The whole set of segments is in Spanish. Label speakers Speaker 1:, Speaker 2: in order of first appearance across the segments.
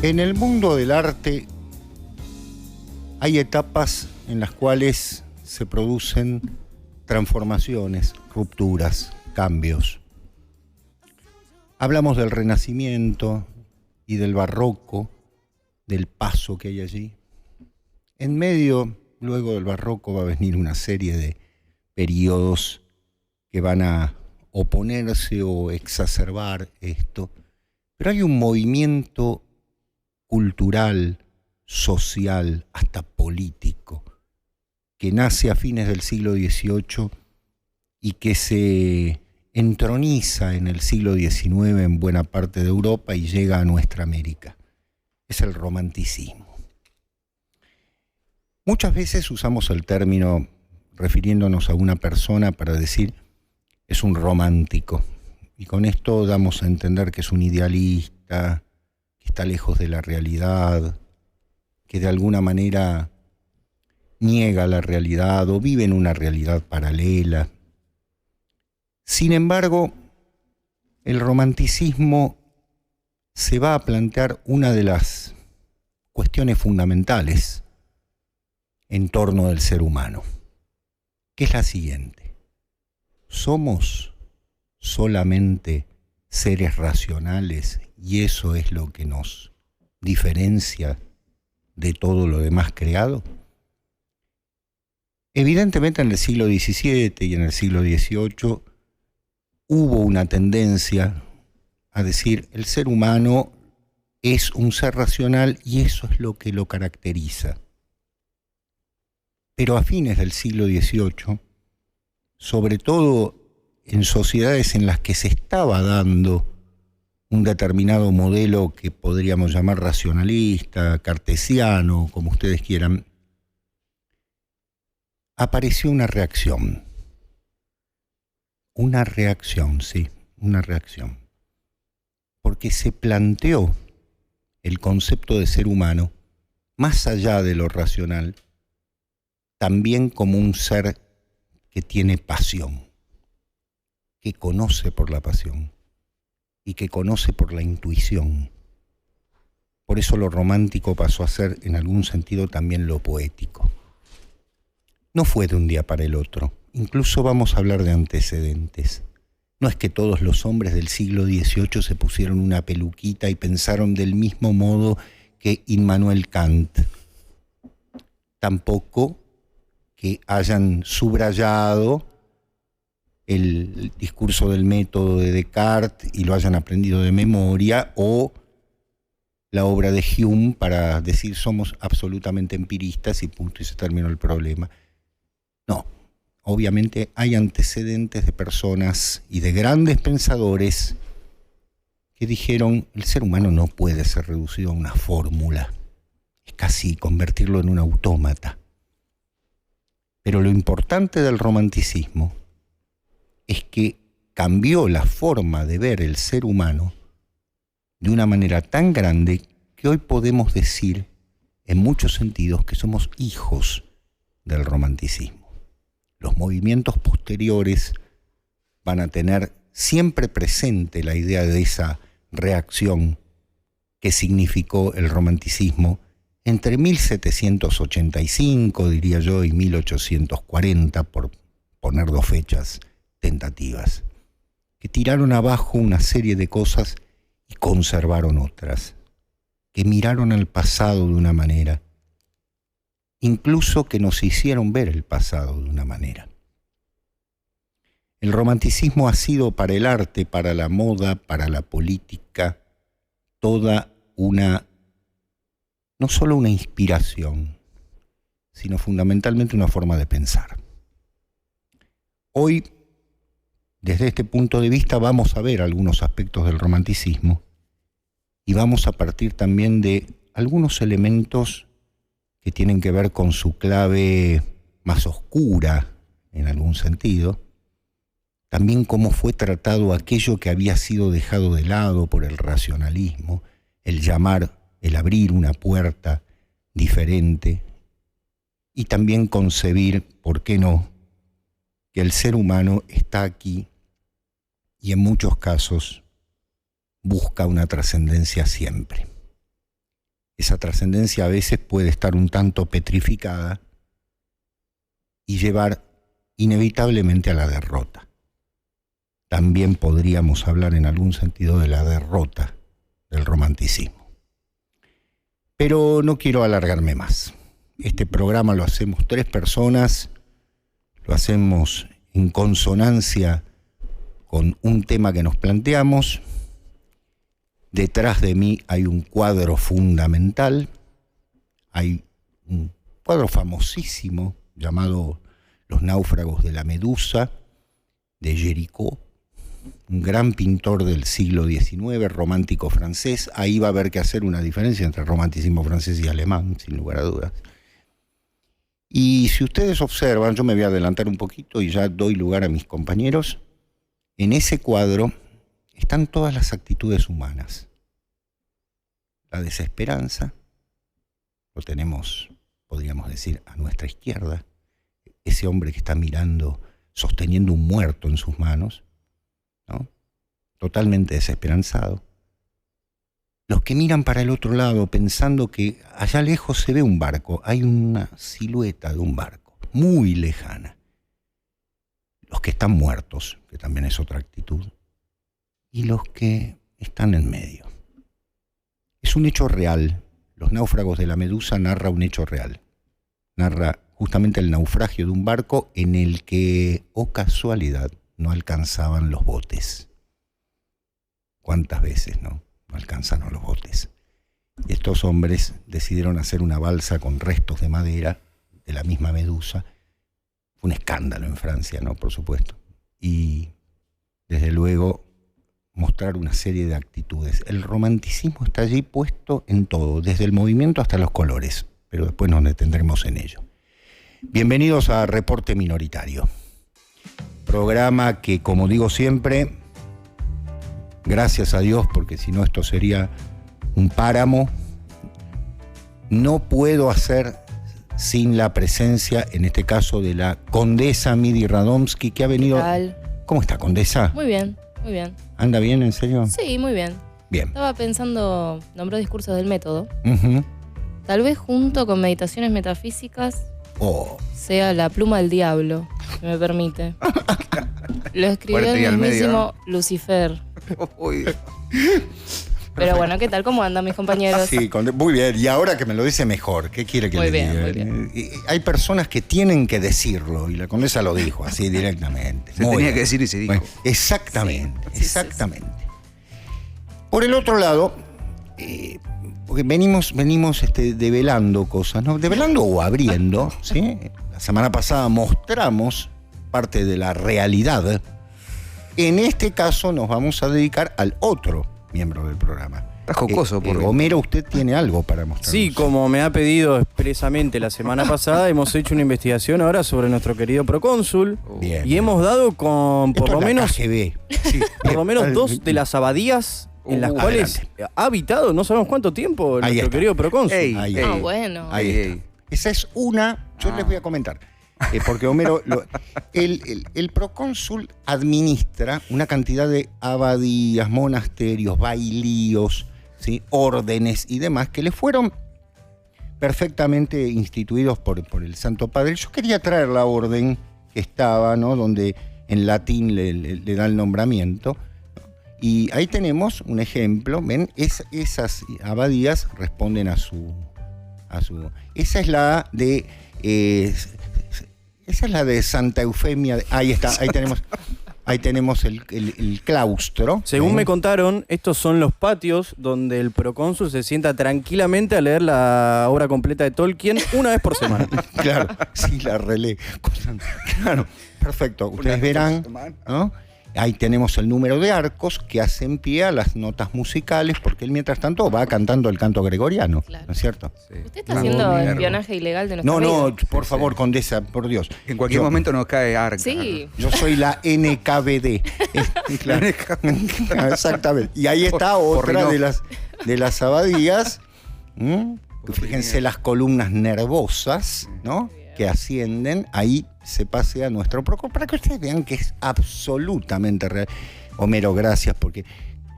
Speaker 1: En el mundo del arte hay etapas en las cuales se producen transformaciones, rupturas, cambios. Hablamos del Renacimiento y del Barroco, del paso que hay allí. En medio, luego del Barroco, va a venir una serie de periodos que van a oponerse o exacerbar esto. Pero hay un movimiento cultural, social, hasta político, que nace a fines del siglo XVIII y que se entroniza en el siglo XIX en buena parte de Europa y llega a nuestra América. Es el romanticismo. Muchas veces usamos el término refiriéndonos a una persona para decir es un romántico, y con esto damos a entender que es un idealista, que está lejos de la realidad, que de alguna manera niega la realidad o vive en una realidad paralela. Sin embargo, el romanticismo se va a plantear una de las cuestiones fundamentales en torno del ser humano, que es la siguiente: ¿somos solamente seres racionales y eso es lo que nos diferencia de todo lo demás creado? Evidentemente en el siglo XVII y en el siglo XVIII hubo una tendencia a decir el ser humano es un ser racional y eso es lo que lo caracteriza. Pero a fines del siglo XVIII, sobre todo en sociedades en las que se estaba dando un determinado modelo que podríamos llamar racionalista, cartesiano, como ustedes quieran, apareció una reacción. Una reacción, sí, una reacción. Porque se planteó el concepto de ser humano, más allá de lo racional, también como un ser que tiene pasión, que conoce por la pasión y que conoce por la intuición. Por eso lo romántico pasó a ser, en algún sentido, también lo poético. No fue de un día para el otro. Incluso vamos a hablar de antecedentes. No es que todos los hombres del siglo XVIII se pusieron una peluquita y pensaron del mismo modo que Immanuel Kant. Tampoco que hayan subrayado el discurso del método de Descartes y lo hayan aprendido de memoria, o la obra de Hume para decir somos absolutamente empiristas y punto, y se terminó el problema. No, obviamente hay antecedentes de personas y de grandes pensadores que dijeron el ser humano no puede ser reducido a una fórmula, es casi convertirlo en un autómata. Pero lo importante del romanticismo es que cambió la forma de ver el ser humano de una manera tan grande que hoy podemos decir, en muchos sentidos, que somos hijos del romanticismo. Los movimientos posteriores van a tener siempre presente la idea de esa reacción que significó el romanticismo entre 1785, diría yo, y 1840, por poner dos fechas tentativas, que tiraron abajo una serie de cosas y conservaron otras, que miraron al pasado de una manera, incluso que nos hicieron ver el pasado de una manera. El romanticismo ha sido para el arte, para la moda, para la política, toda una, no solo una inspiración, sino fundamentalmente una forma de pensar. Hoy, desde este punto de vista, vamos a ver algunos aspectos del romanticismo y vamos a partir también de algunos elementos que tienen que ver con su clave más oscura, en algún sentido. También cómo fue tratado aquello que había sido dejado de lado por el racionalismo, el llamar, el abrir una puerta diferente, y también concebir, ¿por qué no?, que el ser humano está aquí y en muchos casos busca una trascendencia siempre. esa trascendencia a veces puede estar un tanto petrificada y llevar inevitablemente a la derrota. También podríamos hablar en algún sentido de la derrota del romanticismo. Pero no quiero alargarme más. Este programa lo hacemos 3 personas, lo hacemos en consonancia con un tema que nos planteamos. Detrás de mí hay un cuadro fundamental, hay un cuadro famosísimo llamado Los náufragos de la Medusa, de Géricault, un gran pintor del siglo XIX, romántico francés. Ahí va a haber que hacer una diferencia entre romanticismo francés y alemán, sin lugar a dudas. Y si ustedes observan, yo me voy a adelantar un poquito y ya doy lugar a mis compañeros, en ese cuadro están todas las actitudes humanas. La desesperanza, lo tenemos, podríamos decir, a nuestra izquierda, ese hombre que está mirando, sosteniendo un muerto en sus manos, ¿no? Totalmente desesperanzado. Los que miran para el otro lado pensando que allá lejos se ve un barco, hay una silueta de un barco, muy lejana. Los que están muertos, que también es otra actitud, y los que están en medio. Es un hecho real. Los náufragos de la Medusa narra un hecho real. Narra justamente el naufragio de un barco en el que, oh casualidad, no alcanzaban los botes. ¿Cuántas veces no alcanzaron los botes? Y estos hombres decidieron hacer una balsa con restos de madera de la misma Medusa. Fue un escándalo en Francia, ¿no? Por supuesto. Y desde luego mostrar una serie de actitudes. El romanticismo está allí puesto en todo, desde el movimiento hasta los colores, pero después nos detendremos en ello. Bienvenidos a Reporte Minoritario, programa que, como digo siempre, gracias a Dios, porque si no esto sería un páramo, no puedo hacer sin la presencia, en este caso, de la condesa Midi Radomski, que ha venido...
Speaker 2: ¿Qué tal?
Speaker 1: ¿Cómo está, condesa?
Speaker 2: Muy bien, muy bien.
Speaker 1: ¿Anda bien, en serio?
Speaker 2: Sí, muy bien.
Speaker 1: Bien.
Speaker 2: Estaba pensando, nombró discursos del método.
Speaker 1: Uh-huh.
Speaker 2: Tal vez junto con meditaciones metafísicas
Speaker 1: Oh.
Speaker 2: sea la pluma del diablo, si me permite. Lo escribió
Speaker 3: Fuerte y
Speaker 2: el
Speaker 3: al medio,
Speaker 2: mismísimo Lucifer.
Speaker 3: Uy,
Speaker 2: Pero bueno, ¿qué tal? ¿Cómo andan mis compañeros?
Speaker 1: Sí, muy bien. Y ahora que me lo dice mejor, ¿qué quiere que
Speaker 2: Muy
Speaker 1: le
Speaker 2: bien,
Speaker 1: diga?
Speaker 2: muy bien.
Speaker 1: Hay personas que tienen que decirlo, y la condesa lo dijo así directamente.
Speaker 3: se
Speaker 1: Muy
Speaker 3: tenía
Speaker 1: bien.
Speaker 3: que decir y se dijo.
Speaker 1: Bueno, exactamente,
Speaker 2: Sí, sí,
Speaker 1: exactamente. Por el otro lado, porque venimos develando cosas, ¿no? Develando o abriendo, ¿sí? La semana pasada mostramos parte de la realidad. En este caso nos vamos a dedicar al otro miembro del programa.
Speaker 3: Está jocoso, por
Speaker 1: Homero, usted tiene algo para mostrar.
Speaker 4: Sí, como me ha pedido expresamente la semana pasada, hemos hecho una investigación ahora sobre nuestro querido procónsul.
Speaker 1: Bien.
Speaker 4: Y hemos dado con
Speaker 1: Esto
Speaker 4: por lo
Speaker 1: es la
Speaker 4: menos
Speaker 1: KGB. Sí,
Speaker 4: por lo menos
Speaker 1: bien.
Speaker 4: 2 de las abadías en las cuales ha habitado no sabemos cuánto tiempo
Speaker 1: Ahí
Speaker 4: nuestro
Speaker 1: está.
Speaker 4: querido procónsul.
Speaker 3: Ey,
Speaker 1: Ahí
Speaker 3: ey.
Speaker 2: Ah, bueno.
Speaker 1: Ahí
Speaker 3: Ey,
Speaker 1: está.
Speaker 3: ey.
Speaker 1: Esa es una, yo les voy a comentar. Porque Homero, el procónsul administra una cantidad de abadías, monasterios, bailíos, ¿sí? Órdenes y demás que le fueron perfectamente instituidos por el Santo Padre. Yo quería traer la orden que estaba, ¿no? Donde en latín le da el nombramiento. Y ahí tenemos un ejemplo, ¿ven? Esas abadías responden a su... Esa es la de... esa es la de Santa Eufemia. Ahí está, ahí tenemos el claustro.
Speaker 4: Según me contaron, estos son los patios donde el procónsul se sienta tranquilamente a leer la obra completa de Tolkien una vez por semana.
Speaker 1: Claro, sí, la relee. Claro, perfecto. Ustedes verán, ¿no? Ahí tenemos el número de arcos que hacen pie a las notas musicales, porque él mientras tanto va cantando el canto gregoriano,
Speaker 2: Claro.
Speaker 1: ¿no es cierto?
Speaker 3: Sí.
Speaker 2: ¿Usted está haciendo
Speaker 3: Nervo.
Speaker 2: espionaje ilegal de nuestra
Speaker 1: No,
Speaker 2: vida?
Speaker 1: por favor, condesa, por Dios.
Speaker 3: En cualquier
Speaker 1: Yo-
Speaker 3: momento nos cae arca.
Speaker 2: Sí.
Speaker 1: Yo soy la NKVD. Claro. Exactamente. Y ahí está otra
Speaker 3: Porrinoff.
Speaker 1: de las abadías. Fíjense las columnas nervosas, ¿no? Que ascienden. Ahí se pasea nuestro procónsul para que ustedes vean que es absolutamente real. Homero, gracias, porque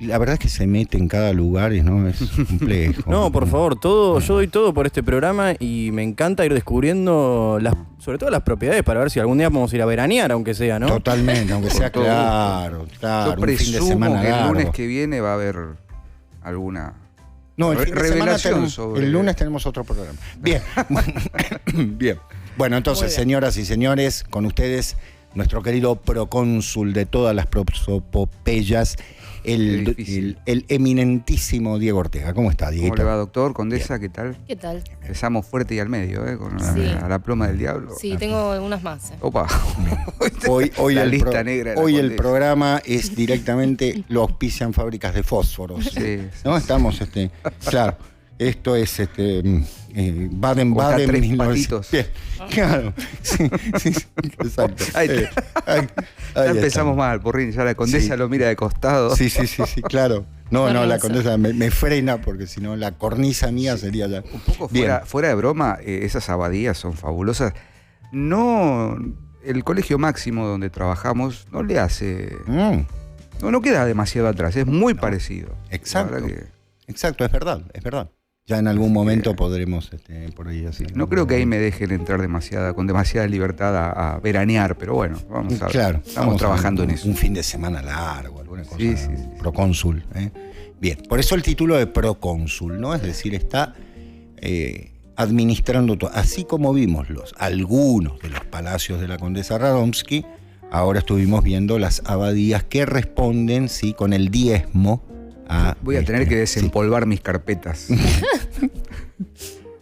Speaker 1: la verdad es que se mete en cada lugar y no es complejo.
Speaker 4: No, por favor, yo doy todo por este programa y me encanta ir descubriendo sobre todo las propiedades para ver si algún día podemos ir a veranear, aunque sea, ¿no?
Speaker 1: Totalmente, aunque sea
Speaker 3: Por todo
Speaker 1: claro,
Speaker 3: Yo
Speaker 1: un fin de
Speaker 3: presumo
Speaker 1: semana
Speaker 3: que el
Speaker 1: largo.
Speaker 3: lunes que viene va a haber alguna
Speaker 1: No, el fin de semana
Speaker 3: revelación sobre...
Speaker 1: el lunes tenemos otro programa. Bien, bien. Bueno, entonces,
Speaker 2: Muy bien.
Speaker 1: señoras y señores, con ustedes, nuestro querido procónsul de todas las prosopopeyas,
Speaker 3: Qué difícil.
Speaker 1: el eminentísimo Diego Ortega. ¿Cómo está, Dieguito?
Speaker 3: ¿Cómo le va, doctor? Condesa, ¿qué tal?
Speaker 2: ¿Qué tal?
Speaker 3: Empezamos fuerte y al medio, con
Speaker 2: Sí.
Speaker 3: a la pluma del diablo.
Speaker 2: Sí, tengo algunas más.
Speaker 3: Opa.
Speaker 1: Hoy
Speaker 3: La
Speaker 1: el,
Speaker 3: lista negra de la
Speaker 1: hoy el
Speaker 3: Condesa.
Speaker 1: programa es directamente, lo auspician fábricas de fósforos.
Speaker 3: Sí,
Speaker 1: ¿No? Estamos, claro, esto es Baden-Baden.
Speaker 3: Tres
Speaker 1: 1900.
Speaker 3: patitos.
Speaker 1: Bien, claro, sí, exacto.
Speaker 3: Ahí Ya empezamos
Speaker 1: estamos.
Speaker 3: mal, Porrín. Ya la condesa
Speaker 1: Sí.
Speaker 3: lo mira de costado.
Speaker 1: Sí, claro. No, la
Speaker 2: Cornisa.
Speaker 1: condesa me frena porque si no la cornisa mía sería ya.
Speaker 3: Un poco
Speaker 1: Bien.
Speaker 3: fuera de broma, esas abadías son fabulosas. No, el colegio máximo donde trabajamos no le hace... No queda demasiado atrás, es muy parecido.
Speaker 1: Exacto.
Speaker 3: La verdad que
Speaker 1: Exacto, es verdad. Ya en algún momento podremos por ahí así.
Speaker 3: no creo que ahí me dejen entrar con demasiada libertad a veranear, pero bueno, vamos a ver.
Speaker 1: Claro,
Speaker 3: Estamos
Speaker 1: vamos a
Speaker 3: trabajando
Speaker 1: ver
Speaker 3: en eso.
Speaker 1: Un fin de semana largo, alguna cosa.
Speaker 3: Sí, sí.
Speaker 1: Procónsul. Bien, por eso el título de procónsul, ¿no? Es decir, está administrando todo. Así como vimos algunos de los palacios de la condesa Radomski, ahora estuvimos viendo las abadías que responden, sí, con el diezmo a...
Speaker 3: Voy a tener que
Speaker 1: sí.
Speaker 3: desempolvar mis carpetas.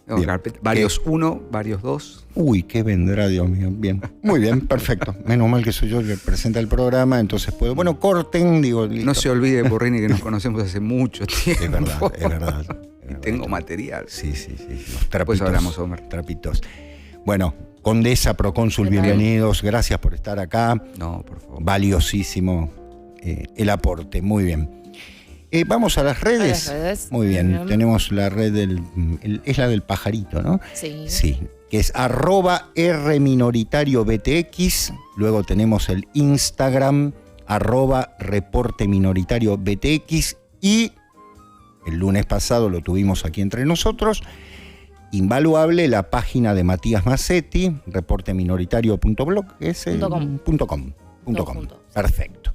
Speaker 3: No,
Speaker 1: Bien.
Speaker 3: varios 1, varios 2.
Speaker 1: Uy, ¿qué vendrá, Dios mío? Bien, muy bien, perfecto. Menos mal que soy yo el que presenta el programa, entonces puedo... Bueno, corten, digo, listo.
Speaker 3: No se olvide, Porrini, que nos conocemos hace mucho tiempo.
Speaker 1: Es verdad.
Speaker 3: Y tengo material.
Speaker 1: Sí. Los
Speaker 3: Después
Speaker 1: trapitos.
Speaker 3: hablamos, Homer.
Speaker 1: Trapitos. Bueno, condesa, procónsul,
Speaker 2: ¿Qué tal?
Speaker 1: bienvenidos. Gracias por estar acá.
Speaker 3: No, por favor.
Speaker 1: Valiosísimo el aporte. Muy bien. Vamos a las redes.
Speaker 2: A las redes.
Speaker 1: Muy bien.
Speaker 2: Bien.
Speaker 1: Tenemos la red es la del pajarito, ¿no?
Speaker 2: Sí.
Speaker 1: Sí, que es @RMinoritarioBTX. Luego tenemos el Instagram, @ReporteMinoritarioBTX. Y el lunes pasado lo tuvimos aquí entre nosotros. Invaluable la página de Matías Massetti, reporteminoritario.blog, es el
Speaker 2: .com.
Speaker 1: .com.
Speaker 2: Todo junto.
Speaker 1: Perfecto.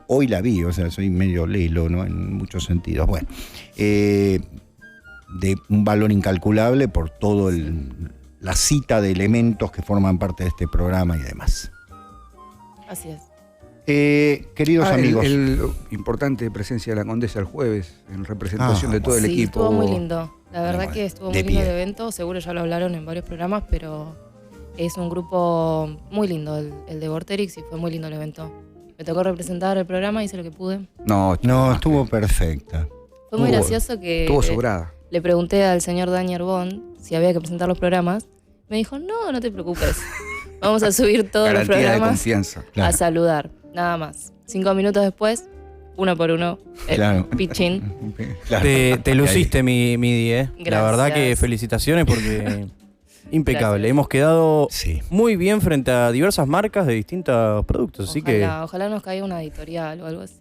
Speaker 1: Hoy la vi, o sea, soy medio lelo, ¿no? En muchos sentidos. Bueno, de un valor incalculable por todo la cita de elementos que forman parte de este programa y demás.
Speaker 2: Así es.
Speaker 1: Queridos amigos.
Speaker 3: El importante presencia de la condesa el jueves en representación de todo el
Speaker 2: Sí,
Speaker 3: equipo.
Speaker 2: estuvo muy lindo. La verdad
Speaker 1: Bueno,
Speaker 2: que estuvo
Speaker 1: de
Speaker 2: muy lindo el
Speaker 1: pie.
Speaker 2: evento. Seguro ya lo hablaron en varios programas, pero es un grupo muy lindo, el de Vorterix, y fue muy lindo el evento. Me tocó representar el programa, hice lo que pude.
Speaker 3: No,
Speaker 1: No, estuvo perfecta.
Speaker 2: Fue muy
Speaker 3: Estuvo-
Speaker 2: gracioso que
Speaker 3: estuvo sobrada.
Speaker 2: le pregunté al señor Daniel Bond si había que presentar los programas. Me dijo, no te preocupes. Vamos a subir todos los
Speaker 3: Garantía de
Speaker 2: programas
Speaker 3: confianza.
Speaker 1: Claro.
Speaker 2: a saludar, nada más. 5 minutos después, uno por uno, el
Speaker 1: Claro.
Speaker 2: pitching.
Speaker 1: Claro.
Speaker 4: Te luciste, mi Di, La
Speaker 2: Gracias.
Speaker 4: verdad que felicitaciones porque impecable.
Speaker 2: Gracias.
Speaker 4: Hemos quedado
Speaker 1: Sí.
Speaker 4: muy bien frente a diversas marcas de distintos productos, así que
Speaker 2: Ojalá nos caiga una editorial o algo así.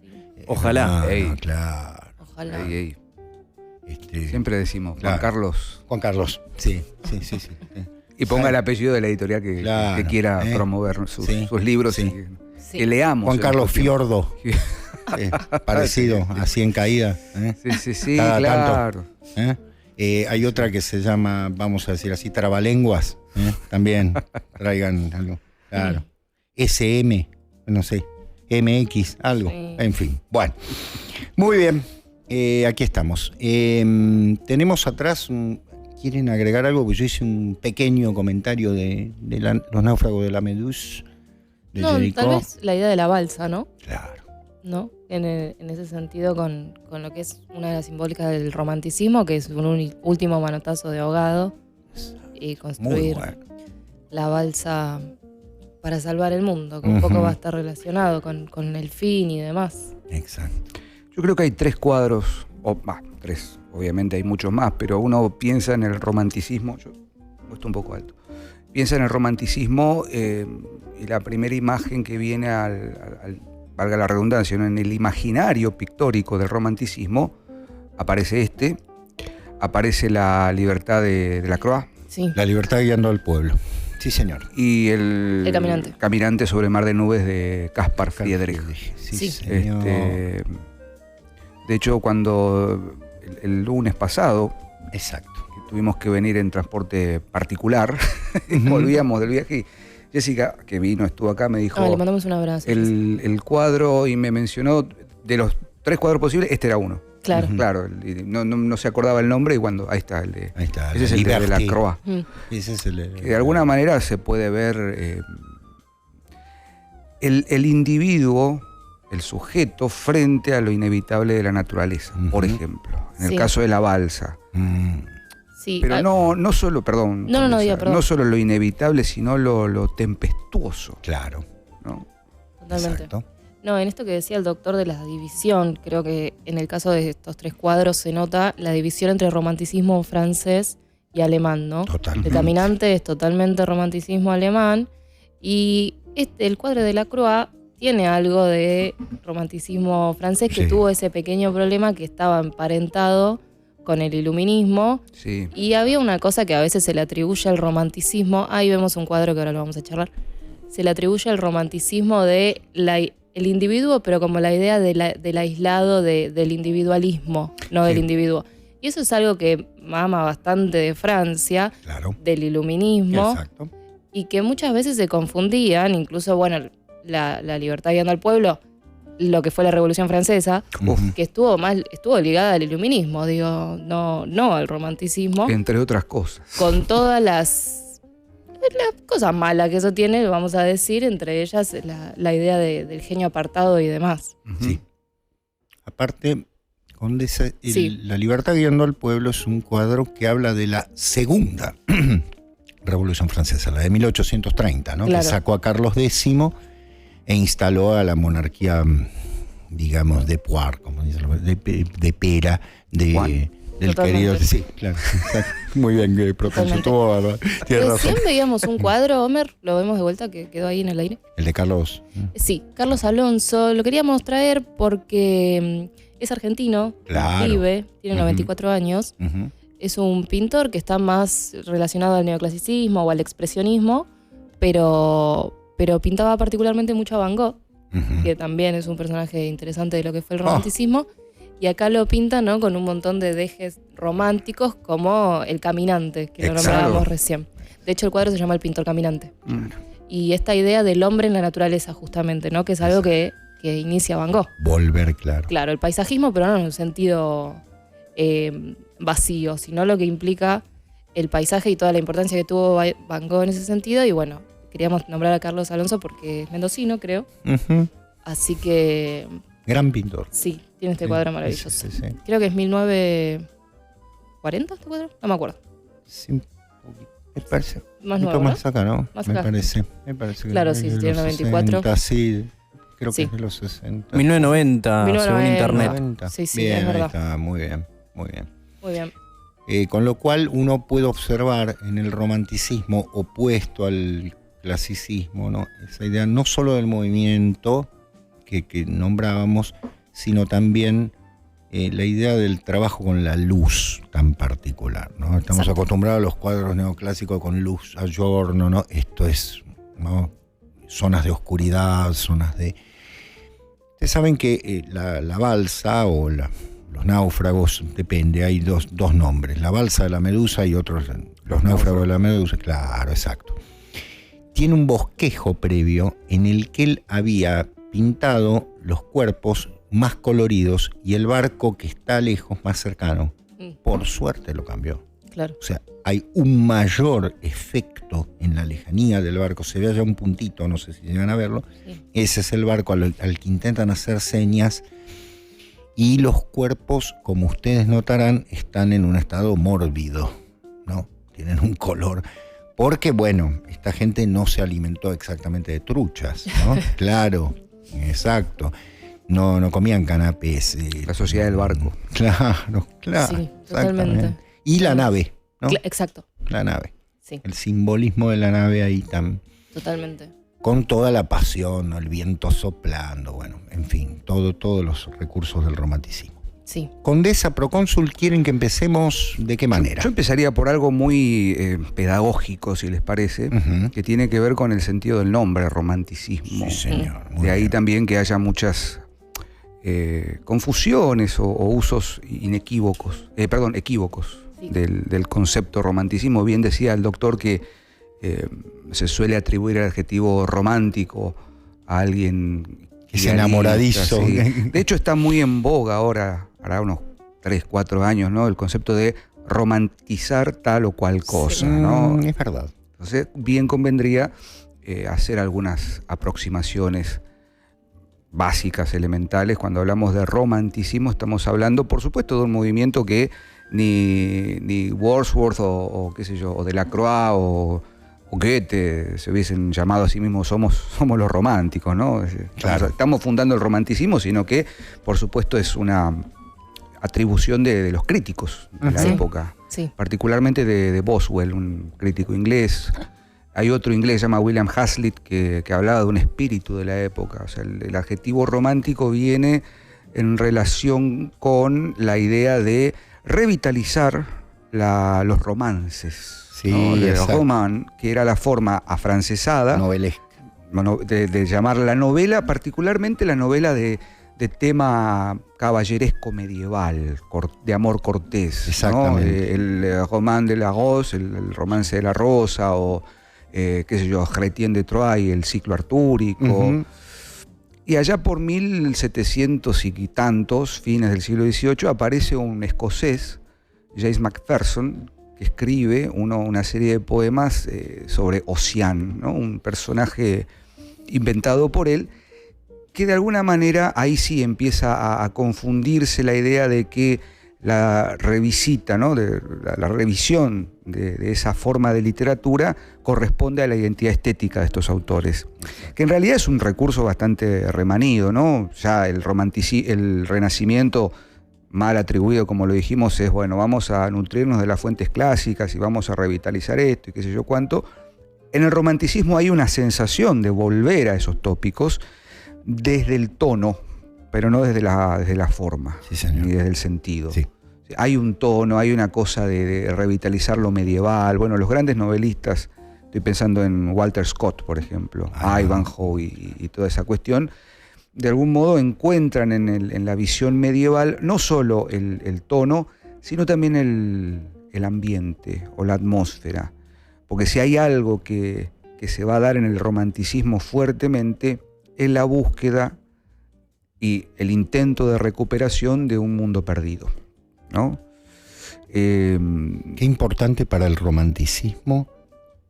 Speaker 4: ojalá.
Speaker 1: Ah,
Speaker 3: Ey.
Speaker 1: claro.
Speaker 2: Ojalá.
Speaker 3: Ey, ey.
Speaker 1: Este,
Speaker 3: Siempre decimos,
Speaker 1: Claro.
Speaker 3: Juan Carlos.
Speaker 1: Juan Carlos. Sí.
Speaker 3: Y ponga el apellido de la editorial que
Speaker 1: Claro,
Speaker 3: quiera
Speaker 1: ¿eh?
Speaker 3: promover sus
Speaker 1: Sí,
Speaker 3: libros
Speaker 1: sí.
Speaker 3: y que,
Speaker 2: Sí.
Speaker 3: que leamos.
Speaker 1: Juan
Speaker 3: en
Speaker 1: Carlos
Speaker 3: estos tiempos.
Speaker 1: Fiordo. Parecido, así en caída.
Speaker 3: Sí,
Speaker 1: Cada
Speaker 3: claro.
Speaker 1: Hay otra que se llama, vamos a decir así, Trabalenguas. También traigan algo. Claro. SM, no sé, MX, algo.
Speaker 2: Sí.
Speaker 1: En fin. Bueno, muy bien. Aquí estamos. Tenemos atrás, ¿quieren agregar algo? Pues yo hice un pequeño comentario de los náufragos de la Medus. De
Speaker 2: No,
Speaker 1: Jericó.
Speaker 2: tal vez la idea de la balsa, ¿no?
Speaker 1: Claro.
Speaker 2: ¿No? En ese sentido, con lo que es una de las simbólicas del romanticismo, que es un último manotazo de ahogado, y
Speaker 1: Muy
Speaker 2: construir
Speaker 1: bueno.
Speaker 2: la balsa para salvar el mundo, que un poco
Speaker 1: Ujú.
Speaker 2: va a estar relacionado con el fin y demás.
Speaker 1: Exacto.
Speaker 3: Yo creo que hay 3 cuadros, o más, 3, obviamente hay muchos más, pero uno piensa en el romanticismo, yo puesto un poco alto, piensa en el romanticismo y la primera imagen que viene valga la redundancia, ¿no? En el imaginario pictórico del romanticismo aparece aparece la libertad de Delacroix.
Speaker 2: Sí.
Speaker 1: La libertad guiando al pueblo. Sí, señor.
Speaker 3: Y el
Speaker 2: caminante
Speaker 3: sobre el mar de nubes de Caspar Friedrich.
Speaker 1: Sí, señor.
Speaker 3: De hecho, cuando el lunes pasado,
Speaker 1: Exacto.
Speaker 3: que tuvimos que venir en transporte particular, volvíamos del viaje y Jessica, que estuvo acá, me dijo
Speaker 2: le mandamos un abrazo.
Speaker 3: el cuadro y me mencionó, de los 3 cuadros posibles, este era uno.
Speaker 2: Claro.
Speaker 3: Claro, no se acordaba el nombre y ahí está el de.
Speaker 1: Ahí está.
Speaker 3: Ese es el de Delacroix.
Speaker 1: Ese es el
Speaker 3: Que de alguna manera se puede ver el individuo, el sujeto, frente a lo inevitable de la naturaleza, por ejemplo. En el caso de la balsa.
Speaker 2: Sí.
Speaker 3: Pero no solo, perdón.
Speaker 2: Perdón.
Speaker 3: No solo lo inevitable, sino lo tempestuoso.
Speaker 1: Claro.
Speaker 3: ¿No?
Speaker 2: Totalmente.
Speaker 1: Exacto.
Speaker 2: No, en esto que decía el doctor de la división, creo que en el caso de estos 3 cuadros se nota la división entre romanticismo francés y alemán, ¿no?
Speaker 1: Totalmente.
Speaker 2: El caminante es totalmente romanticismo alemán y el cuadro de Delacroix tiene algo de romanticismo francés que tuvo ese pequeño problema que estaba emparentado con el iluminismo.
Speaker 3: Sí.
Speaker 2: Y había una cosa que a veces se le atribuye al romanticismo, ahí vemos un cuadro que ahora lo vamos a charlar, se le atribuye al romanticismo de el individuo, pero como la idea del aislado del individualismo, no del individuo. Y eso es algo que mama bastante de Francia,
Speaker 1: Claro.
Speaker 2: del iluminismo,
Speaker 1: Exacto.
Speaker 2: y que muchas veces se confundían, incluso, bueno, la libertad guiando al pueblo, lo que fue la Revolución Francesa, que estuvo ligada al iluminismo, digo, no al romanticismo,
Speaker 3: Entre otras cosas.
Speaker 2: con todas las cosas malas que eso tiene, vamos a decir, entre ellas la idea del genio apartado y demás.
Speaker 1: Sí. Aparte, Condesa, La libertad guiando al pueblo es un cuadro que habla de la segunda Revolución Francesa, la de 1830, ¿no?
Speaker 2: Claro.
Speaker 1: Que sacó a Carlos X e instaló a la monarquía, digamos, de Poir, como dicen, de Pera, del
Speaker 2: Totalmente.
Speaker 1: querido. Sí, claro. Muy bien, propenso. Tienes razón.
Speaker 2: Recién veíamos un cuadro, Homer, lo vemos de vuelta, que quedó ahí en el aire.
Speaker 1: El de Carlos.
Speaker 2: Sí, Carlos Alonso, lo queríamos traer porque es argentino,
Speaker 1: Claro.
Speaker 2: vive, tiene 94 años,
Speaker 1: Ujú.
Speaker 2: es un pintor que está más relacionado al neoclasicismo o al expresionismo, pero pintaba particularmente mucho a Van Gogh,
Speaker 1: Ujú.
Speaker 2: que también es un personaje interesante de lo que fue el romanticismo, y acá lo pinta, ¿no?, con un montón de dejes románticos como El Caminante, que lo
Speaker 1: Exacto.
Speaker 2: nombrábamos recién. De hecho, el cuadro se llama El Pintor Caminante. Y esta idea del hombre en la naturaleza, justamente, ¿no?, que es algo que inicia Van Gogh.
Speaker 1: Volver, claro.
Speaker 2: Claro, el paisajismo, pero no en un sentido vacío, sino lo que implica el paisaje y toda la importancia que tuvo Van Gogh en ese sentido. Y bueno, queríamos nombrar a Carlos Alonso porque es mendocino, creo.
Speaker 1: Ujú.
Speaker 2: Así que
Speaker 1: Gran pintor.
Speaker 2: sí, tiene este
Speaker 1: Sí,
Speaker 2: cuadro maravilloso.
Speaker 1: sí, sí.
Speaker 2: Creo que es 1940 este cuadro, no me acuerdo.
Speaker 1: Sí, un poquito. Me parece.
Speaker 2: Más
Speaker 1: Un
Speaker 2: nuevo,
Speaker 1: poquito
Speaker 2: ¿no?
Speaker 1: más acá, ¿no?
Speaker 2: Más
Speaker 1: me
Speaker 2: acá.
Speaker 1: parece que
Speaker 2: Claro,
Speaker 1: es
Speaker 2: sí,
Speaker 1: de
Speaker 2: tiene
Speaker 1: los
Speaker 2: 94.
Speaker 1: 60, sí, creo que
Speaker 2: Sí.
Speaker 1: es de los 60.
Speaker 4: 1990, según
Speaker 2: 1990.
Speaker 4: internet.
Speaker 1: 90.
Speaker 2: Sí, sí,
Speaker 1: bien,
Speaker 2: es verdad.
Speaker 1: ahí está, muy bien, muy bien.
Speaker 2: Muy bien.
Speaker 1: Con lo cual uno puede observar en el romanticismo opuesto al clasicismo, ¿no?, esa idea no solo del movimiento que nombrábamos, sino también la idea del trabajo con la luz tan particular, ¿no? Estamos
Speaker 2: Exacto.
Speaker 1: acostumbrados a los cuadros neoclásicos con luz a giorno, ¿no? Esto es, ¿no?, zonas de oscuridad, zonas de... Ustedes saben que la balsa o los náufragos, depende, hay dos nombres, la balsa de la Medusa y otros, los náufragos de la Medusa, claro, exacto. Tiene un bosquejo previo en el que él había pintado los cuerpos más coloridos y el barco que está lejos, más cercano, por suerte lo cambió.
Speaker 2: Claro.
Speaker 1: O sea, hay un mayor efecto en la lejanía del barco. Se ve allá un puntito, no sé si llegan a verlo.
Speaker 2: Sí.
Speaker 1: Ese es el barco al que intentan hacer señas. Y los cuerpos, como ustedes notarán, están en un estado mórbido, ¿no? Tienen un color. Porque, bueno, esta gente no se alimentó exactamente de truchas, ¿no? Claro, exacto. No comían canapés.
Speaker 3: La sociedad del barco.
Speaker 1: Claro.
Speaker 2: Sí, totalmente.
Speaker 1: Exactamente. Y la nave, ¿no?
Speaker 2: Exacto.
Speaker 1: La nave.
Speaker 2: Sí,
Speaker 1: El simbolismo de la nave ahí tan...
Speaker 2: totalmente.
Speaker 1: con toda la pasión, el viento soplando, bueno, en fin, todos los recursos del romanticismo.
Speaker 2: Sí.
Speaker 1: Condesa, procónsul, ¿quieren que empecemos de qué manera?
Speaker 3: Yo empezaría por algo muy pedagógico, si les parece, que tiene que ver con el sentido del nombre, romanticismo.
Speaker 1: Sí, señor. Muy
Speaker 3: De ahí
Speaker 1: bien.
Speaker 3: también que haya muchas confusiones o usos equívocos
Speaker 2: Sí.
Speaker 3: del concepto romanticismo. Bien decía el doctor que se suele atribuir el adjetivo romántico a alguien
Speaker 1: Es
Speaker 3: idealista,
Speaker 1: enamoradizo.
Speaker 3: sí. De hecho está muy en boga ahora, hará unos 3, 4 años, ¿no? El concepto de romantizar tal o cual cosa, ¿no?
Speaker 1: Es verdad.
Speaker 3: Entonces, bien convendría hacer algunas aproximaciones básicas, elementales. Cuando hablamos de romanticismo, estamos hablando, por supuesto, de un movimiento que ni Wordsworth o qué sé yo, o Delacroix o Goethe se hubiesen llamado a sí mismos somos los románticos, ¿no?
Speaker 1: Claro.
Speaker 3: Estamos fundando el romanticismo, sino que, por supuesto, es una atribución de los críticos de la
Speaker 2: Sí.
Speaker 3: época.
Speaker 2: Sí.
Speaker 3: Particularmente de Boswell, un crítico inglés. Hay otro inglés, se llama William Hazlitt, que hablaba de un espíritu de la época. O sea, el adjetivo romántico viene en relación con la idea de revitalizar los romances.
Speaker 1: Sí,
Speaker 3: ¿no? Le
Speaker 1: exacto.
Speaker 3: roman, que era la forma afrancesada
Speaker 1: Novelesca.
Speaker 3: de llamar la novela, particularmente la novela de tema caballeresco medieval, de amor cortés.
Speaker 1: Exactamente.
Speaker 3: ¿no? El román de la Rose, el romance de la Rosa, o qué sé yo, Chrétien de Troyes, el ciclo artúrico.
Speaker 1: Ujú.
Speaker 3: Y allá por 1700 y tantos, fines del siglo XVIII, aparece un escocés, James Macpherson, que escribe una serie de poemas sobre Ossian, ¿no? Un personaje inventado por él, que de alguna manera ahí sí empieza a confundirse la idea de que la revisita, ¿no? La revisión de esa forma de literatura corresponde a la identidad estética de estos autores, que en realidad es un recurso bastante remanido, ¿no? Ya el Renacimiento, mal atribuido, como lo dijimos, es, bueno, vamos a nutrirnos de las fuentes clásicas y vamos a revitalizar esto y qué sé yo cuánto. En el romanticismo hay una sensación de volver a esos tópicos desde el tono, pero no desde la forma,
Speaker 1: Sí, señor.
Speaker 3: ni desde el sentido.
Speaker 1: Sí.
Speaker 3: Hay un tono, hay una cosa de revitalizar lo medieval. Bueno, los grandes novelistas, estoy pensando en Walter Scott, por ejemplo, Ivanhoe y toda esa cuestión, de algún modo encuentran en la visión medieval no solo el tono, sino también el ambiente o la atmósfera. Porque si hay algo que se va a dar en el romanticismo fuertemente, es la búsqueda y el intento de recuperación de un mundo perdido, ¿no?
Speaker 1: Qué importante para el romanticismo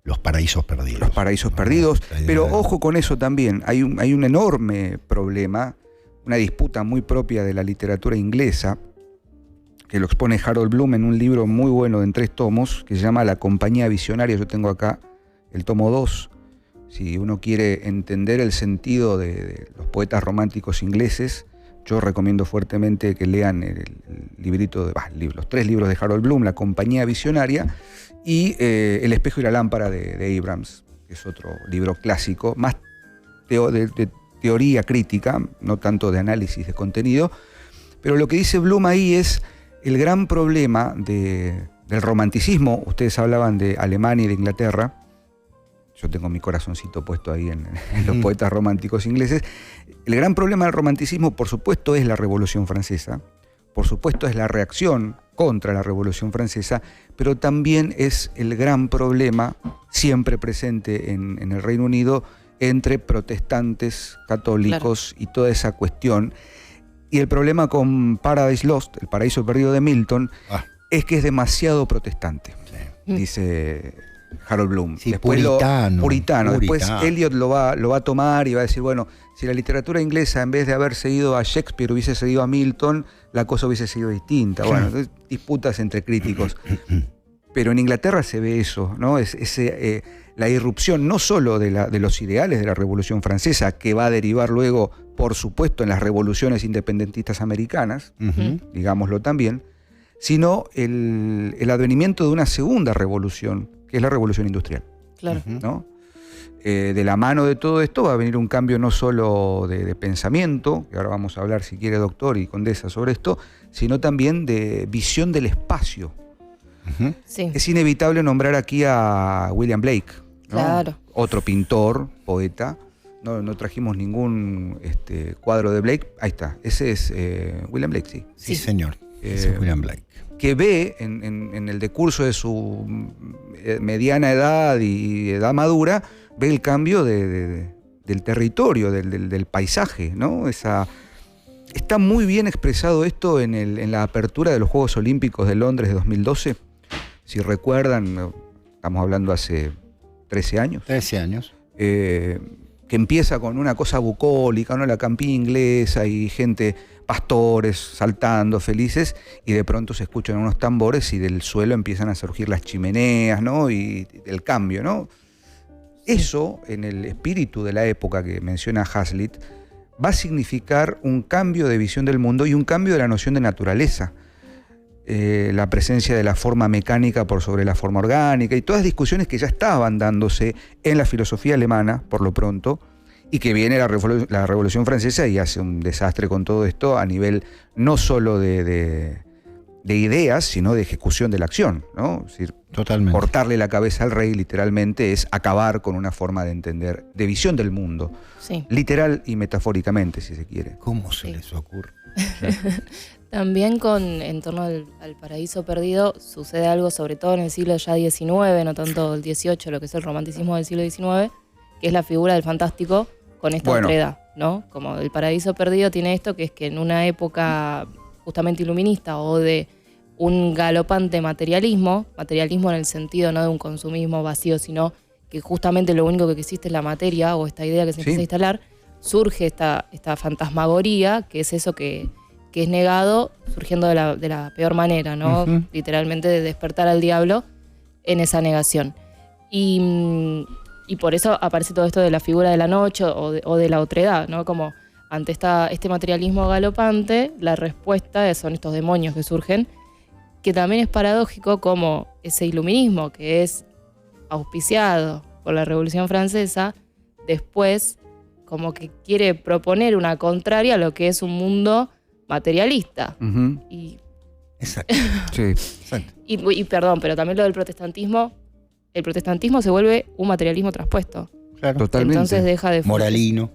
Speaker 1: los paraísos perdidos.
Speaker 3: Los paraísos perdidos,
Speaker 1: La idea
Speaker 3: pero
Speaker 1: de-
Speaker 3: ojo con eso también, hay un enorme problema, una disputa muy propia de la literatura inglesa, que lo expone Harold Bloom en un libro muy bueno en 3 tomos, que se llama La Compañía Visionaria. Yo tengo acá el tomo 2. Si uno quiere entender el sentido de los poetas románticos ingleses, yo recomiendo fuertemente que lean el librito, los 3 libros de Harold Bloom, La Compañía Visionaria, y El espejo y la lámpara de Abrams, que es otro libro clásico, más de teoría crítica, no tanto de análisis de contenido. Pero lo que dice Bloom ahí es el gran problema del romanticismo. Ustedes hablaban de Alemania y de Inglaterra. Yo tengo mi corazoncito puesto ahí en los poetas románticos ingleses. El gran problema del romanticismo, por supuesto, es la Revolución Francesa. Por supuesto, es la reacción contra la Revolución Francesa, pero también es el gran problema, siempre presente en el Reino Unido, entre protestantes, católicos, y toda esa cuestión. Y el problema con Paradise Lost, El paraíso perdido de Milton, es que es demasiado protestante, dice Harold Bloom.
Speaker 1: Sí,
Speaker 3: Después puritano. Después Eliot lo va a tomar y va a decir, bueno, si la literatura inglesa, en vez de haber seguido a Shakespeare, hubiese seguido a Milton, la cosa hubiese sido distinta. Bueno, entonces, disputas entre críticos. Pero en Inglaterra se ve eso, ¿no? La irrupción no solo de los ideales de la Revolución Francesa, que va a derivar luego, por supuesto, en las revoluciones independentistas americanas, digámoslo también, sino el advenimiento de una segunda revolución, que es la revolución industrial.
Speaker 2: Claro.
Speaker 3: ¿No? de la mano de todo esto va a venir un cambio no solo de pensamiento, que ahora vamos a hablar si quiere doctor y condesa sobre esto, sino también de visión del espacio.
Speaker 2: Sí.
Speaker 3: Es inevitable nombrar aquí a William Blake, ¿no?
Speaker 2: Claro.
Speaker 3: Otro pintor, poeta. No trajimos ningún cuadro de Blake. Ahí está, ese es William Blake, sí.
Speaker 1: Sí, señor. Ese es William Blake.
Speaker 3: Que ve en el decurso de su mediana edad y edad madura, ve el cambio del territorio, del paisaje, ¿no? Está muy bien expresado esto en la apertura de los Juegos Olímpicos de Londres de 2012. Si recuerdan, estamos hablando hace 13 años.
Speaker 1: 13 años.
Speaker 3: Que empieza con una cosa bucólica, ¿no? La campiña inglesa y gente, pastores saltando, felices, y de pronto se escuchan unos tambores y del suelo empiezan a surgir las chimeneas, ¿no? Y el cambio, ¿no? Eso, en el espíritu de la época que menciona Hazlitt, va a significar un cambio de visión del mundo y un cambio de la noción de naturaleza. La presencia de la forma mecánica por sobre la forma orgánica y todas discusiones que ya estaban dándose en la filosofía alemana, por lo pronto, y que viene la Revolución Francesa y hace un desastre con todo esto a nivel no solo de ideas, sino de ejecución de la acción, ¿no? Es decir,
Speaker 1: totalmente.
Speaker 3: Cortarle la cabeza al rey literalmente es acabar con una forma de entender, de visión del mundo,
Speaker 2: Sí.
Speaker 3: literal y metafóricamente, si se quiere.
Speaker 1: ¿Cómo se
Speaker 2: Sí.
Speaker 1: les ocurre?
Speaker 2: También en torno al paraíso perdido sucede algo, sobre todo en el siglo ya XIX, no tanto el XVIII, lo que es el romanticismo del siglo XIX, que es la figura del fantástico con esta otredad, ¿no? Como el paraíso perdido tiene esto, que es que en una época justamente iluminista o de un galopante materialismo en el sentido no de un consumismo vacío, sino que justamente lo único que existe es la materia o esta idea que se empieza a instalar, surge esta fantasmagoría, que es eso que es negado, surgiendo de la peor manera, ¿no?
Speaker 1: Uh-huh.
Speaker 2: Literalmente de despertar al diablo en esa negación. Y por eso aparece todo esto de la figura de la noche o de la otredad, ¿no? Como ante este materialismo galopante, la respuesta son estos demonios que surgen, que también es paradójico como ese iluminismo que es auspiciado por la Revolución Francesa, después como que quiere proponer una contraria a lo que es un mundo materialista.
Speaker 3: Uh-huh.
Speaker 1: Exacto.
Speaker 3: Sí.
Speaker 1: Exacto.
Speaker 2: Y perdón, pero también lo del protestantismo, el protestantismo se vuelve un materialismo traspuesto.
Speaker 1: Claro.
Speaker 3: Totalmente.
Speaker 2: Entonces deja de...
Speaker 1: Moralino.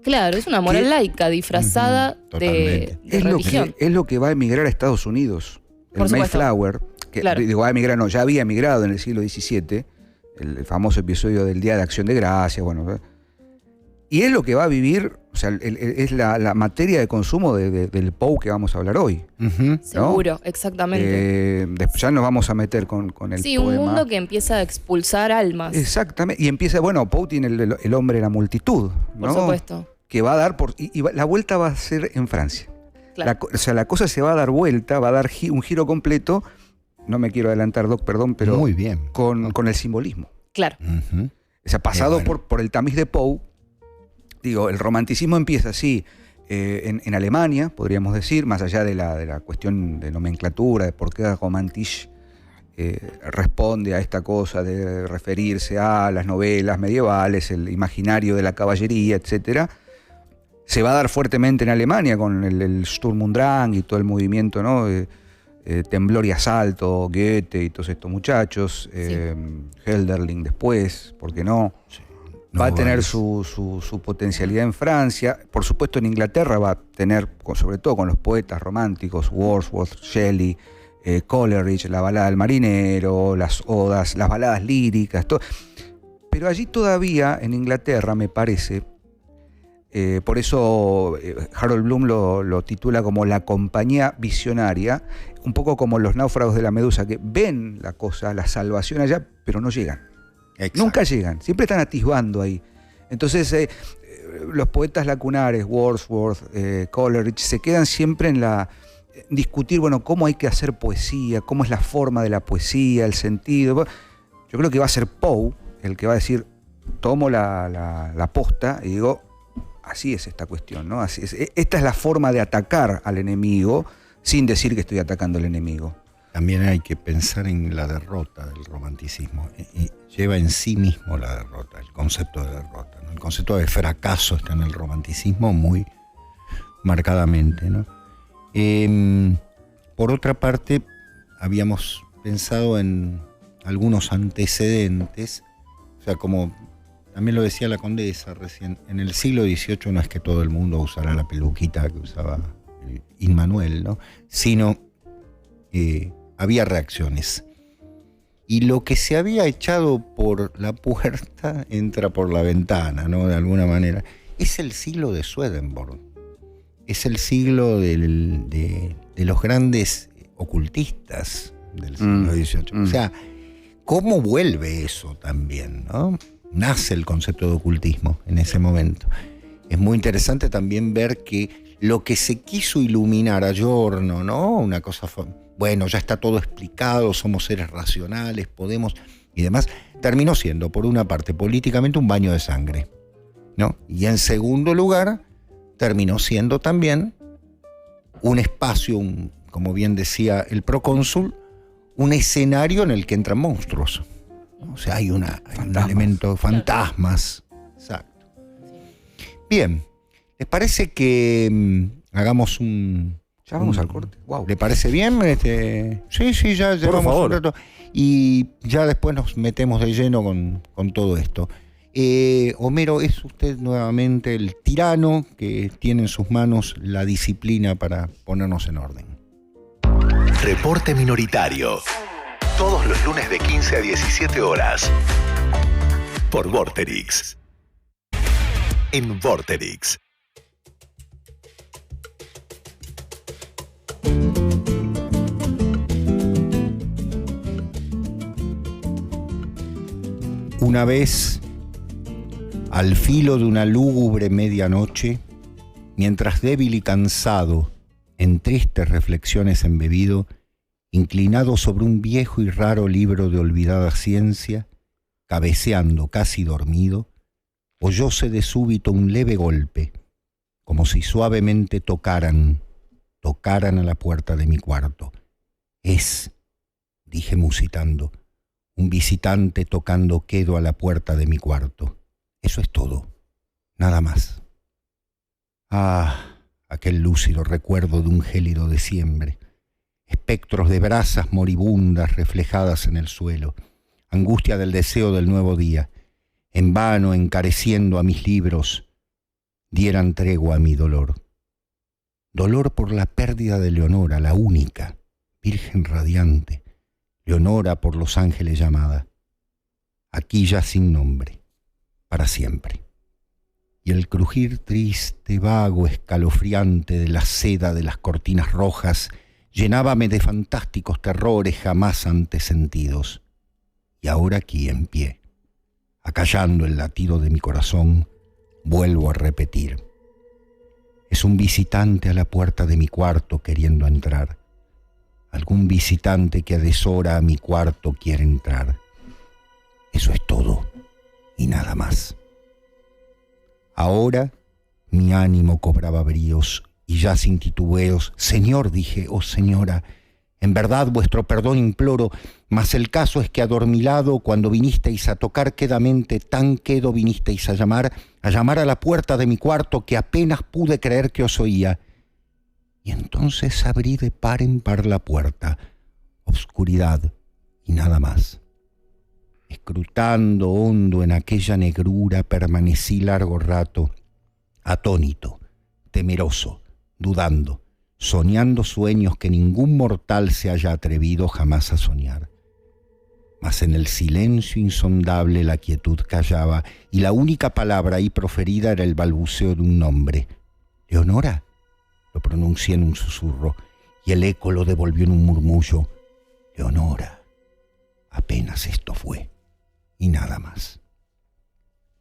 Speaker 2: Claro, es una moral
Speaker 3: ¿Qué?
Speaker 2: laica disfrazada
Speaker 1: Ujú,
Speaker 2: de
Speaker 1: totalmente.
Speaker 2: religión.
Speaker 3: Es lo que va a emigrar a Estados Unidos.
Speaker 2: Por
Speaker 3: El
Speaker 2: supuesto.
Speaker 3: Mayflower, que
Speaker 2: Claro.
Speaker 3: digo, va a emigrar, no, ya había emigrado en el siglo XVII, el famoso episodio del Día de Acción de Gracias, bueno. Y es lo que va a vivir, o sea, es la materia de consumo del Poe que vamos a hablar hoy.
Speaker 1: Ujú.
Speaker 2: Seguro, exactamente.
Speaker 3: Ya nos vamos a meter con el
Speaker 2: Sí,
Speaker 3: poema.
Speaker 2: un mundo que empieza a expulsar almas,
Speaker 3: Exactamente. Y empieza, bueno, Poe tiene el hombre de la multitud, ¿no?
Speaker 2: por supuesto.
Speaker 3: Que va a dar la vuelta va a ser en Francia.
Speaker 2: Claro.
Speaker 3: O sea, la cosa se va a dar vuelta, va a dar un giro completo. No me quiero adelantar, Doc, perdón, pero
Speaker 1: Muy bien.
Speaker 3: con el simbolismo.
Speaker 2: Claro.
Speaker 1: Ujú.
Speaker 3: O sea, pasado
Speaker 1: bueno.
Speaker 3: por el tamiz de Poe, digo, el romanticismo empieza así en Alemania, podríamos decir, más allá de la cuestión de nomenclatura, de por qué romantisch responde a esta cosa de referirse a las novelas medievales, el imaginario de la caballería, etcétera. Se va a dar fuertemente en Alemania con el Sturm und Drang y todo el movimiento, ¿no? Temblor y Asalto, Goethe y todos estos muchachos, Hölderlin después, ¿por qué no?
Speaker 1: Sí.
Speaker 3: Va a tener
Speaker 1: vale.
Speaker 3: su potencialidad en Francia, por supuesto en Inglaterra va a tener, sobre todo con los poetas románticos, Wordsworth, Shelley, Coleridge, la balada del marinero, las odas, las baladas líricas, todo. Pero allí todavía en Inglaterra, me parece, por eso Harold Bloom lo titula como la compañía visionaria, un poco como los náufragos de la Medusa, que ven la cosa, la salvación allá, pero no llegan.
Speaker 1: Exacto.
Speaker 3: Nunca llegan, siempre están atisbando ahí. Entonces los poetas lacunares, Wordsworth, Coleridge, se quedan siempre en discutir, bueno, cómo hay que hacer poesía, cómo es la forma de la poesía, el sentido. Yo creo que va a ser Poe el que va a decir, tomo la posta y digo, así es esta cuestión, ¿no? Así es. Esta es la forma de atacar al enemigo sin decir que estoy atacando al enemigo.
Speaker 1: también hay que pensar en la derrota del romanticismo. Y lleva en sí mismo la derrota, el concepto de derrota, ¿no? El concepto de fracaso está en el romanticismo muy marcadamente, ¿no? Por otra parte, habíamos pensado en algunos antecedentes, o sea, como también lo decía la condesa recién, en el siglo XVIII no es que todo el mundo usara la peluquita que usaba Immanuel, ¿no? Sino había reacciones. Y lo que se había echado por la puerta entra por la ventana, ¿no? De alguna manera. Es el siglo de Swedenborg. Es el siglo de los grandes ocultistas del siglo XVIII. O sea, ¿cómo vuelve eso también, no? Nace el concepto de ocultismo en ese momento. Es muy interesante también ver que lo que se quiso iluminar a Giorno, ¿no? Una cosa, bueno, ya está todo explicado, somos seres racionales, podemos y demás, terminó siendo, por una parte, políticamente un baño de sangre, ¿no? Y en segundo lugar, terminó siendo también un espacio, como bien decía el procónsul, un escenario en el que entran monstruos. O sea, hay un elemento, fantasmas. Exacto. Bien, ¿les parece que hagamos
Speaker 3: ya vamos al corte? Wow.
Speaker 1: ¿Le parece bien? Sí, ya llevamos
Speaker 4: favor.
Speaker 1: un rato. Y ya después nos metemos de lleno con todo esto. Homero, es usted nuevamente el tirano que tiene en sus manos la disciplina para ponernos en orden.
Speaker 5: Reporte Minoritario. Todos los lunes de 15 a 17 horas. Por Vorterix. En Vorterix.
Speaker 1: Una vez, al filo de una lúgubre medianoche, mientras débil y cansado, en tristes reflexiones embebido, inclinado sobre un viejo y raro libro de olvidada ciencia, cabeceando casi dormido, oyóse de súbito un leve golpe, como si suavemente tocaran a la puerta de mi cuarto. Es, dije musitando, un visitante tocando quedo a la puerta de mi cuarto. Eso es todo, nada más. Ah, aquel lúcido recuerdo de un gélido diciembre. Espectros de brasas moribundas reflejadas en el suelo, angustia del deseo del nuevo día, en vano encareciendo a mis libros, dieran tregua a mi dolor. Dolor por la pérdida de Leonora, la única, virgen radiante, Leonora por los ángeles llamada, aquí ya sin nombre, para siempre. Y el crujir triste, vago, escalofriante de la seda de las cortinas rojas llenábame de fantásticos terrores jamás antes sentidos. Y ahora aquí en pie, acallando el latido de mi corazón, vuelvo a repetir. Es un visitante a la puerta de mi cuarto queriendo entrar. Algún visitante que a deshora a mi cuarto quiere entrar. Eso es todo y nada más. Ahora mi ánimo cobraba bríos y ya sin titubeos, Señor, dije, oh señora, en verdad vuestro perdón imploro, mas el caso es que adormilado cuando vinisteis a tocar quedamente, tan quedo vinisteis a llamar a la puerta de mi cuarto que apenas pude creer que os oía. Y entonces abrí de par en par la puerta, obscuridad y nada más. Escrutando hondo en aquella negrura permanecí largo rato, atónito, temeroso, dudando, soñando sueños que ningún mortal se haya atrevido jamás a soñar. Mas en el silencio insondable la quietud callaba y la única palabra ahí proferida era el balbuceo de un nombre. «¿Leonora?», lo pronuncié en un susurro y el eco lo devolvió en un murmullo. «Leonora». Apenas esto fue y nada más.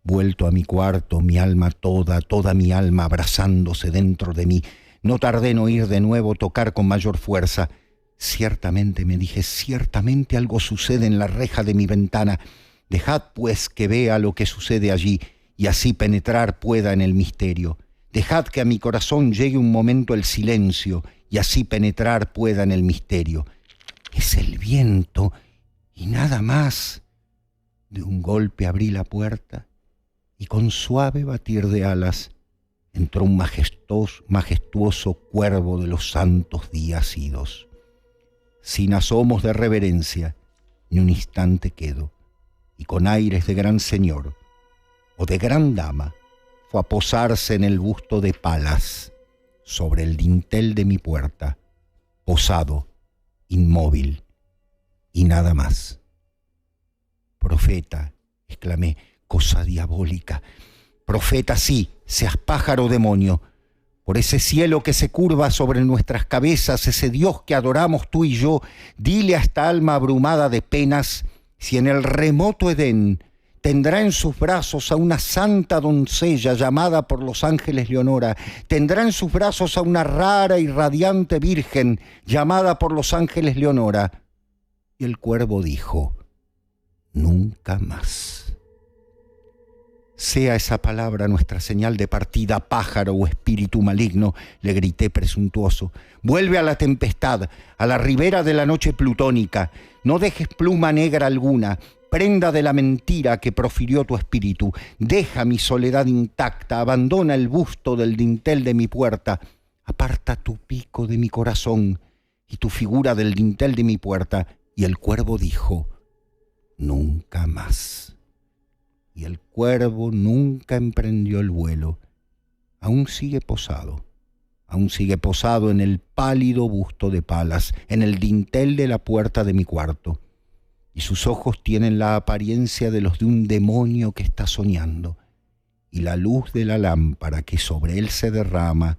Speaker 1: Vuelto a mi cuarto, mi alma toda mi alma abrazándose dentro de mí, no tardé en oír de nuevo tocar con mayor fuerza. Ciertamente, me dije, ciertamente algo sucede en la reja de mi ventana. Dejad, pues, que vea lo que sucede allí y así penetrar pueda en el misterio. Dejad que a mi corazón llegue un momento el silencio y así penetrar pueda en el misterio. es el viento y nada más. De un golpe abrí la puerta y con suave batir de alas entró un majestuoso cuervo de los santos días idos. Sin asomos de reverencia, ni un instante quedo, y con aires de gran señor o de gran dama, fue a posarse en el busto de Palas, sobre el dintel de mi puerta, posado, inmóvil, y nada más. Profeta, exclamé, cosa diabólica. Profeta, sí, seas pájaro o demonio. Por ese cielo que se curva sobre nuestras cabezas, ese Dios que adoramos tú y yo, dile a esta alma abrumada de penas si en el remoto Edén tendrá en sus brazos a una santa doncella llamada por los ángeles Leonora, tendrá en sus brazos a una rara y radiante virgen llamada por los ángeles Leonora. Y el cuervo dijo, nunca más. Sea esa palabra nuestra señal de partida, pájaro o espíritu maligno, le grité presuntuoso. Vuelve a la tempestad, a la ribera de la noche plutónica. No dejes pluma negra alguna, prenda de la mentira que profirió tu espíritu. Deja mi soledad intacta, abandona el busto del dintel de mi puerta. Aparta tu pico de mi corazón y tu figura del dintel de mi puerta. Y el cuervo dijo, nunca más. Y el cuervo nunca emprendió el vuelo. Aún sigue posado en el pálido busto de Palas, en el dintel de la puerta de mi cuarto. Y sus ojos tienen la apariencia de los de un demonio que está soñando, y la luz de la lámpara que sobre él se derrama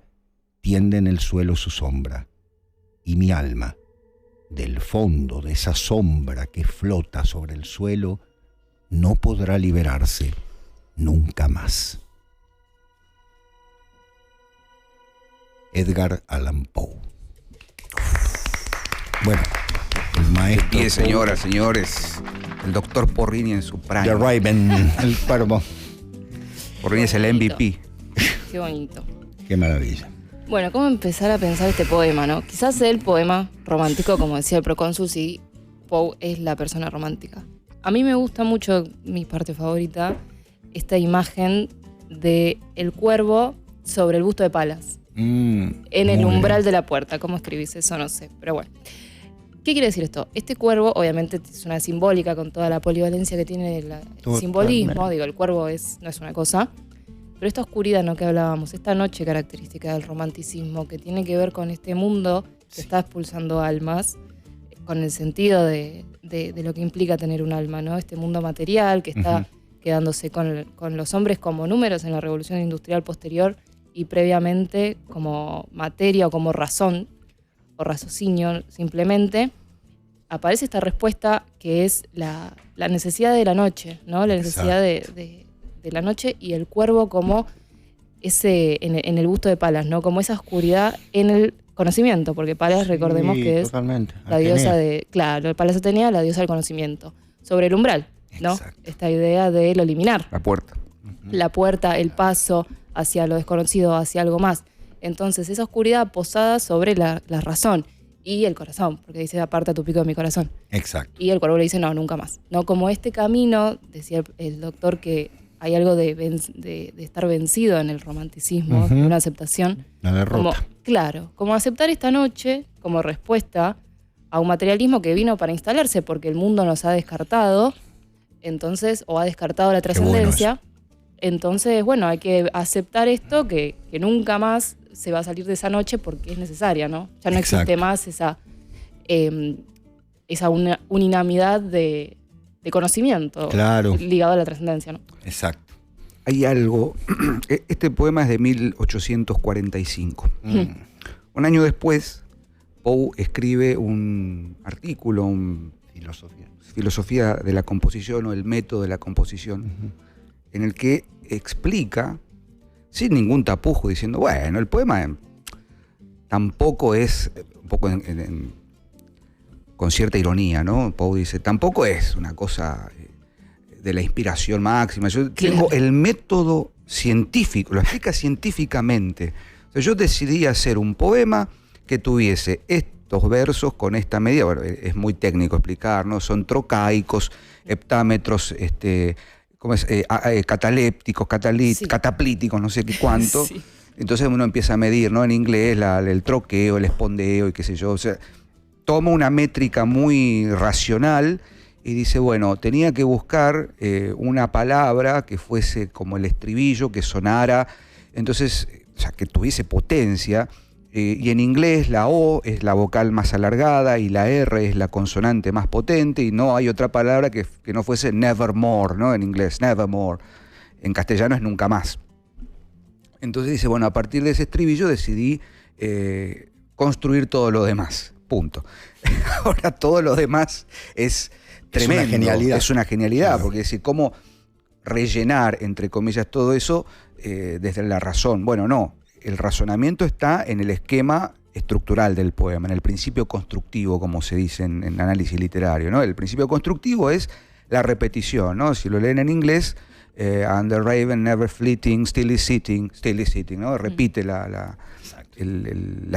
Speaker 1: tiende en el suelo su sombra. Y mi alma, del fondo de esa sombra que flota sobre el suelo, no podrá liberarse nunca más. Edgar Allan Poe. Bueno, el maestro
Speaker 3: Y señoras, señores, el doctor Porrini en su prime.
Speaker 1: The Raven, el cuervo.
Speaker 3: Porrini es el MVP.
Speaker 2: Qué bonito.
Speaker 1: Qué maravilla.
Speaker 2: Bueno, ¿cómo empezar a pensar este poema, no? Quizás el poema romántico, como decía el procónsul, si Poe es la persona romántica. A mí me gusta mucho, mi parte favorita, esta imagen de el cuervo sobre el busto de Palas. En el umbral de la puerta. ¿Cómo escribís eso? No sé, pero bueno. ¿Qué quiere decir esto? Este cuervo, obviamente, es una simbólica con toda la polivalencia que tiene el simbolismo. Digo, el cuervo no es una cosa. Pero esta oscuridad, ¿no?, que hablábamos, esta noche característica del romanticismo, que tiene que ver con este mundo que está expulsando almas, con el sentido de lo que implica tener un alma, ¿no? Este mundo material que está quedándose con los hombres como números en la revolución industrial posterior y previamente como materia o como razón o raciocinio simplemente, aparece esta respuesta que es la necesidad de la noche, ¿no? La necesidad de la noche y el cuervo como ese en el busto de Palas, ¿no? Como esa oscuridad en el conocimiento, porque Palas, recordemos que es la diosa de... Claro, Palas Atenea, la diosa del conocimiento. Sobre el umbral, ¿no?
Speaker 1: Exacto.
Speaker 2: Esta idea de lo liminar.
Speaker 3: La puerta.
Speaker 2: La puerta, el paso hacia lo desconocido, hacia algo más. Entonces, esa oscuridad posada sobre la razón y el corazón, porque dice, aparta tu pico de mi corazón.
Speaker 1: Exacto.
Speaker 2: Y el cuervo le dice, no, nunca más. No, como este camino, decía el doctor, que hay algo de estar vencido en el romanticismo, de una aceptación.
Speaker 1: La derrota.
Speaker 2: Como aceptar esta noche como respuesta a un materialismo que vino para instalarse porque el mundo nos ha descartado, entonces, o ha descartado la trascendencia. Entonces, bueno, hay que aceptar esto, que nunca más se va a salir de esa noche porque es necesaria, ¿no? Ya no existe más esa unanimidad de conocimiento ligado a la trascendencia, ¿no?
Speaker 1: Exacto.
Speaker 3: Hay algo, este poema es de 1845. Un año después, Poe escribe un artículo, filosofía de la composición o el método de la composición, en el que explica, sin ningún tapujo, diciendo, bueno, el poema tampoco es, un poco con cierta ironía, ¿no? Poe dice, tampoco es una cosa de la inspiración máxima. Yo tengo el método científico, lo explica científicamente. Entonces, yo decidí hacer un poema que tuviese estos versos con esta medida. Bueno, es muy técnico explicar, ¿no? Son trocaicos, heptámetros, ¿cómo es? Catalépticos,
Speaker 2: Sí.
Speaker 3: cataplíticos, no sé qué cuánto.
Speaker 2: Sí.
Speaker 3: Entonces uno empieza a medir, ¿no? En inglés el troqueo, el espondeo y qué sé yo. O sea, toma una métrica muy racional y dice, bueno, tenía que buscar una palabra que fuese como el estribillo, que sonara, entonces, o sea, que tuviese potencia. Y en inglés la O es la vocal más alargada y la R es la consonante más potente, y no hay otra palabra que no fuese nevermore, ¿no? En inglés, nevermore. En castellano es nunca más. Entonces dice, bueno, a partir de ese estribillo decidí construir todo lo demás. Punto. Ahora todo lo demás es tremendo.
Speaker 1: Es una genialidad.
Speaker 3: Es una genialidad,
Speaker 1: Claro.
Speaker 3: porque es decir, cómo rellenar, entre comillas, todo eso desde la razón. Bueno, no. El razonamiento está en el esquema estructural del poema, en el principio constructivo, como se dice en análisis literario, ¿no? El principio constructivo es la repetición, ¿no? Si lo leen en inglés, and the raven never fleeting, still is sitting, ¿no? Repite la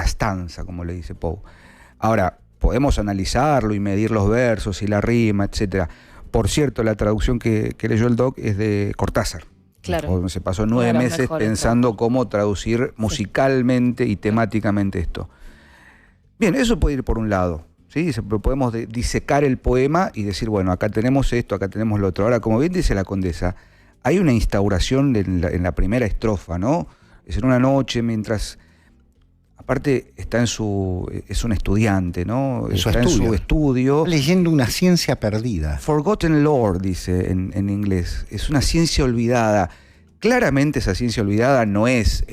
Speaker 3: estanza, como le dice Poe. Ahora, podemos analizarlo y medir los versos y la rima, etcétera. Por cierto, la traducción que leyó el Doc es de Cortázar.
Speaker 2: Claro.
Speaker 3: Se pasó
Speaker 2: Una
Speaker 3: 9
Speaker 2: de las
Speaker 3: meses
Speaker 2: mejores
Speaker 3: pensando cómo traducir musicalmente y temáticamente esto. Bien, eso puede ir por un lado, ¿sí? Podemos disecar el poema y decir, bueno, acá tenemos esto, acá tenemos lo otro. Ahora, como bien dice la condesa, hay una instauración en la primera estrofa, ¿no? Es en una noche mientras... Aparte es un estudiante, ¿no? Está en su estudio.
Speaker 1: Leyendo una ciencia perdida.
Speaker 3: Forgotten lore, dice en inglés. Es una ciencia olvidada. Claramente esa ciencia olvidada no es,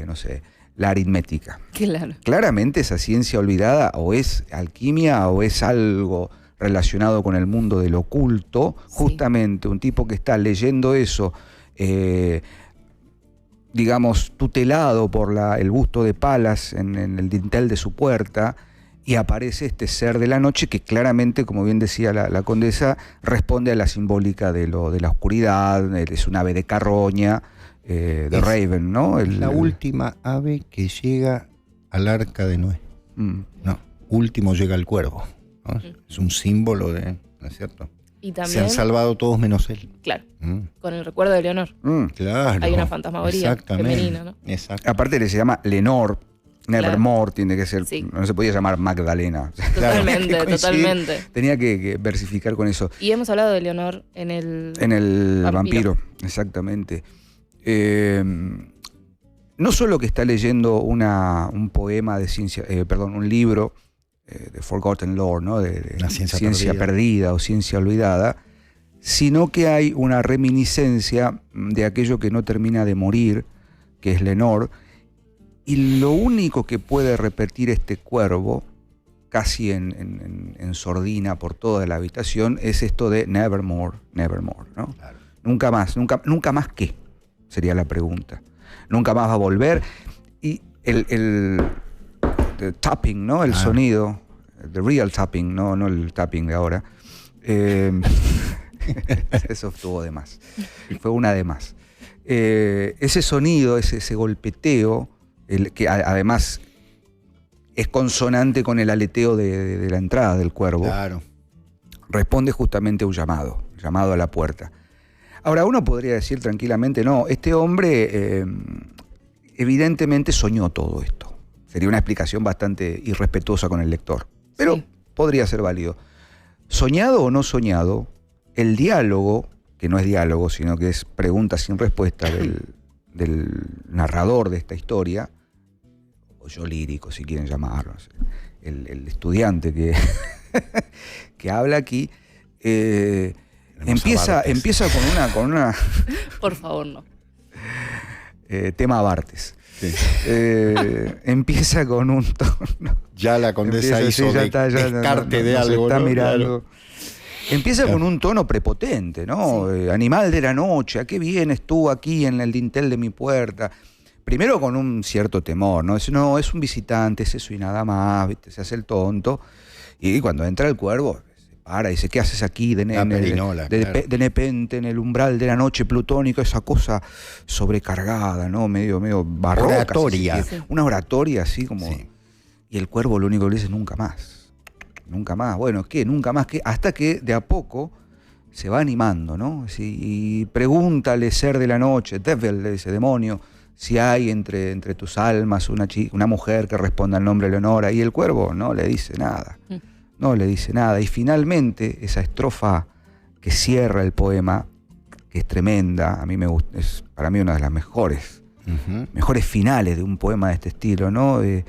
Speaker 3: no sé, la aritmética.
Speaker 2: Claro.
Speaker 3: Claramente esa ciencia olvidada o es alquimia o es algo relacionado con el mundo del oculto.
Speaker 2: Sí.
Speaker 3: Justamente un tipo que está leyendo eso... digamos, tutelado por el busto de Palas en el dintel de su puerta, y aparece este ser de la noche que claramente, como bien decía la condesa, responde a la simbólica de la oscuridad, es un ave de carroña, de Raven, ¿no?
Speaker 1: La última ave que llega al arca de Noé. No, último llega el cuervo, ¿no? Es un símbolo ¿no es cierto?
Speaker 2: Y también,
Speaker 1: se han salvado todos menos él.
Speaker 2: Claro, con el recuerdo de Leonor.
Speaker 1: Claro.
Speaker 2: Hay una fantasmagoría femenina, ¿no?
Speaker 1: Exacto.
Speaker 3: Aparte se llama Lenore, Nevermore,
Speaker 2: Claro.
Speaker 3: tiene que ser,
Speaker 2: Sí.
Speaker 3: no se podía llamar Magdalena.
Speaker 2: Totalmente, totalmente.
Speaker 3: Tenía que versificar con eso.
Speaker 2: Y hemos hablado de Leonor en el
Speaker 3: Vampiro, exactamente. No solo que está leyendo un poema de ciencia, un libro de Forgotten Lore, ¿no? de
Speaker 1: La ciencia
Speaker 3: perdida o ciencia olvidada, sino que hay una reminiscencia de aquello que no termina de morir, que es Lenore, y lo único que puede repetir este cuervo, casi en sordina por toda la habitación, es esto de nevermore, nevermore, ¿no?
Speaker 1: Claro.
Speaker 3: Nunca más ¿qué? Sería la pregunta. Nunca más va a volver. Y el tapping, ¿no? El sonido, the real tapping, no el tapping de ahora. Eso estuvo de más. Fue una de más. Ese sonido, ese golpeteo, que además es consonante con el aleteo de la entrada del cuervo,
Speaker 1: Claro.
Speaker 3: responde justamente a un llamado a la puerta. Ahora, uno podría decir tranquilamente, no, este hombre evidentemente soñó todo esto. Sería una explicación bastante irrespetuosa con el lector, pero
Speaker 2: Sí.
Speaker 3: podría ser válido. Soñado o no soñado, el diálogo, que no es diálogo, sino que es pregunta sin respuesta del narrador de esta historia, o yo lírico, si quieren llamarlo, no sé, el estudiante que habla aquí, empieza con una
Speaker 2: Por favor, no.
Speaker 3: tema Bartes.
Speaker 1: Sí.
Speaker 3: Empieza con un tono.
Speaker 1: Ya la condesa hizo descarte de algo.
Speaker 3: Está
Speaker 1: ¿no?
Speaker 3: mirando.
Speaker 1: Claro.
Speaker 3: Empieza con un tono prepotente, ¿no?
Speaker 2: Sí.
Speaker 3: Animal de la noche, ¿a qué vienes tú aquí en el dintel de mi puerta? Primero con un cierto temor, ¿no? Es un visitante, es eso y nada más, ¿viste? Se hace el tonto. Y cuando entra el cuervo, se para y dice, ¿qué haces aquí de nepente en el umbral de la noche plutónica? Esa cosa sobrecargada, ¿no? Medio barroca.
Speaker 1: Oratoria.
Speaker 3: Sí. Una oratoria así como...
Speaker 1: Sí.
Speaker 3: Y el cuervo lo único que le dice, nunca más. Nunca más. Bueno, ¿qué? Nunca más. ¿Qué? Hasta que de a poco se va animando, ¿no? Y pregúntale, ser de la noche, devil, le dice, demonio, si hay entre tus almas una mujer que responda al nombre de Leonora. Y el cuervo no le dice nada. No le dice nada. Y finalmente, esa estrofa que cierra el poema, que es tremenda, a mí me gusta, es para mí una de las mejores finales de un poema de este estilo, ¿no? Y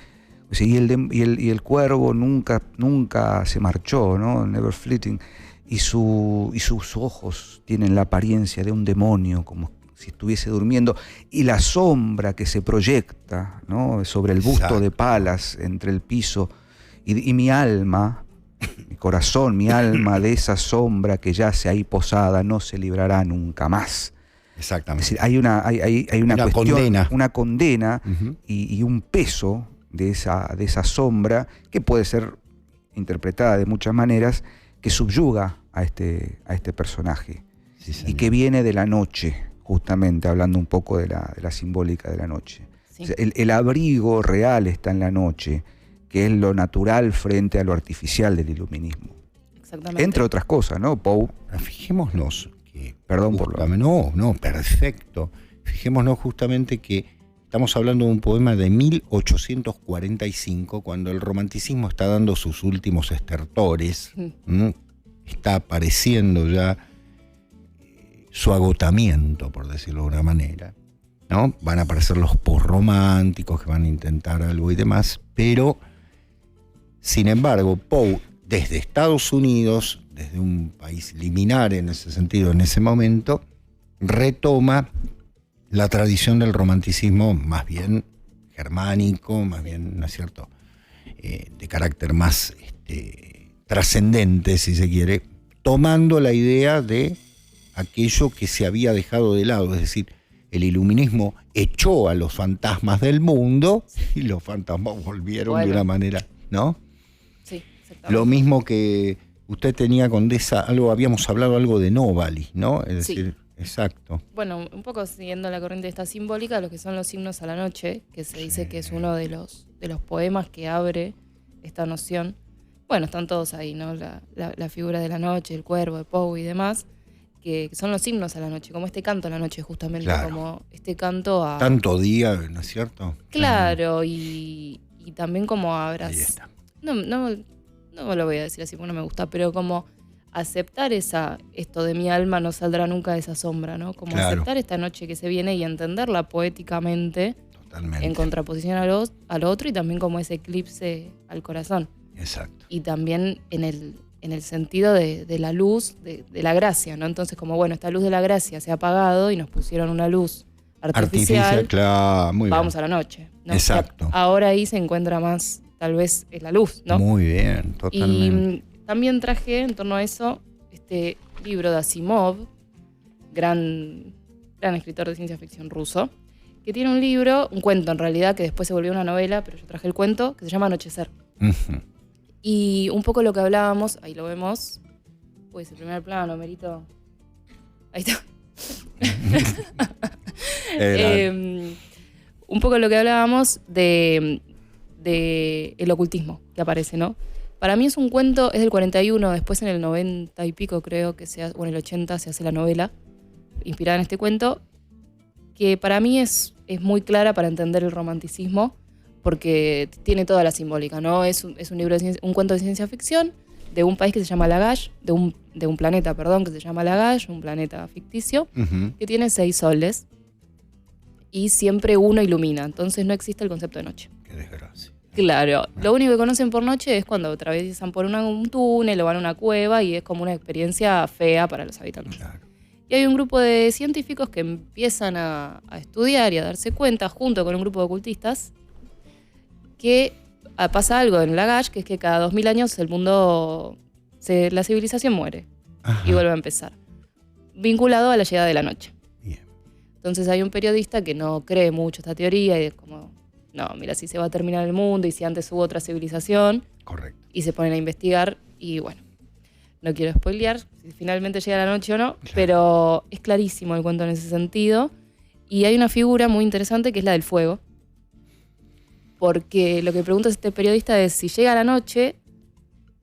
Speaker 3: el cuervo nunca se marchó, ¿no? Never fleeting. Y sus ojos tienen la apariencia de un demonio, como si estuviese durmiendo. Y la sombra que se proyecta, ¿no? Sobre el busto de Palas, entre el piso. Y mi alma, mi corazón, mi alma, de esa sombra que yace ahí posada, no se librará nunca más.
Speaker 1: Exactamente.
Speaker 3: Es decir, hay una cuestión,
Speaker 1: condena.
Speaker 3: Una condena y un peso de esa sombra que puede ser interpretada de muchas maneras, que subyuga a este personaje.
Speaker 1: Sí,
Speaker 3: y que viene de la noche, justamente hablando un poco de la simbólica de la noche.
Speaker 2: Sí.
Speaker 3: O sea, el abrigo real está en la noche, que es lo natural frente a lo artificial del iluminismo.
Speaker 2: Exactamente.
Speaker 3: Entre otras cosas, ¿no? Poe.
Speaker 1: Fijémonos que...
Speaker 3: Perdón por lo...
Speaker 1: No, perfecto. Fijémonos justamente que estamos hablando de un poema de 1845, cuando el romanticismo está dando sus últimos estertores. Está apareciendo ya su agotamiento, por decirlo de una manera, ¿no? Van a aparecer los posrománticos que van a intentar algo y demás, pero sin embargo Poe, desde Estados Unidos, desde un país liminar en ese sentido, en ese momento, retoma la tradición del romanticismo más bien germánico, más bien, ¿no es cierto?, de carácter más trascendente, si se quiere, tomando la idea de aquello que se había dejado de lado, es decir, el iluminismo echó a los fantasmas del mundo y los fantasmas volvieron de una manera, ¿no?
Speaker 2: Sí, exactamente.
Speaker 1: Lo mismo que usted tenía, Condesa, habíamos hablado algo de Nóvali, ¿no? Es decir, exacto.
Speaker 2: Bueno, un poco siguiendo la corriente esta simbólica, lo que son los himnos a la noche, que se dice que es uno de los poemas que abre esta noción. Bueno, están todos ahí, ¿no? La figura de la noche, el cuervo, de Poe y demás, que son los himnos a la noche, como este canto a la noche, justamente, claro. Como este canto a...
Speaker 1: Tanto día, ¿no es cierto?
Speaker 2: Claro, y también como
Speaker 1: Ahí está.
Speaker 2: No lo voy a decir así porque no me gusta, pero como aceptar esto de mi alma no saldrá nunca de esa sombra, ¿no? Como aceptar esta noche que se viene y entenderla poéticamente. Totalmente. En contraposición al otro, y también como ese eclipse al corazón.
Speaker 1: Exacto.
Speaker 2: Y también en el sentido de la luz, de la gracia, ¿no? Entonces, como bueno, esta luz de la gracia se ha apagado y nos pusieron una luz artificial,
Speaker 1: claro, muy
Speaker 2: vamos
Speaker 1: bien.
Speaker 2: a la noche, ¿no?
Speaker 1: Exacto.
Speaker 2: Ahora ahí se encuentra más, tal vez, la luz, ¿no?
Speaker 1: Muy bien, totalmente.
Speaker 2: Y también traje, en torno a eso, este libro de Asimov, gran escritor de ciencia ficción ruso, que tiene un cuento en realidad, que después se volvió una novela, pero yo traje el cuento, que se llama Anochecer.
Speaker 1: Uh-huh.
Speaker 2: Y un poco lo que hablábamos, ahí lo vemos, pues el primer plano, Merito. Ahí está. Un poco lo que hablábamos de el ocultismo que aparece, ¿no? Para mí es un cuento, es del 41, después en el 90 y pico creo que en el 80 se hace la novela, inspirada en este cuento, que para mí es muy clara para entender el romanticismo, porque tiene toda la simbólica, ¿no? Es un libro un cuento de ciencia ficción de un país que se llama Lagash, de un planeta, perdón, que se llama Lagash, un planeta ficticio, que tiene 6 soles y siempre uno ilumina, entonces no existe el concepto de noche.
Speaker 1: Qué desgracia.
Speaker 2: Claro, lo único que conocen por noche es cuando atraviesan por un túnel o van a una cueva y es como una experiencia fea para los habitantes.
Speaker 1: Claro.
Speaker 2: Y hay un grupo de científicos que empiezan a estudiar y a darse cuenta, junto con un grupo de ocultistas, que pasa algo en Lagash, que es que cada 2000 años el mundo, la civilización muere. Ajá. Y vuelve a empezar, vinculado a la llegada de la noche.
Speaker 1: Bien.
Speaker 2: Entonces hay un periodista que no cree mucho esta teoría y es como, no, mira, si se va a terminar el mundo y si antes hubo otra civilización.
Speaker 1: Correcto.
Speaker 2: Y se ponen a investigar y bueno, no quiero spoilear si finalmente llega la noche o no, claro. Pero es clarísimo el cuento en ese sentido. Y hay una figura muy interesante que es la del fuego. porque lo que pregunta este periodista es si llega la noche,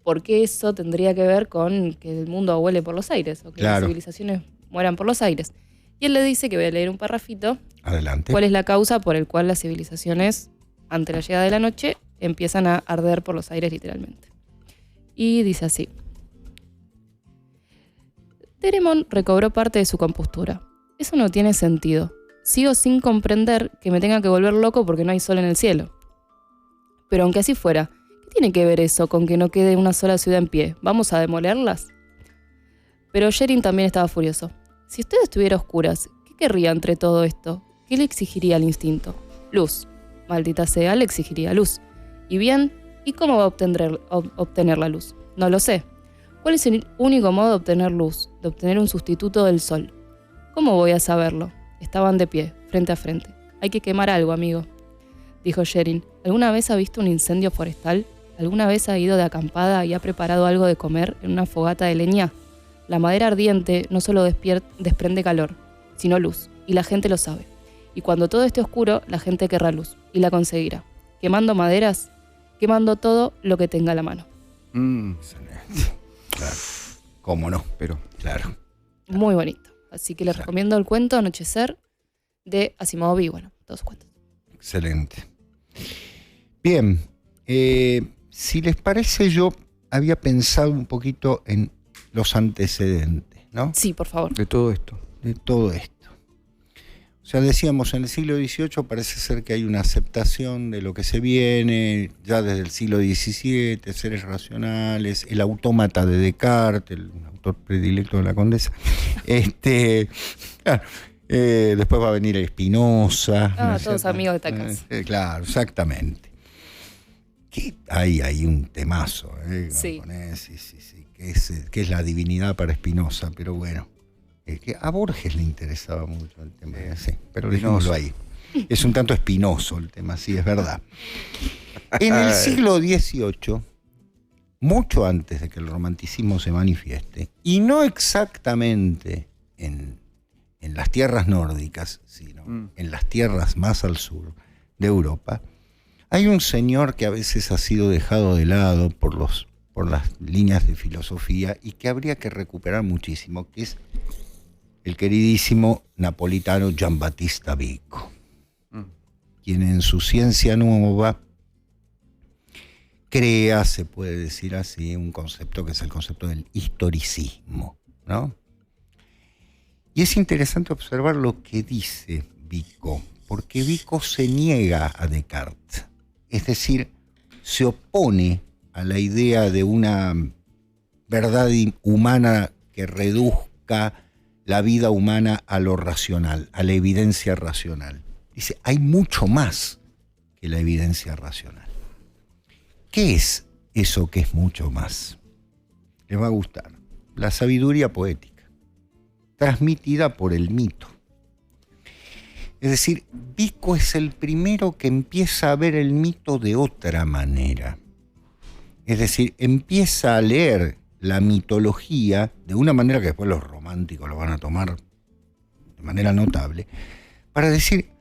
Speaker 2: ¿por qué eso tendría que ver con que el mundo vuele por los aires o que las civilizaciones mueran por los aires? Y él le dice, que voy a leer un parrafito,
Speaker 1: Adelante.
Speaker 2: cuál es la causa por el cual las civilizaciones, ante la llegada de la noche, empiezan a arder por los aires literalmente. Y dice así: Terémon recobró parte de su compostura. Eso no tiene sentido. Sigo sin comprender que me tenga que volver loco porque no hay sol en el cielo. Pero aunque así fuera, ¿qué tiene que ver eso con que no quede una sola ciudad en pie? ¿Vamos a demolerlas? Pero Sherin también estaba furioso. Si usted estuviera a oscuras, ¿qué querría entre todo esto? ¿Qué le exigiría al instinto? Luz. Maldita sea, le exigiría luz. Y bien, ¿y cómo va a obtener la luz? No lo sé. ¿Cuál es el único modo de obtener luz, de obtener un sustituto del sol? ¿Cómo voy a saberlo? Estaban de pie, frente a frente. Hay que quemar algo, amigo, dijo Sherin. ¿Alguna vez ha visto un incendio forestal? ¿Alguna vez ha ido de acampada y ha preparado algo de comer en una fogata de leña? La madera ardiente no solo desprende calor, sino luz, y la gente lo sabe. Y cuando todo esté oscuro, la gente querrá luz, y la conseguirá. Quemando maderas, quemando todo lo que tenga a la mano.
Speaker 1: Claro. ¿Cómo no?
Speaker 3: Pero,
Speaker 1: claro.
Speaker 2: Muy bonito. Así que les recomiendo el cuento Anochecer de Asimov y, bueno, todos sus cuentos.
Speaker 1: Excelente. Bien, si les parece, yo había pensado un poquito en los antecedentes, ¿no?
Speaker 2: Sí, por favor.
Speaker 3: de todo esto.
Speaker 1: De todo esto. O sea, decíamos, en el siglo XVIII parece ser que hay una aceptación de lo que se viene, ya desde el siglo XVII, seres racionales, el autómata de Descartes, el autor predilecto de la Condesa. Claro, después va a venir Spinoza. ¿no es
Speaker 2: todos
Speaker 1: cierto?
Speaker 2: amigos de Tacas.
Speaker 1: Claro, exactamente. Que hay un temazo,
Speaker 2: Sí.
Speaker 1: con ese, sí, que es la divinidad para Spinoza, pero bueno. Que a Borges le interesaba mucho el tema, sí, pero dejémoslo ahí. Es un tanto espinoso el tema, sí, es verdad. En el siglo XVIII, mucho antes de que el romanticismo se manifieste, y no exactamente en las tierras nórdicas, sino en las tierras más al sur de Europa, hay un señor que a veces ha sido dejado de lado por las líneas de filosofía y que habría que recuperar muchísimo, que es el queridísimo napolitano Giambattista Vico, quien en su Ciencia Nueva crea, se puede decir así, un concepto que es el concepto del historicismo, ¿no? Y es interesante observar lo que dice Vico, porque Vico se niega a Descartes, es decir, se opone a la idea de una verdad humana que reduzca la vida humana a lo racional, a la evidencia racional. Dice, hay mucho más que la evidencia racional. ¿Qué es eso que es mucho más? Les va a gustar. La sabiduría poética, transmitida por el mito. Es decir, Vico es el primero que empieza a ver el mito de otra manera. Es decir, empieza a leer la mitología de una manera que después los románticos lo van a tomar de manera notable, para decir,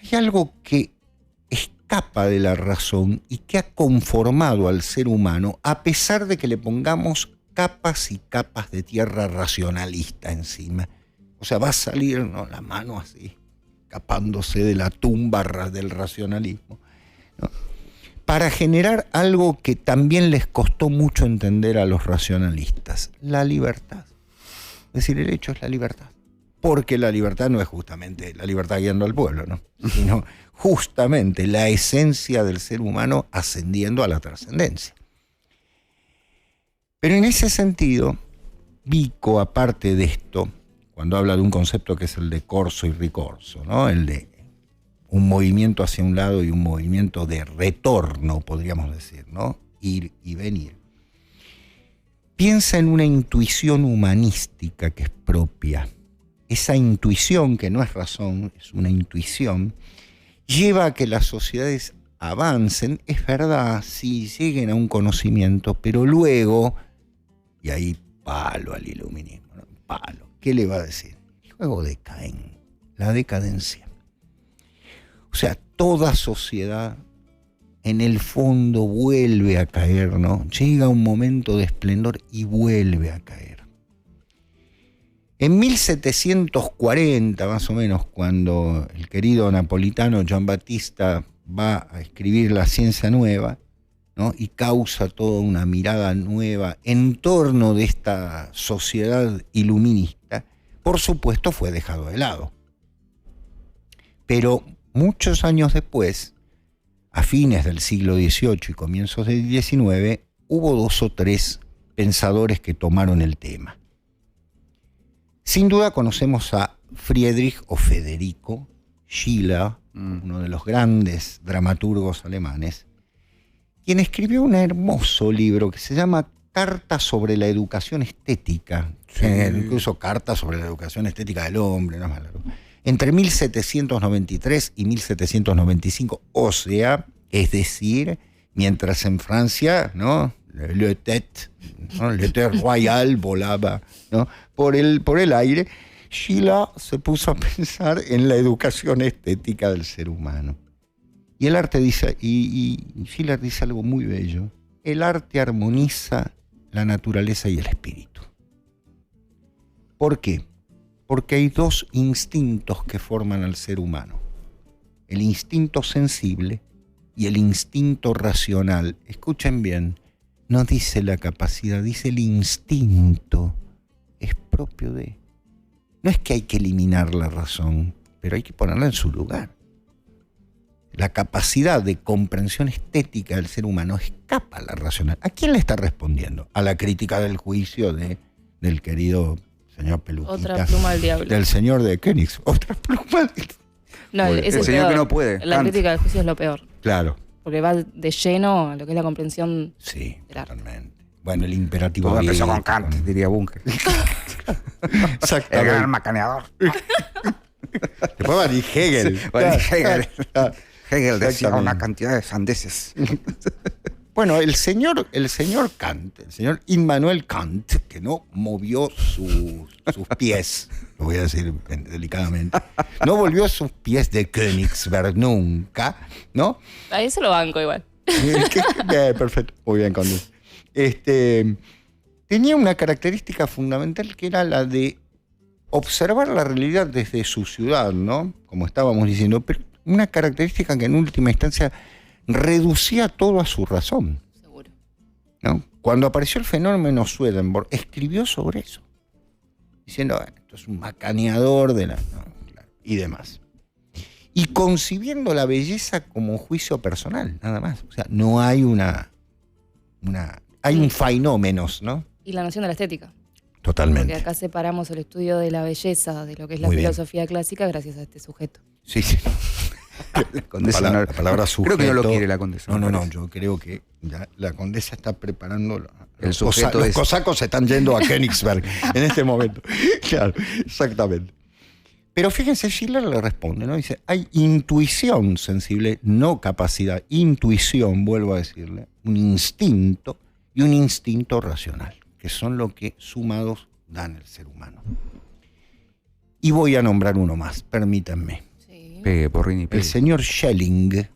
Speaker 1: hay algo que escapa de la razón y que ha conformado al ser humano a pesar de que le pongamos capas y capas de tierra racionalista encima. O sea, va a salir, ¿no?, la mano así, escapándose de la tumba del racionalismo, ¿no?, para generar algo que también les costó mucho entender a los racionalistas, la libertad. Es decir, el hecho es la libertad. Porque la libertad no es justamente la libertad guiando al pueblo, ¿no?, sino justamente la esencia del ser humano ascendiendo a la trascendencia. Pero en ese sentido, Vico, aparte de esto, cuando habla de un concepto que es el de corso y ricorso, ¿no?, el de un movimiento hacia un lado y un movimiento de retorno, podríamos decir, ¿no?, ir y venir, piensa en una intuición humanística que es propia. Esa intuición, que no es razón, es una intuición, lleva a que las sociedades avancen, es verdad, sí, lleguen a un conocimiento, pero luego, y ahí palo al iluminismo, ¿no?, palo, ¿qué le va a decir? Luego decaen, la decadencia. O sea, toda sociedad en el fondo vuelve a caer, ¿no? Llega un momento de esplendor y vuelve a caer. En 1740, más o menos, cuando el querido napolitano Giambattista va a escribir La Ciencia Nueva, ¿no? Y causa toda una mirada nueva en torno de esta sociedad iluminista, por supuesto fue dejado de lado. Pero muchos años después, a fines del siglo XVIII y comienzos del XIX, hubo 2 o 3 pensadores que tomaron el tema. Sin duda conocemos a Friedrich o Federico Schiller, uno de los grandes dramaturgos alemanes, quien escribió un hermoso libro que se llama Carta sobre la educación estética, incluso Carta sobre la educación estética del hombre, no más largo, entre 1793 y 1795, o sea, es decir, mientras en Francia, ¿no?, le tête, ¿no?, le tête royal volaba, ¿no?, por el aire, Schiller se puso a pensar en la educación estética del ser humano. Y el arte dice, y Schiller dice algo muy bello: el arte armoniza la naturaleza y el espíritu. ¿Por qué? Porque hay 2 instintos que forman al ser humano: el instinto sensible y el instinto racional. Escuchen bien, no dice la capacidad, dice el instinto. Es propio de... No es que hay que eliminar la razón, pero hay que ponerla en su lugar. La capacidad de comprensión estética del ser humano escapa a la racional. ¿A quién le está respondiendo? A la crítica del juicio del querido señor Peluquita.
Speaker 2: Otra pluma del diablo.
Speaker 1: Del señor de Königs. Otra pluma.
Speaker 2: No,
Speaker 3: El
Speaker 2: ese es
Speaker 3: señor
Speaker 2: peor.
Speaker 3: que no puede.
Speaker 2: La
Speaker 3: Kant.
Speaker 2: crítica del juicio es lo peor.
Speaker 1: Claro.
Speaker 2: Porque va de lleno a lo que es la comprensión.
Speaker 1: Sí,
Speaker 2: del arte.
Speaker 1: totalmente. Bueno, el imperativo.
Speaker 3: Todo empezó con
Speaker 1: griego,
Speaker 3: Kant, diría Bunker.
Speaker 1: Exactamente.
Speaker 3: El gran macaneador.
Speaker 1: Después va a decir Hegel.
Speaker 3: Sí, bueno, Hegel. Hegel decía
Speaker 1: Exactamente.
Speaker 3: una cantidad de sandeces.
Speaker 1: Bueno, el señor Kant, el señor Immanuel Kant, que no movió sus pies, lo voy a decir delicadamente, no volvió sus pies de Königsberg nunca, ¿no?
Speaker 2: A eso lo banco igual.
Speaker 1: Perfecto, muy bien, Conde. Tenía una característica fundamental que era la de observar la realidad desde su ciudad, ¿no? Como estábamos diciendo, pero una característica que en última instancia reducía todo a su razón,
Speaker 2: Seguro.
Speaker 1: ¿no? Cuando apareció el fenómeno Swedenborg, escribió sobre eso, diciendo, esto es un macaneador de la... no, claro, y demás. Y concibiendo la belleza como un juicio personal, nada más. O sea, no hay hay un fenómenos, ¿no?
Speaker 2: Y la noción de la estética.
Speaker 1: Totalmente.
Speaker 2: Porque acá separamos el estudio de la belleza, de lo que es la
Speaker 1: Muy bien.
Speaker 2: filosofía clásica, gracias a este sujeto.
Speaker 1: Sí, sí.
Speaker 3: La condesa
Speaker 1: La palabra sujeto.
Speaker 3: Creo que no lo quiere la condesa.
Speaker 1: No,
Speaker 3: me
Speaker 1: no, no,
Speaker 3: parece.
Speaker 1: yo creo que ya la condesa está preparando...
Speaker 3: El sujeto
Speaker 1: los
Speaker 3: es-
Speaker 1: cosacos se están yendo a Königsberg en este momento. Claro, exactamente. Pero fíjense, Schiller le responde, ¿no? Dice, hay intuición sensible, no capacidad, intuición, vuelvo a decirle, un instinto y un instinto racional, que son lo que sumados dan el ser humano. Y voy a nombrar uno más, permítanme.
Speaker 2: Sí.
Speaker 3: Pegue, porrini,
Speaker 1: El
Speaker 3: pegue.
Speaker 1: señor Schelling, que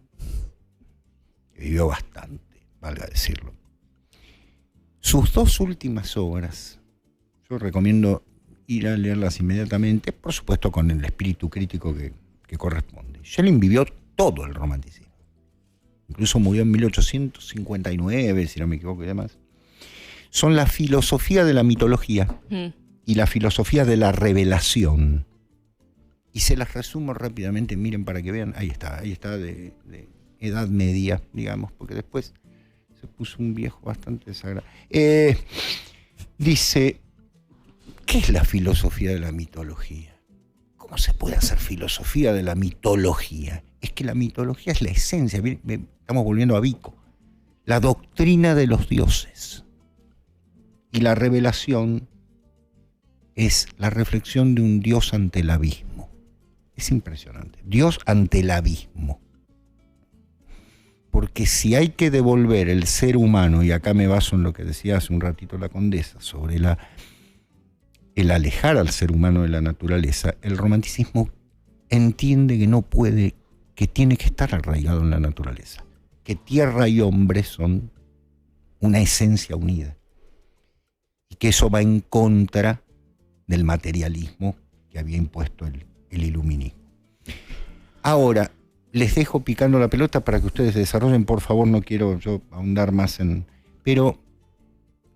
Speaker 1: vivió bastante, valga decirlo. Sus 2 últimas obras, yo recomiendo ir a leerlas inmediatamente, por supuesto con el espíritu crítico que corresponde. Schelling vivió todo el romanticismo. Incluso murió en 1859, si no me equivoco y demás. Son la filosofía de la mitología y la filosofía de la revelación. Y se las resumo rápidamente, miren para que vean, ahí está de Edad Media, digamos, porque después se puso un viejo bastante desagradable. Dice, ¿qué es la filosofía de la mitología? ¿Cómo se puede hacer filosofía de la mitología? Es que la mitología es la esencia, estamos volviendo a Vico, la doctrina de los dioses. Y la revelación es la reflexión de un Dios ante el abismo. Es impresionante. Dios ante el abismo. Porque si hay que devolver el ser humano, y acá me baso en lo que decía hace un ratito la condesa, sobre el alejar al ser humano de la naturaleza, el romanticismo entiende que no puede, que tiene que estar arraigado en la naturaleza. que tierra y hombre son una esencia unida y que eso va en contra del materialismo que había impuesto el iluminismo. Ahora, les dejo picando la pelota para que ustedes desarrollen, por favor, no quiero yo ahondar más en... Pero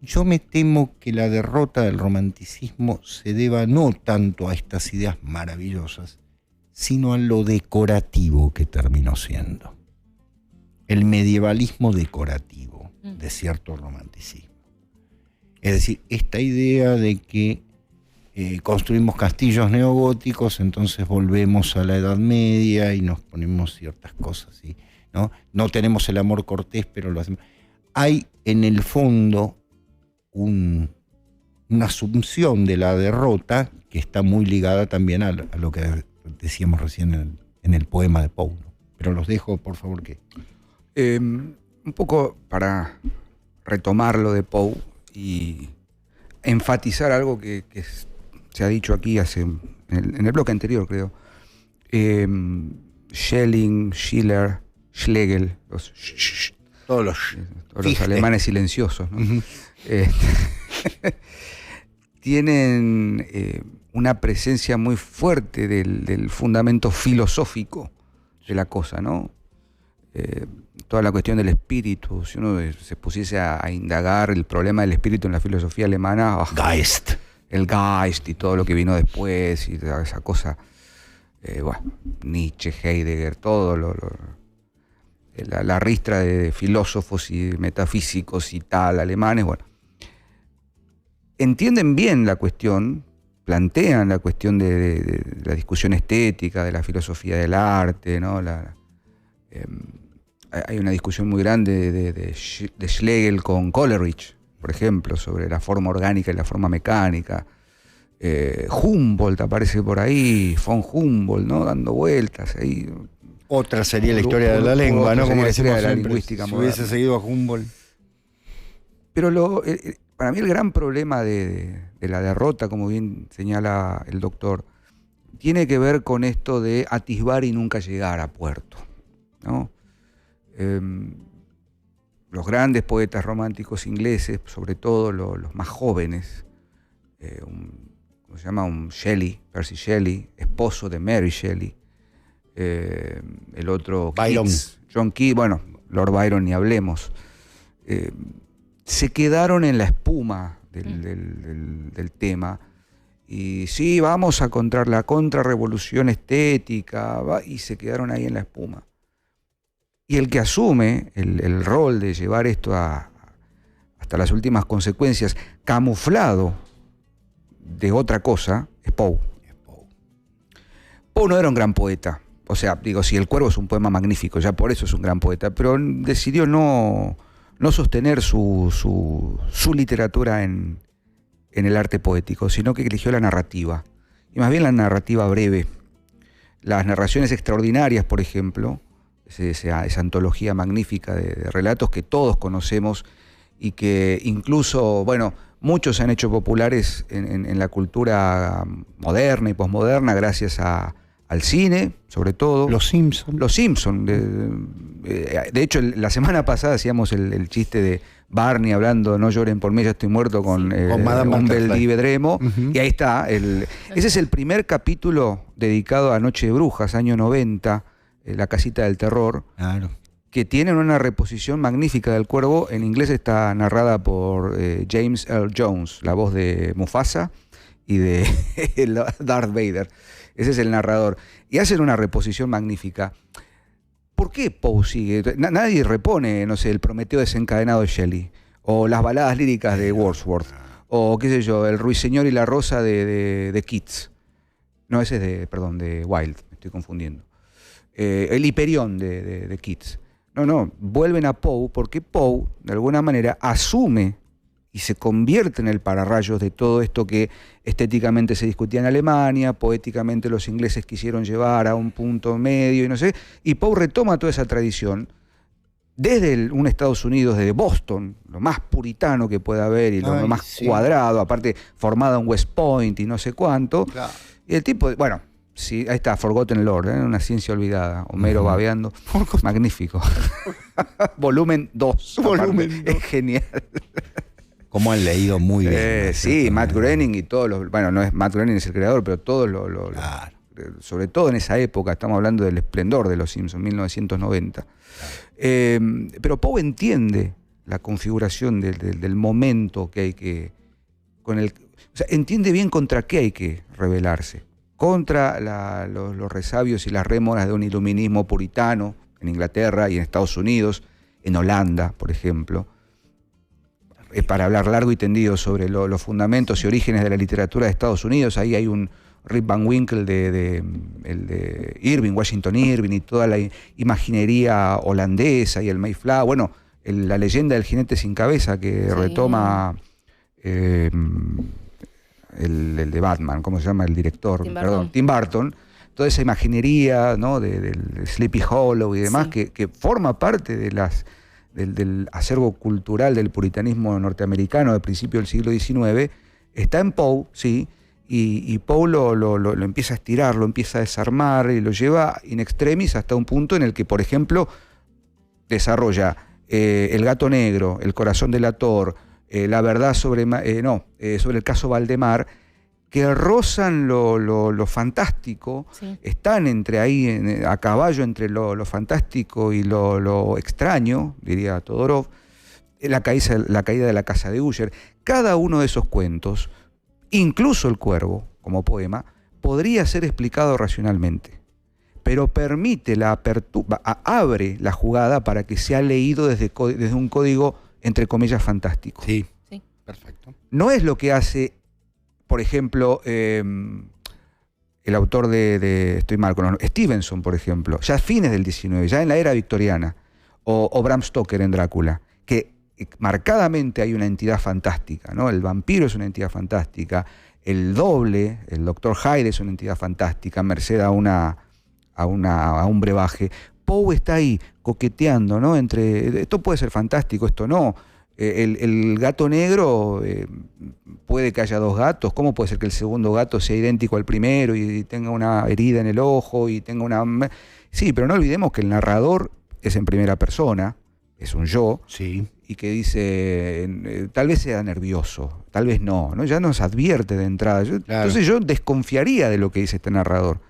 Speaker 1: yo me temo que la derrota del romanticismo se deba no tanto a estas ideas maravillosas, sino a lo decorativo que terminó siendo. El medievalismo decorativo de cierto romanticismo. Es decir, esta idea de que construimos castillos neogóticos, entonces volvemos a la Edad Media y nos ponemos ciertas cosas, ¿sí? No tenemos el amor cortés, pero lo hacemos. Hay en el fondo una asunción de la derrota que está muy ligada también a lo que decíamos recién en el poema de Poe, ¿no? Pero los dejo, por favor, que...
Speaker 3: un poco para retomar lo de Poe y enfatizar algo que se ha dicho aquí en el bloque anterior, creo. Schelling, Schiller, Schlegel,
Speaker 1: todos
Speaker 3: los alemanes silenciosos, ¿no? Tienen una presencia muy fuerte del fundamento filosófico de la cosa, ¿no? Toda la cuestión del espíritu, si uno se pusiese a indagar el problema del espíritu en la filosofía alemana,
Speaker 1: Geist.
Speaker 3: El Geist y todo lo que vino después y toda esa cosa, Nietzsche, Heidegger, todo la ristra de filósofos y metafísicos y tal, alemanes, entienden bien la cuestión, plantean la cuestión de la discusión estética, de la filosofía del arte, ¿no? Hay una discusión muy grande de Schlegel con Coleridge, por ejemplo, sobre la forma orgánica y la forma mecánica. Humboldt aparece por ahí, von Humboldt, ¿no? Dando vueltas ahí.
Speaker 1: Otra sería la historia de la lengua, ¿no? Como
Speaker 3: la historia
Speaker 1: decimos
Speaker 3: de la
Speaker 1: siempre,
Speaker 3: lingüística
Speaker 1: si
Speaker 3: moderna.
Speaker 1: hubiese seguido a Humboldt.
Speaker 3: Pero para mí el gran problema de la derrota, como bien señala el doctor, tiene que ver con esto de atisbar y nunca llegar a puerto, ¿no? Los grandes poetas románticos ingleses, sobre todo los más jóvenes, ¿cómo se llama? Un Shelley, Percy Shelley, esposo de Mary Shelley, el otro
Speaker 1: Byron.
Speaker 3: Keats, John Keats, Lord Byron ni hablemos, se quedaron en la espuma del tema. Y sí, vamos a encontrar la contrarrevolución estética, y se quedaron ahí en la espuma. Y el que asume el rol de llevar esto hasta las últimas consecuencias, camuflado de otra cosa, es Poe. Poe no era un gran poeta. O sea, si El Cuervo es un poema magnífico, ya por eso es un gran poeta, pero decidió no sostener su literatura en el arte poético, sino que eligió la narrativa. Y más bien la narrativa breve. Las narraciones extraordinarias, por ejemplo, esa antología magnífica de relatos que todos conocemos y que incluso, muchos se han hecho populares en la cultura moderna y posmoderna gracias al cine, sobre todo.
Speaker 1: Los Simpson.
Speaker 3: Los Simpson. De hecho, la semana pasada hacíamos el chiste de Barney hablando "No lloren por mí, ya estoy muerto" con
Speaker 1: Madame
Speaker 3: un
Speaker 1: Butterfly.
Speaker 3: Bel Vedremo.
Speaker 1: Uh-huh.
Speaker 3: Y ahí está. Ese es el primer capítulo dedicado a Noche de Brujas, año 90, La Casita del Terror.
Speaker 1: Claro.
Speaker 3: Que tienen una reposición magnífica del Cuervo. En inglés está narrada por James Earl Jones, la voz de Mufasa y de Darth Vader. Ese es el narrador. Y hacen una reposición magnífica. ¿Por qué Poe sigue? Nadie repone, el Prometeo desencadenado de Shelley, o las baladas líricas de Wordsworth, o qué sé yo, el Ruiseñor y la Rosa de Keats. No, ese es de Wilde, me estoy confundiendo. El Hiperión de Keats. No, vuelven a Poe porque Poe, de alguna manera, asume y se convierte en el pararrayos de todo esto que estéticamente se discutía en Alemania, poéticamente los ingleses quisieron llevar a un punto medio y Poe retoma toda esa tradición desde un Estados Unidos, desde Boston, lo más puritano que pueda haber y lo más cuadrado, aparte formado en West Point y no sé cuánto.
Speaker 1: Claro.
Speaker 3: Y el tipo, Sí, ahí está, Forgotten Lord, una ciencia olvidada. Homero babeando. Magnífico. Volumen 2.
Speaker 1: Volumen 2.
Speaker 3: Es genial.
Speaker 1: Como han leído muy bien.
Speaker 3: Sí, Matt Groening y todos los... Bueno, no es Matt Groening es el creador, pero todos
Speaker 1: Claro.
Speaker 3: sobre todo en esa época, estamos hablando del esplendor de los Simpsons, 1990. Pero Poe entiende la configuración del momento que hay que... O sea, entiende bien contra qué hay que rebelarse. Contra los resabios y las rémoras de un iluminismo puritano en Inglaterra y en Estados Unidos, en Holanda, por ejemplo. Para hablar largo y tendido sobre los fundamentos y orígenes de la literatura de Estados Unidos, ahí hay un Rip Van Winkle el de Irving, Washington Irving, y toda la imaginería holandesa y el Mayflower. Bueno, la leyenda del jinete sin cabeza que retoma el de Batman, ¿cómo se llama el director? Tim Burton. Toda esa imaginería, ¿no? del Sleepy Hollow y demás, que forma parte de del acervo cultural del puritanismo norteamericano del principio del siglo XIX, está en Poe, sí, y Poe lo empieza a estirar, lo empieza a desarmar y lo lleva in extremis hasta un punto en el que, por ejemplo, desarrolla El gato negro, El corazón delator, La verdad sobre el caso Valdemar, que rozan lo fantástico, están entre ahí, a caballo entre lo fantástico y lo extraño, diría Todorov, la caída de la casa de Usher. Cada uno de esos cuentos, incluso El Cuervo, como poema, podría ser explicado racionalmente, pero permite la apertura, abre la jugada para que sea leído desde un código, entre comillas, fantástico.
Speaker 1: Sí, perfecto.
Speaker 3: No es lo que hace, por ejemplo, el autor estoy mal con Stevenson, por ejemplo, ya a fines del XIX, ya en la era victoriana, o Bram Stoker en Drácula, que marcadamente hay una entidad fantástica, ¿no? El vampiro es una entidad fantástica, el doble, el Dr. Hyde es una entidad fantástica, merced a un brebaje. Poe está ahí coqueteando, ¿no? Entre esto puede ser fantástico, esto no. El gato negro, puede que haya dos gatos. ¿Cómo puede ser que el segundo gato sea idéntico al primero y tenga una herida en el ojo y tenga una... Sí, pero no olvidemos que el narrador es en primera persona, es un yo,
Speaker 1: sí,
Speaker 3: y que dice, tal vez sea nervioso, tal vez no, ya nos advierte de entrada.
Speaker 1: Claro.
Speaker 3: Entonces yo desconfiaría de lo que dice este narrador,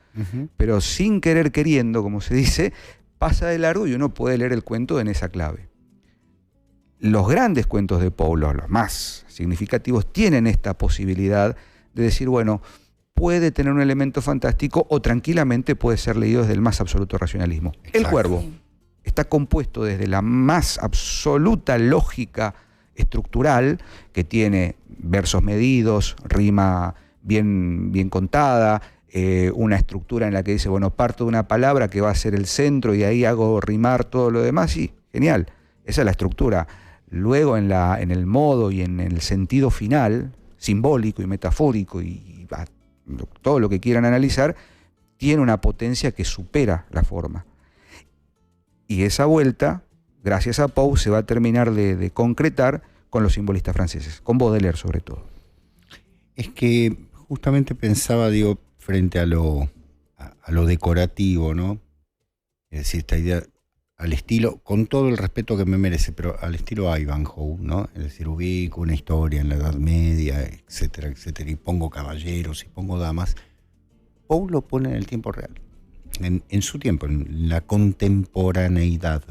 Speaker 3: pero sin querer queriendo, como se dice, pasa de largo y uno puede leer el cuento en esa clave. Los grandes cuentos de Poe, los más significativos, tienen esta posibilidad de decir, bueno, puede tener un elemento fantástico o tranquilamente puede ser leído desde el más absoluto racionalismo. Exacto. El Cuervo está compuesto desde la más absoluta lógica estructural, que tiene versos medidos, rima bien contada, una estructura en la que dice, bueno, parto de una palabra que va a ser el centro y ahí hago rimar todo lo demás, sí, genial, esa es la estructura. Luego en el modo y en el sentido final, simbólico y metafórico y todo lo que quieran analizar, tiene una potencia que supera la forma. Y esa vuelta, gracias a Poe, se va a terminar de concretar con los simbolistas franceses, con Baudelaire sobre todo.
Speaker 1: Es que justamente pensaba, digo, frente a lo decorativo, ¿no? Es decir, esta idea al estilo, con todo el respeto que me merece, pero al estilo Ivanhoe, ¿no? Es decir, ubico una historia en la Edad Media, etcétera, etcétera, y pongo caballeros y pongo damas. Poe lo pone en el tiempo real, en su tiempo, en la contemporaneidad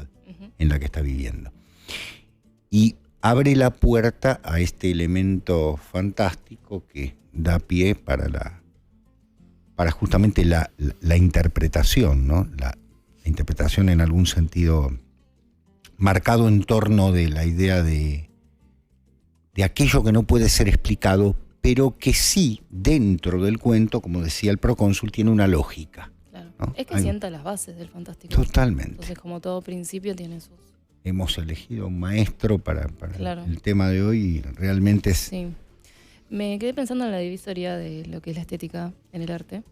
Speaker 1: en la que está viviendo. Y abre la puerta a este elemento fantástico que da pie para justamente la interpretación, ¿no? La interpretación en algún sentido marcado en torno de la idea de aquello que no puede ser explicado, pero que sí, dentro del cuento, como decía el procónsul, tiene una lógica.
Speaker 2: Claro.
Speaker 1: ¿No?
Speaker 2: Es que sienta las bases del fantástico.
Speaker 1: Totalmente.
Speaker 2: Entonces, como todo principio, tiene sus...
Speaker 1: Hemos elegido un maestro para
Speaker 2: claro.
Speaker 1: el tema de hoy y realmente es...
Speaker 2: Sí. Me quedé pensando en la divisoria de lo que es la estética en el arte.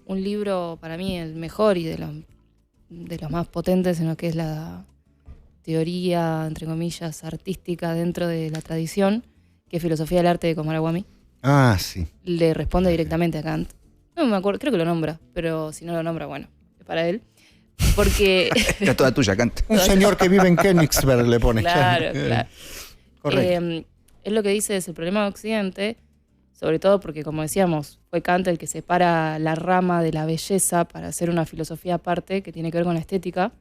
Speaker 2: Un libro, para mí, el mejor y de los más potentes en lo que es la teoría, entre comillas, artística dentro de la tradición, que es Filosofía del Arte de Komaraguami.
Speaker 1: Ah, sí.
Speaker 2: Le responde directamente a Kant. No me acuerdo, creo que lo nombra, pero si no lo nombra, bueno, es para él. Porque...
Speaker 3: Está toda tuya, Kant.
Speaker 1: Un señor que vive en Königsberg le pone.
Speaker 2: Claro, claro.
Speaker 1: Correcto.
Speaker 2: Es lo que dice es el problema de Occidente, sobre todo porque, como decíamos, fue Kant el que separa la rama de la belleza para hacer una filosofía aparte que tiene que ver con la estética.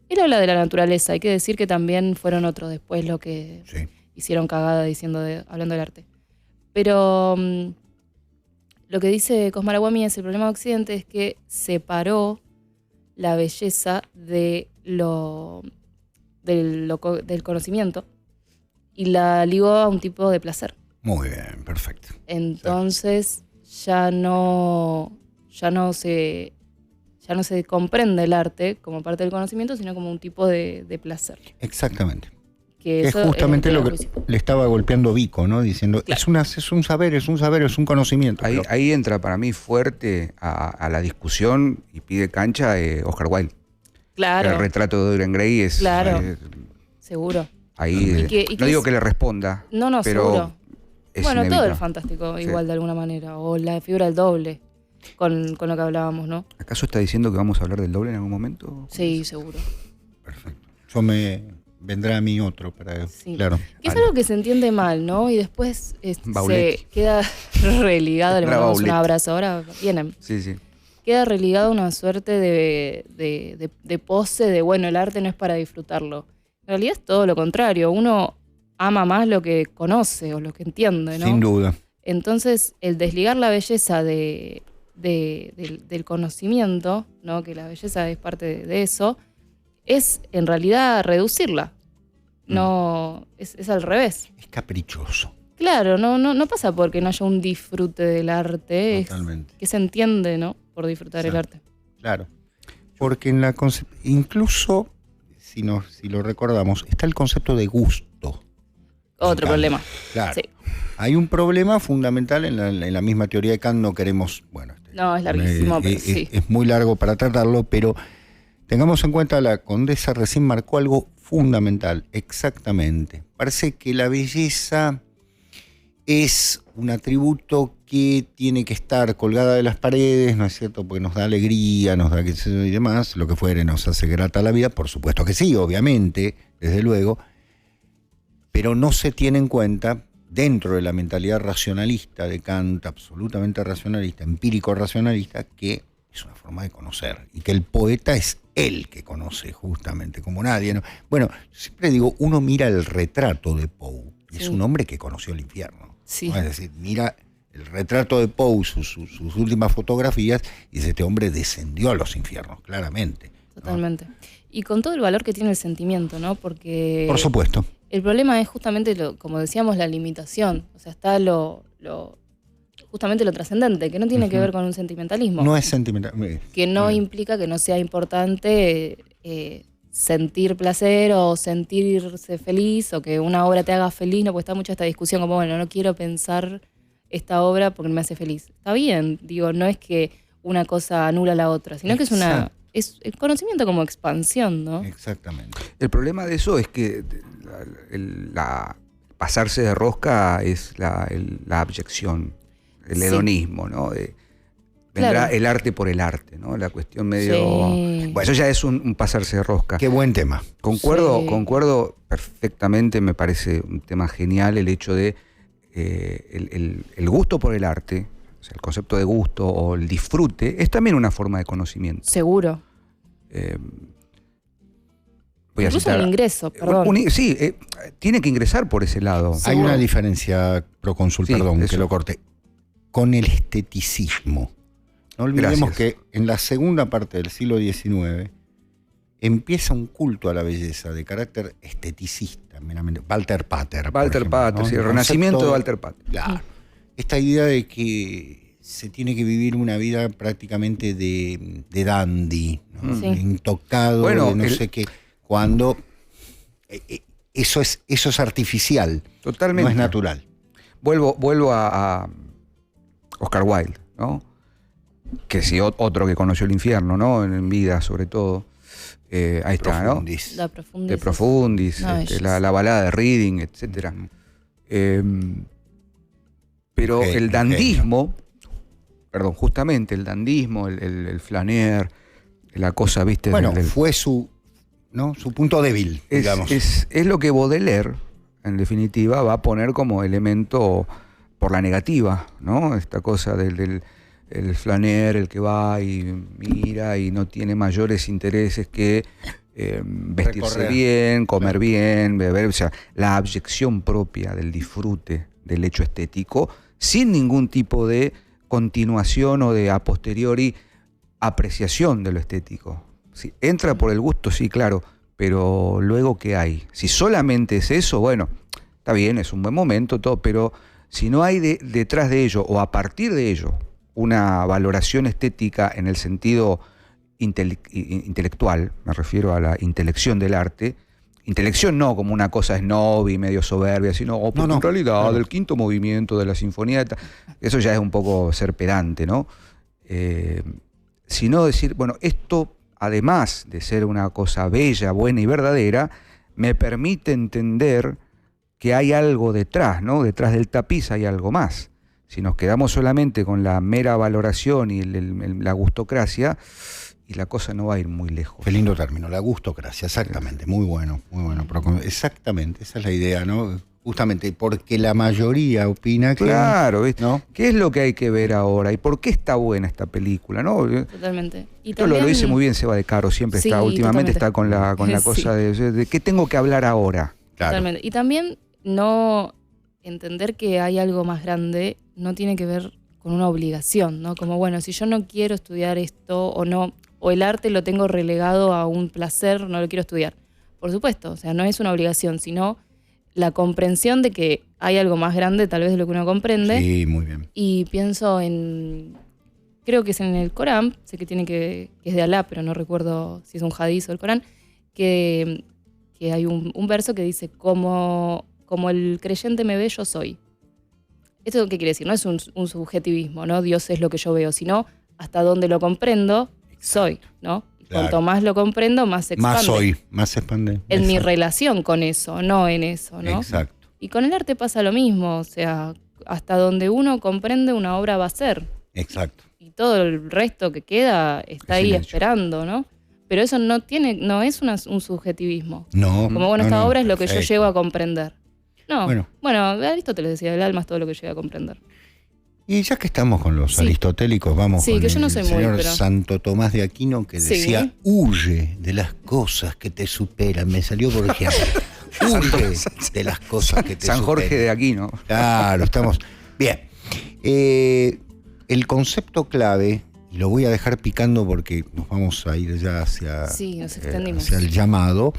Speaker 2: Él habla de la naturaleza, hay que decir que también fueron otros después lo que
Speaker 1: Sí.
Speaker 2: hicieron cagada hablando del arte. Pero lo que dice Cosmaraguami es el problema de Occidente es que separó la belleza del conocimiento y la ligó a un tipo de placer.
Speaker 1: Muy bien, perfecto.
Speaker 2: Entonces ya no se comprende el arte como parte del conocimiento, sino como un tipo de placer.
Speaker 1: Exactamente.
Speaker 2: Que
Speaker 1: Es
Speaker 2: eso
Speaker 1: justamente
Speaker 2: el
Speaker 1: lo que
Speaker 2: juicio.
Speaker 1: le estaba golpeando Vico, ¿no? Diciendo,
Speaker 2: Claro.
Speaker 1: es un saber, es un conocimiento.
Speaker 3: Ahí,
Speaker 1: pero-
Speaker 3: ahí entra para mí fuerte a la discusión y pide cancha Oscar Wilde.
Speaker 2: Claro,
Speaker 3: El retrato de Dorian Gray es...
Speaker 2: Claro. seguro.
Speaker 3: ahí,
Speaker 2: Y que
Speaker 3: no digo
Speaker 2: es-
Speaker 3: que le responda,
Speaker 2: No,
Speaker 3: pero
Speaker 2: seguro.
Speaker 3: es
Speaker 2: Bueno, todo
Speaker 3: inevitable.
Speaker 2: el fantástico,
Speaker 3: Sí.
Speaker 2: igual de alguna manera. O la figura del doble, con lo que hablábamos, ¿no?
Speaker 3: ¿Acaso está diciendo que vamos a hablar del doble en algún momento?
Speaker 2: Sí, seguro.
Speaker 1: Perfecto. Vendrá a mí otro para...
Speaker 2: Sí.
Speaker 1: Claro.
Speaker 2: Que es algo que se entiende mal, ¿no? Y después
Speaker 3: Baulet.
Speaker 2: se queda religado, le
Speaker 3: Era
Speaker 2: mandamos un
Speaker 3: Baulet.
Speaker 2: abrazo, ahora vienen.
Speaker 3: Sí, sí.
Speaker 2: Queda religado a una suerte de pose de, bueno, el arte no es para disfrutarlo. En realidad es todo lo contrario, uno ama más lo que conoce o lo que entiende, ¿no?
Speaker 1: Sin duda.
Speaker 2: Entonces, el desligar la belleza del conocimiento, ¿no? Que la belleza es parte de eso, es en realidad reducirla. No, es al revés.
Speaker 1: Es caprichoso.
Speaker 2: Claro, no pasa porque no haya un disfrute del arte,
Speaker 1: Totalmente.
Speaker 2: es que se entiende, ¿no? Por disfrutar el
Speaker 1: Exacto.
Speaker 2: arte.
Speaker 1: Claro. Porque en la incluso, si lo recordamos, está el concepto de gusto.
Speaker 2: Otro
Speaker 1: Kant.
Speaker 2: problema.
Speaker 1: Claro.
Speaker 2: Sí.
Speaker 1: Hay un problema fundamental en la misma teoría de Kant, no queremos, bueno,
Speaker 2: No, es larguísimo, pero sí.
Speaker 1: es muy largo para tratarlo, pero tengamos en cuenta, la condesa recién marcó algo fundamental, exactamente. Parece que la belleza es un atributo que tiene que estar colgada de las paredes, ¿no es cierto? Porque nos da alegría, nos da qué sé yo y demás, lo que fuere, nos hace grata la vida, por supuesto que sí, obviamente, desde luego, pero no se tiene en cuenta dentro de la mentalidad racionalista de Kant, absolutamente racionalista, empírico racionalista, que es una forma de conocer y que el poeta es él que conoce justamente como nadie, ¿no? Bueno, siempre digo, uno mira el retrato de Poe y es
Speaker 2: Sí.
Speaker 1: un hombre que conoció el infierno.
Speaker 2: Sí.
Speaker 1: ¿no? Es decir, mira el retrato de Poe, sus últimas fotografías, y dice, este hombre descendió a los infiernos, claramente. ¿no?
Speaker 2: Totalmente. Y con todo el valor que tiene el sentimiento, ¿no? Porque
Speaker 1: Por supuesto.
Speaker 2: el problema es justamente, como decíamos, la limitación. O sea, está justamente lo trascendente, que no tiene que ver con un sentimentalismo.
Speaker 1: No es sentimental.
Speaker 2: Que no implica que no sea importante sentir placer o sentirse feliz o que una obra te haga feliz. No, porque está mucho esta discusión como, bueno, no quiero pensar esta obra porque me hace feliz. Está bien, digo, no es que una cosa anula la otra, sino que
Speaker 1: Exacto.
Speaker 2: es el conocimiento como expansión, ¿no?
Speaker 1: Exactamente.
Speaker 3: El problema de eso es que pasarse de rosca es la abyección, el
Speaker 2: Sí.
Speaker 3: hedonismo, ¿no? Vendrá
Speaker 2: Claro.
Speaker 3: el arte por el arte, ¿no? La cuestión medio...
Speaker 2: Sí.
Speaker 3: Bueno, eso ya es un pasarse de rosca.
Speaker 1: Qué buen tema.
Speaker 3: Concuerdo,
Speaker 2: Sí.
Speaker 3: concuerdo perfectamente, me parece un tema genial el hecho de el gusto por el arte, o sea, el concepto de gusto o el disfrute, es también una forma de conocimiento.
Speaker 2: Seguro.
Speaker 3: Voy a
Speaker 2: Incluso
Speaker 3: citar-
Speaker 2: el ingreso, perdón.
Speaker 3: Sí, tiene que ingresar por ese lado.
Speaker 2: Sí.
Speaker 1: Hay
Speaker 2: Seguro.
Speaker 1: una diferencia, Procónsul,
Speaker 3: Sí,
Speaker 1: perdón,
Speaker 3: eso.
Speaker 1: que lo corte, con el esteticismo. No olvidemos
Speaker 3: Gracias.
Speaker 1: que en la segunda parte del siglo XIX empieza un culto a la belleza de carácter esteticista, meramente. Walter Pater. por
Speaker 3: Walter
Speaker 1: ejemplo,
Speaker 3: Pater,
Speaker 1: ¿no?
Speaker 3: sí, el
Speaker 1: El
Speaker 3: renacimiento de
Speaker 1: concepto-
Speaker 3: Walter Pater.
Speaker 1: Claro. Esta idea de que se tiene que vivir una vida prácticamente de dandy, ¿no?
Speaker 2: Sí.
Speaker 1: De intocado,
Speaker 3: Bueno,
Speaker 1: de no sé qué, cuando eso es artificial,
Speaker 3: Totalmente.
Speaker 1: no es natural.
Speaker 3: Vuelvo a Oscar Wilde, ¿no? Que sí, otro que conoció el infierno, ¿no? En vida, sobre todo. Ahí está, ¿no?
Speaker 1: Profundis.
Speaker 2: La profundidad.
Speaker 3: De Profundis,
Speaker 2: Una belleza.
Speaker 3: la balada de Reading, etcétera. Pero
Speaker 1: Un genio,
Speaker 3: el
Speaker 1: un
Speaker 3: dandismo justamente el dandismo, el flaner, la cosa, ¿viste?
Speaker 1: Bueno, fue su punto débil, digamos.
Speaker 3: Es lo que Baudelaire, en definitiva, va a poner como elemento por la negativa, ¿no? Esta cosa del el flaner, el que va y mira y no tiene mayores intereses que vestirse
Speaker 1: Recorrer.
Speaker 3: bien, comer bien, beber, o sea, la abyección propia del disfrute del hecho estético, sin ningún tipo de continuación o de a posteriori apreciación de lo estético. Sí, entra por el gusto, sí, claro, pero luego ¿qué hay? Si solamente es eso, bueno, está bien, es un buen momento, todo, pero si no hay detrás de ello o a partir de ello una valoración estética en el sentido intelectual, me refiero a la intelección del arte, intelección no como una cosa snob y medio soberbia, sino en realidad
Speaker 1: claro.
Speaker 3: del quinto movimiento de la sinfonía, eso ya es un poco ser pedante, ¿no? Sino decir, bueno, esto además de ser una cosa bella, buena y verdadera, me permite entender que hay algo detrás, ¿no? Detrás del tapiz hay algo más. Si nos quedamos solamente con la mera valoración y la gustocracia, y la cosa no va a ir muy lejos.
Speaker 1: Qué lindo término, la gustocracia, exactamente, muy bueno, exactamente, esa es la idea, ¿no? Justamente porque la mayoría opina que...
Speaker 3: Claro, ¿viste?
Speaker 1: ¿no?
Speaker 3: ¿Qué es lo que hay que ver ahora? ¿Y por qué está buena esta película? ¿No?
Speaker 2: Totalmente. Y
Speaker 3: Esto lo dice muy bien Seba de Caro, siempre
Speaker 2: Sí,
Speaker 3: está, últimamente
Speaker 2: totalmente.
Speaker 3: está con la cosa de qué tengo que hablar ahora.
Speaker 1: Claro.
Speaker 2: Totalmente. Y también no entender que hay algo más grande no tiene que ver con una obligación, ¿no? Como, bueno, si yo no quiero estudiar esto o no, o el arte lo tengo relegado a un placer, no lo quiero estudiar. Por supuesto, o sea, no es una obligación, sino la comprensión de que hay algo más grande tal vez de lo que uno comprende.
Speaker 1: Sí, muy bien.
Speaker 2: Y pienso creo que es en el Corán, sé que es de Alá, pero no recuerdo si es un hadiz o el Corán, que hay un verso que dice, como el creyente me ve, yo soy. ¿Esto qué quiere decir? No es un subjetivismo, ¿no? Dios es lo que yo veo, sino hasta donde lo comprendo, soy, ¿no? Y
Speaker 1: Claro.
Speaker 2: cuanto más lo comprendo, más se expande.
Speaker 1: Más soy, más se expande.
Speaker 2: En mi
Speaker 1: Exacto.
Speaker 2: relación con eso, no en eso, ¿no?
Speaker 1: Exacto.
Speaker 2: Y con el arte pasa lo mismo, o sea, hasta donde uno comprende una obra va a ser.
Speaker 1: Exacto.
Speaker 2: Y todo el resto que queda está
Speaker 3: Es
Speaker 2: ahí
Speaker 3: silencio.
Speaker 2: esperando, ¿no? Pero eso no es un subjetivismo.
Speaker 1: No.
Speaker 2: Como, bueno,
Speaker 1: no,
Speaker 2: esta
Speaker 1: no,
Speaker 2: obra es lo que yo
Speaker 1: perfecto.
Speaker 2: llego a comprender. No,
Speaker 1: Bueno.
Speaker 2: bueno, Aristóteles decía, el alma es todo lo que llega a comprender.
Speaker 1: Y ya que estamos con los
Speaker 2: Sí.
Speaker 1: aristotélicos, vamos
Speaker 2: Sí,
Speaker 1: con
Speaker 2: que yo no
Speaker 1: el
Speaker 2: soy muy,
Speaker 1: señor
Speaker 2: pero-
Speaker 1: Santo Tomás de Aquino, que
Speaker 2: Sí.
Speaker 1: decía, huye de las cosas que te superan. Me salió por ejemplo. Huye de las cosas que te
Speaker 3: San Jorge
Speaker 1: superan.
Speaker 3: de Aquino.
Speaker 1: Claro, estamos... Bien. El concepto clave, y lo voy a dejar picando porque nos vamos a ir ya
Speaker 2: Sí, nos extendimos.
Speaker 1: hacia el llamado.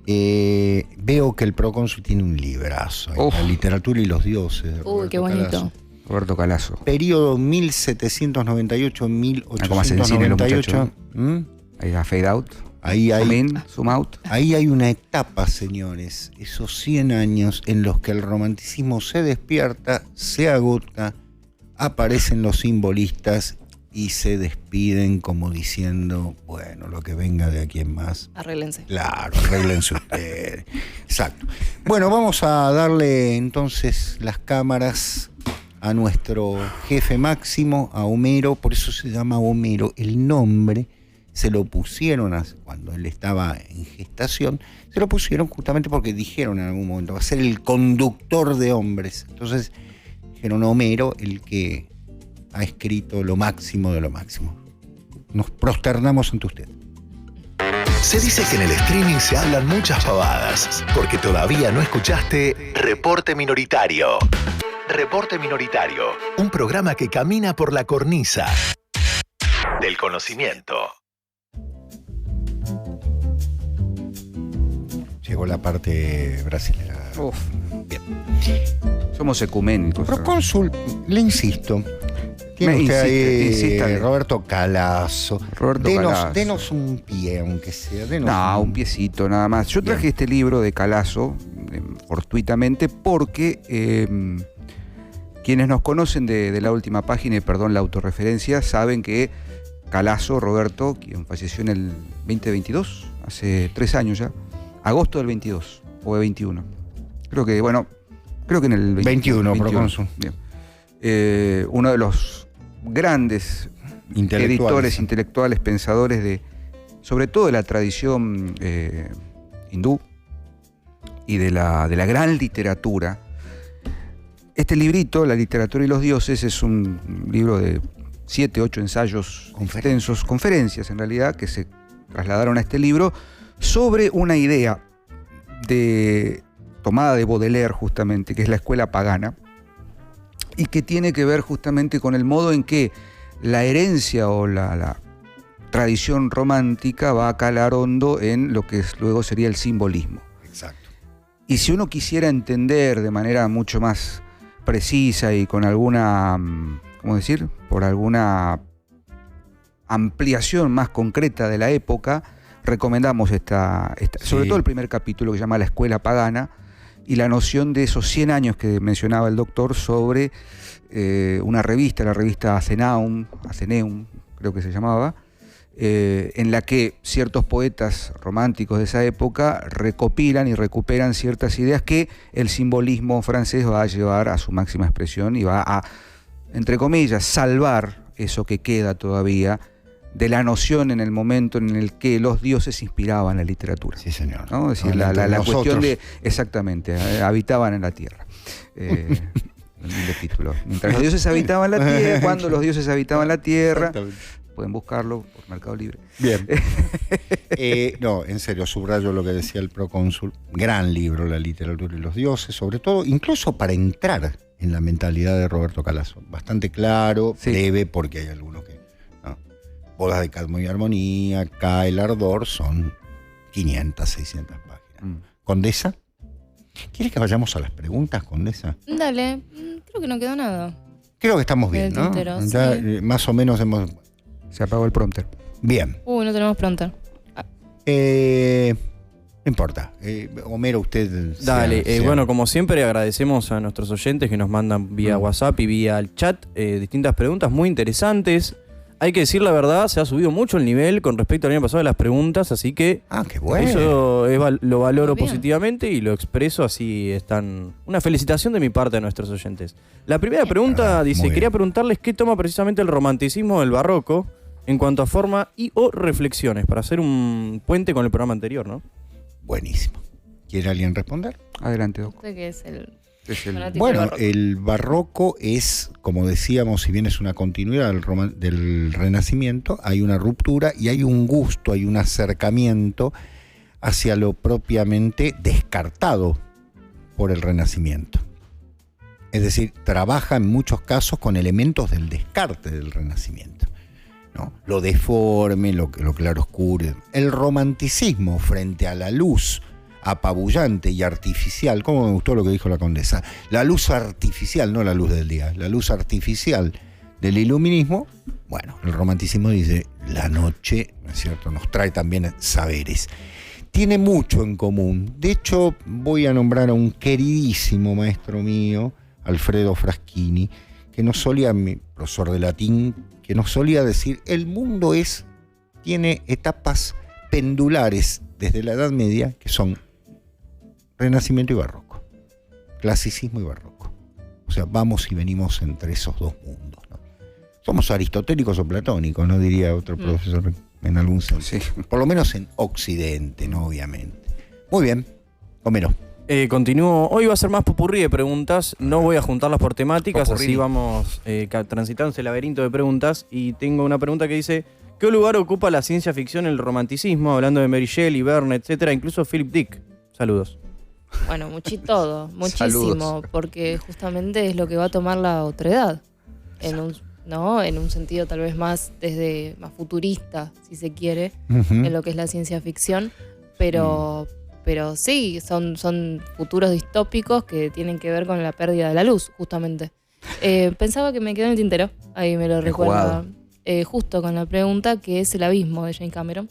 Speaker 1: Veo que el procónsul tiene un librazo,
Speaker 3: Uf.
Speaker 1: La literatura y los dioses. de
Speaker 2: Uy, qué
Speaker 1: Roberto
Speaker 2: bonito.
Speaker 1: Calazo.
Speaker 3: Roberto Calazo.
Speaker 1: Periodo
Speaker 3: Como hacen cine los
Speaker 1: 1798-1898.
Speaker 3: muchachos. Ahí va, fade out.
Speaker 1: Ahí
Speaker 3: Zoom
Speaker 1: hay,
Speaker 3: in, zoom out.
Speaker 1: ahí hay una etapa, señores, esos 100 años en los que el romanticismo se despierta, se agota, aparecen los simbolistas y se despiden como diciendo, bueno, lo que venga de aquí en más.
Speaker 2: Arréglense.
Speaker 1: Claro, arréglense ustedes. Exacto. Bueno, vamos a darle entonces las cámaras a nuestro jefe máximo, a Homero, por eso se llama Homero. El nombre se lo pusieron cuando él estaba en gestación, se lo pusieron justamente porque dijeron en algún momento, va a ser el conductor de hombres. Entonces dijeron Homero, el que ha escrito lo máximo de lo máximo. Nos prosternamos ante usted.
Speaker 5: Se dice que en el streaming se hablan muchas pavadas, porque todavía no escuchaste Reporte Minoritario. Reporte Minoritario, un programa que camina por la cornisa del conocimiento.
Speaker 1: Llegó la parte brasilera.
Speaker 3: Uf,
Speaker 1: Bien.
Speaker 3: somos ecuménicos.
Speaker 1: Procónsul, le insisto. Tiene
Speaker 3: Me
Speaker 1: usted ahí,
Speaker 3: insístale.
Speaker 1: Roberto Calazo.
Speaker 3: Roberto Calazo.
Speaker 1: Denos un pie, aunque sea.
Speaker 3: No, un piecito nada más. Yo traje
Speaker 1: Bien.
Speaker 3: este libro de Calazo, fortuitamente, porque quienes nos conocen de la última página, y perdón la autorreferencia, saben que Calazo, Roberto, quien falleció en el 2022, hace 3 años ya, agosto del 22 o de 21. Creo que en el
Speaker 1: 21, procónsul.
Speaker 3: Bien. Uno de los grandes editores, intelectuales, pensadores sobre todo de la tradición hindú y de la gran literatura. Este librito, La literatura y los dioses, es un libro de 7, 8 ensayos extensos, conferencias en realidad, que se trasladaron a este libro sobre una idea tomada de Baudelaire justamente, que es la escuela pagana, y que tiene que ver justamente con el modo en que la herencia o la tradición romántica va a calar hondo en lo que luego sería el simbolismo.
Speaker 1: Exacto.
Speaker 3: Y si uno quisiera entender de manera mucho más precisa y con alguna, ¿cómo decir?, por alguna ampliación más concreta de la época, recomendamos sobre todo el primer capítulo, que se llama La escuela pagana, y la noción de esos 100 años que mencionaba el doctor sobre una revista, la revista Athenaeum, creo que se llamaba, en la que ciertos poetas románticos de esa época recopilan y recuperan ciertas ideas que el simbolismo francés va a llevar a su máxima expresión y va a, entre comillas, salvar eso que queda todavía de la noción en el momento en el que los dioses inspiraban la literatura.
Speaker 1: Sí, señor.
Speaker 3: ¿No? Es decir, la cuestión de, exactamente, habitaban en la tierra. El título. Mientras los dioses habitaban la tierra, cuando los dioses habitaban la tierra, pueden buscarlo por Mercado Libre.
Speaker 1: Bien. No, en serio, subrayo lo que decía el procónsul. Gran libro, La literatura y los dioses, sobre todo, incluso para entrar en la mentalidad de Roberto Calazo. Bastante claro,
Speaker 3: sí.
Speaker 1: Breve, porque hay algunos que... ¿no? Bodas de Cadmo y Armonía, Cae el Ardor, son 500, 600 páginas. ¿Condesa? ¿Quieres que vayamos a las preguntas, Condesa?
Speaker 2: Dale, creo que no quedó nada.
Speaker 1: Creo que estamos bien, ¿no?
Speaker 2: Tintero,
Speaker 1: ya,
Speaker 2: sí.
Speaker 1: Más o menos hemos...
Speaker 3: Se apagó el prompter.
Speaker 1: Bien.
Speaker 2: No tenemos prompter.
Speaker 1: No importa. Homero, usted...
Speaker 4: Dale, bueno, como siempre agradecemos a nuestros oyentes que nos mandan vía WhatsApp y vía el chat distintas preguntas muy interesantes. Hay que decir la verdad, se ha subido mucho el nivel con respecto al año pasado de las preguntas, así que
Speaker 1: qué bueno.
Speaker 4: Eso lo valoro
Speaker 2: Muy bien.
Speaker 4: positivamente y lo expreso, así están. Una felicitación de mi parte a nuestros oyentes. La primera pregunta dice, quería preguntarles qué toma precisamente el romanticismo del barroco en cuanto a forma y o reflexiones, para hacer un puente con el programa anterior, ¿no?
Speaker 1: Buenísimo. ¿Quiere alguien responder?
Speaker 3: Adelante, Doc.
Speaker 2: Usted que es el...
Speaker 1: Bueno, el barroco es, como decíamos, si bien es una continuidad del Renacimiento, hay una ruptura y hay un gusto, hay un acercamiento hacia lo propiamente descartado por el Renacimiento. Es decir, trabaja en muchos casos con elementos del descarte del Renacimiento, ¿no? Lo deforme, lo claroscuro. El romanticismo frente a la luz apabullante y artificial, como me gustó lo que dijo la condesa, la luz artificial, no la luz del día, la luz artificial del iluminismo. Bueno, el romanticismo dice, la noche, ¿no es cierto?, nos trae también saberes. Tiene mucho en común. De hecho, voy a nombrar a un queridísimo maestro mío, Alfredo Fraschini, que nos solía, mi profesor de latín, que nos solía decir, el mundo tiene etapas pendulares desde la Edad Media, que son Renacimiento y Barroco, clasicismo y barroco. O sea, vamos y venimos entre esos dos mundos, ¿no? Somos aristotélicos o platónicos, ¿no? Diría otro profesor en algún sentido. Sí. Por lo menos en Occidente, ¿no? Obviamente. Muy bien, Homero.
Speaker 4: Continúo. Hoy va a ser más popurrí de preguntas. No voy a juntarlas por temáticas,
Speaker 3: Popurrí.
Speaker 4: así vamos transitando ese laberinto de preguntas. Y tengo una pregunta que dice, ¿qué lugar ocupa la ciencia ficción en el romanticismo? Hablando de Mary Shelley, Verne, etcétera, incluso Philip Dick. Saludos.
Speaker 2: Bueno, muchísimo,
Speaker 3: Saludos.
Speaker 2: porque justamente es lo que va a tomar la otredad, en un sentido tal vez más futurista, si se quiere, en lo que es la ciencia ficción, pero sí, son futuros distópicos que tienen que ver con la pérdida de la luz, justamente. Pensaba que me quedó en el tintero, ahí me lo recuerda, justo con la pregunta, que es el abismo de Jane Cameron,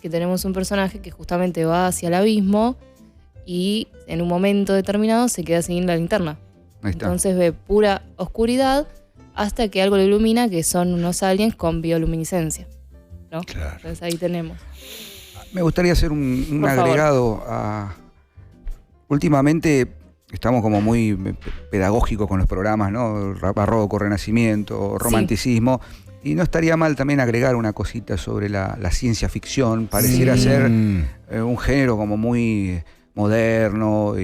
Speaker 2: que tenemos un personaje que justamente va hacia el abismo y en un momento determinado se queda sin la linterna.
Speaker 3: Ahí está.
Speaker 2: Entonces ve pura oscuridad hasta que algo lo ilumina, que son unos aliens con bioluminiscencia, ¿no?
Speaker 1: Claro.
Speaker 2: Entonces ahí tenemos.
Speaker 3: Me gustaría hacer un
Speaker 2: Por favor.
Speaker 3: agregado. Últimamente estamos como muy pedagógicos con los programas, ¿no? Barroco, Renacimiento, Romanticismo. Y no estaría mal también agregar una cosita sobre la ciencia ficción. Pareciera ser un género como muy moderno,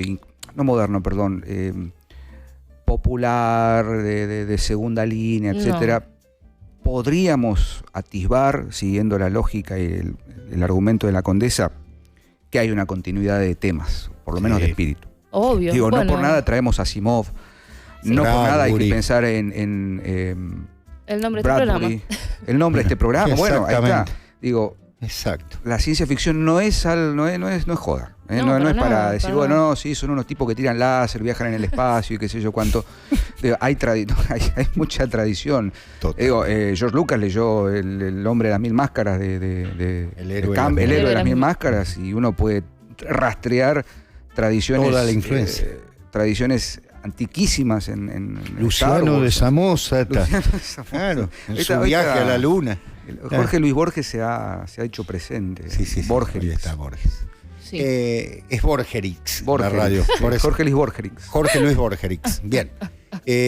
Speaker 3: popular, de segunda línea, etcétera. Podríamos atisbar, siguiendo la lógica y el argumento de la condesa, que hay una continuidad de temas, por lo menos de espíritu.
Speaker 2: Obvio.
Speaker 3: Digo,
Speaker 2: bueno,
Speaker 3: no por nada traemos a Asimov, no por nada hay que pensar en
Speaker 2: el nombre de
Speaker 3: Bradbury,
Speaker 2: este programa.
Speaker 3: el nombre de este programa. Bueno, ahí está.
Speaker 1: Exactamente.
Speaker 3: Digo,
Speaker 1: Exacto.
Speaker 3: la ciencia ficción no es joda.
Speaker 2: No,
Speaker 3: No es para
Speaker 2: nada,
Speaker 3: decir,
Speaker 2: para
Speaker 3: bueno,
Speaker 2: nada.
Speaker 3: no, sí, son unos tipos que tiran láser, viajan en el espacio y qué sé yo cuánto. Digo, hay mucha tradición. Digo, George Lucas leyó el hombre de las 1000 máscaras
Speaker 1: El héroe
Speaker 3: de las 1000 máscaras, y uno puede rastrear tradiciones.
Speaker 1: Toda la influencia.
Speaker 3: Tradiciones antiquísimas en
Speaker 1: Luciano
Speaker 3: Star Wars.
Speaker 1: de Somoza.
Speaker 3: Luciano de Somoza.
Speaker 1: Claro, en
Speaker 3: Ahorita-
Speaker 1: su viaje
Speaker 3: ahorita-
Speaker 1: a la luna.
Speaker 3: Jorge Luis Borges se ha hecho presente.
Speaker 1: Sí,
Speaker 3: Borges.
Speaker 1: ahí está Borges.
Speaker 2: Sí.
Speaker 1: Es Borgerix, la
Speaker 3: Borgerix.
Speaker 1: radio. Por eso.
Speaker 3: Jorge Luis Borgerix.
Speaker 1: Jorge Luis Borgerix. Bien.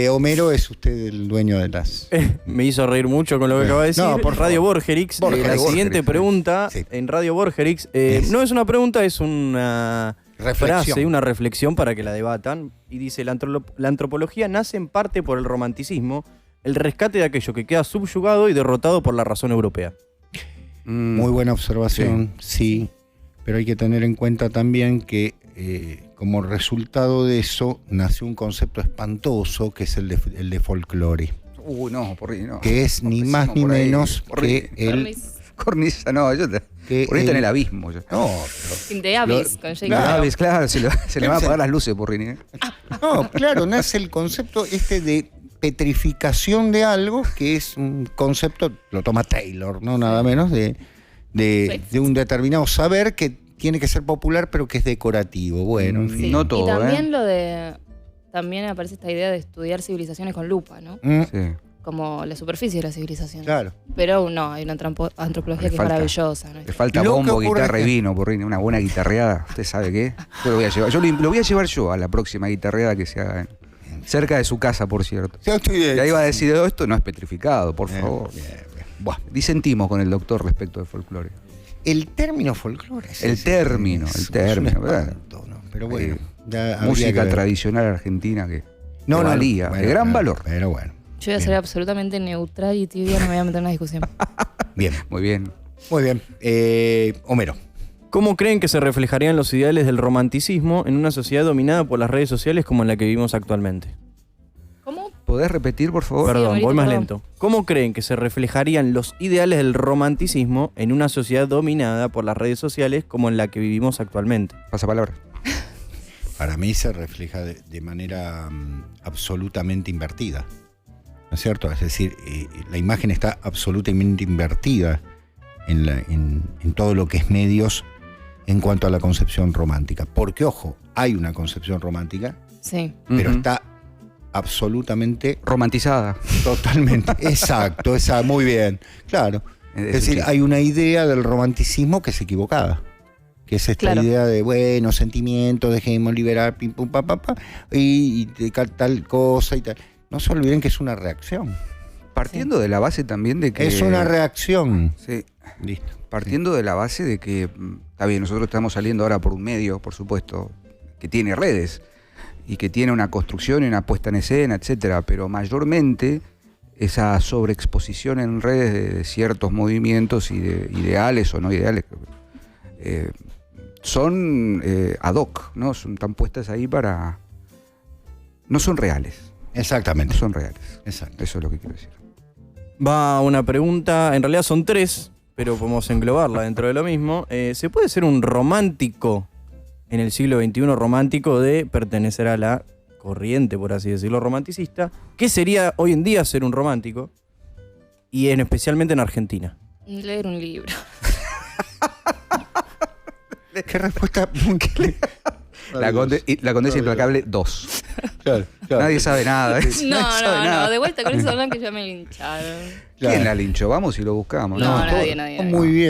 Speaker 1: Homero, ¿es usted el dueño de las...?
Speaker 4: Me hizo reír mucho con lo que acaba de decir.
Speaker 1: No, por
Speaker 4: Radio
Speaker 1: favor.
Speaker 4: Borgerix.
Speaker 1: Borgerix.
Speaker 4: La siguiente
Speaker 3: Borgerix,
Speaker 4: pregunta
Speaker 1: sí.
Speaker 4: en Radio Borgerix. No es una pregunta, es una
Speaker 1: Reflexión.
Speaker 4: frase, una reflexión para que la debatan. Y dice, la antropología nace en parte por el romanticismo, el rescate de aquello que queda subyugado y derrotado por la razón europea.
Speaker 1: Muy buena observación, sí. Pero hay que tener en cuenta también que como resultado de eso nació un concepto espantoso que es el de folclore.
Speaker 3: No, por ahí no.
Speaker 1: Que es ni más ni
Speaker 3: Por ahí,
Speaker 1: menos
Speaker 3: por ahí.
Speaker 1: que el...
Speaker 3: Cornisa, no,
Speaker 1: que
Speaker 3: por ahí está en
Speaker 1: el-
Speaker 3: el abismo. Yo.
Speaker 1: No,
Speaker 2: In the Abyss, con Jake
Speaker 1: Claro.
Speaker 2: Brown.
Speaker 3: Claro, se le van a apagar las luces por Rini.
Speaker 1: no, claro, nace el concepto de petrificación de algo, que es un concepto, lo toma Taylor, no nada menos, de un determinado saber que tiene que ser popular, pero que es decorativo. Bueno, en fin.
Speaker 2: Sí.
Speaker 3: No todo,
Speaker 2: y también también aparece esta idea de estudiar civilizaciones con lupa, ¿no?
Speaker 3: Sí.
Speaker 2: Como la superficie de la civilización.
Speaker 1: Claro.
Speaker 2: Pero no, hay una antropología
Speaker 3: Le
Speaker 2: que es
Speaker 3: falta.
Speaker 2: maravillosa, ¿no?
Speaker 3: Le falta
Speaker 1: Lo que
Speaker 3: bombo,
Speaker 1: ocurre
Speaker 3: guitarra
Speaker 1: es
Speaker 3: y
Speaker 1: que-
Speaker 3: vino, por Rini. Una buena guitarreada. ¿Usted sabe qué? Yo lo voy a llevar. Lo voy a llevar yo a la próxima guitarreada que se haga cerca de su casa, por cierto.
Speaker 1: Ya estoy
Speaker 3: Y ahí va a decir, esto no es petrificado, por favor.
Speaker 1: Bien, bien. Buah.
Speaker 3: Disentimos con el doctor respecto del folclore.
Speaker 1: El término folclore.
Speaker 3: El término,
Speaker 1: es un
Speaker 3: ¿verdad?
Speaker 1: espanto, ¿no? Pero bueno, ya habría
Speaker 3: Música
Speaker 1: que-
Speaker 3: tradicional argentina que
Speaker 1: No,
Speaker 3: valía,
Speaker 1: bueno,
Speaker 3: de gran
Speaker 1: claro,
Speaker 3: valor.
Speaker 1: Pero bueno,
Speaker 2: Yo voy a ser absolutamente neutral y tibia, no me voy a meter en una discusión.
Speaker 1: bien,
Speaker 3: Muy bien.
Speaker 1: muy bien. Homero.
Speaker 4: ¿Cómo creen que se reflejarían los ideales del romanticismo en una sociedad dominada por las redes sociales como en la que vivimos actualmente?
Speaker 2: ¿Cómo?
Speaker 3: ¿Podés repetir, por favor?
Speaker 4: Perdón,
Speaker 2: Marito,
Speaker 4: voy más
Speaker 2: perdón.
Speaker 4: lento. ¿Cómo creen que se reflejarían los ideales del romanticismo en una sociedad dominada por las redes sociales como en la que vivimos actualmente?
Speaker 3: Pasa palabra.
Speaker 1: Para mí se refleja de manera absolutamente invertida. ¿No es cierto? Es decir, la imagen está absolutamente invertida en todo lo que es medios en cuanto a la concepción romántica. Porque, ojo, hay una concepción romántica,
Speaker 2: Sí.
Speaker 1: pero
Speaker 3: Ujú.
Speaker 1: está absolutamente,
Speaker 3: Romantizada.
Speaker 1: totalmente, exacto, muy bien, claro. Es decir, hay una idea del romanticismo que es equivocada. Que es esta
Speaker 2: Claro.
Speaker 1: idea de, bueno, sentimientos, dejemos liberar, pim, pum, pa, y tal cosa y tal. No se olviden que es una reacción.
Speaker 3: Partiendo de la base también de que...
Speaker 1: Es una reacción.
Speaker 3: Sí.
Speaker 1: Listo.
Speaker 3: Partiendo de la base de que, está bien, nosotros estamos saliendo ahora por un medio, por supuesto, que tiene redes y que tiene una construcción y una puesta en escena, etcétera, pero mayormente esa sobreexposición en redes de ciertos movimientos y de ideales o no ideales son ad hoc, ¿no? Están puestas ahí para... No son reales, no
Speaker 1: Exactamente.
Speaker 3: son reales.
Speaker 1: Exacto.
Speaker 3: Eso es lo que quiero decir.
Speaker 4: Va una pregunta, en realidad son tres, pero podemos englobarla dentro de lo mismo. ¿Se puede ser un romántico en el siglo XXI, romántico de pertenecer a la corriente, por así decirlo, romanticista? ¿Qué sería hoy en día ser un romántico? Y especialmente en Argentina.
Speaker 2: Leer un libro.
Speaker 1: ¿Qué respuesta?
Speaker 3: La Condesa Implacable 2.
Speaker 1: Claro, claro.
Speaker 3: Nadie sabe nada. ¿eh?
Speaker 2: No,
Speaker 3: Nadie sabe
Speaker 2: no,
Speaker 3: nada.
Speaker 2: no. De vuelta con eso hablan que ya me lincharon.
Speaker 1: Claro.
Speaker 3: ¿Quién la linchó? Vamos y lo buscamos.
Speaker 2: No,
Speaker 1: todo-
Speaker 2: nadie.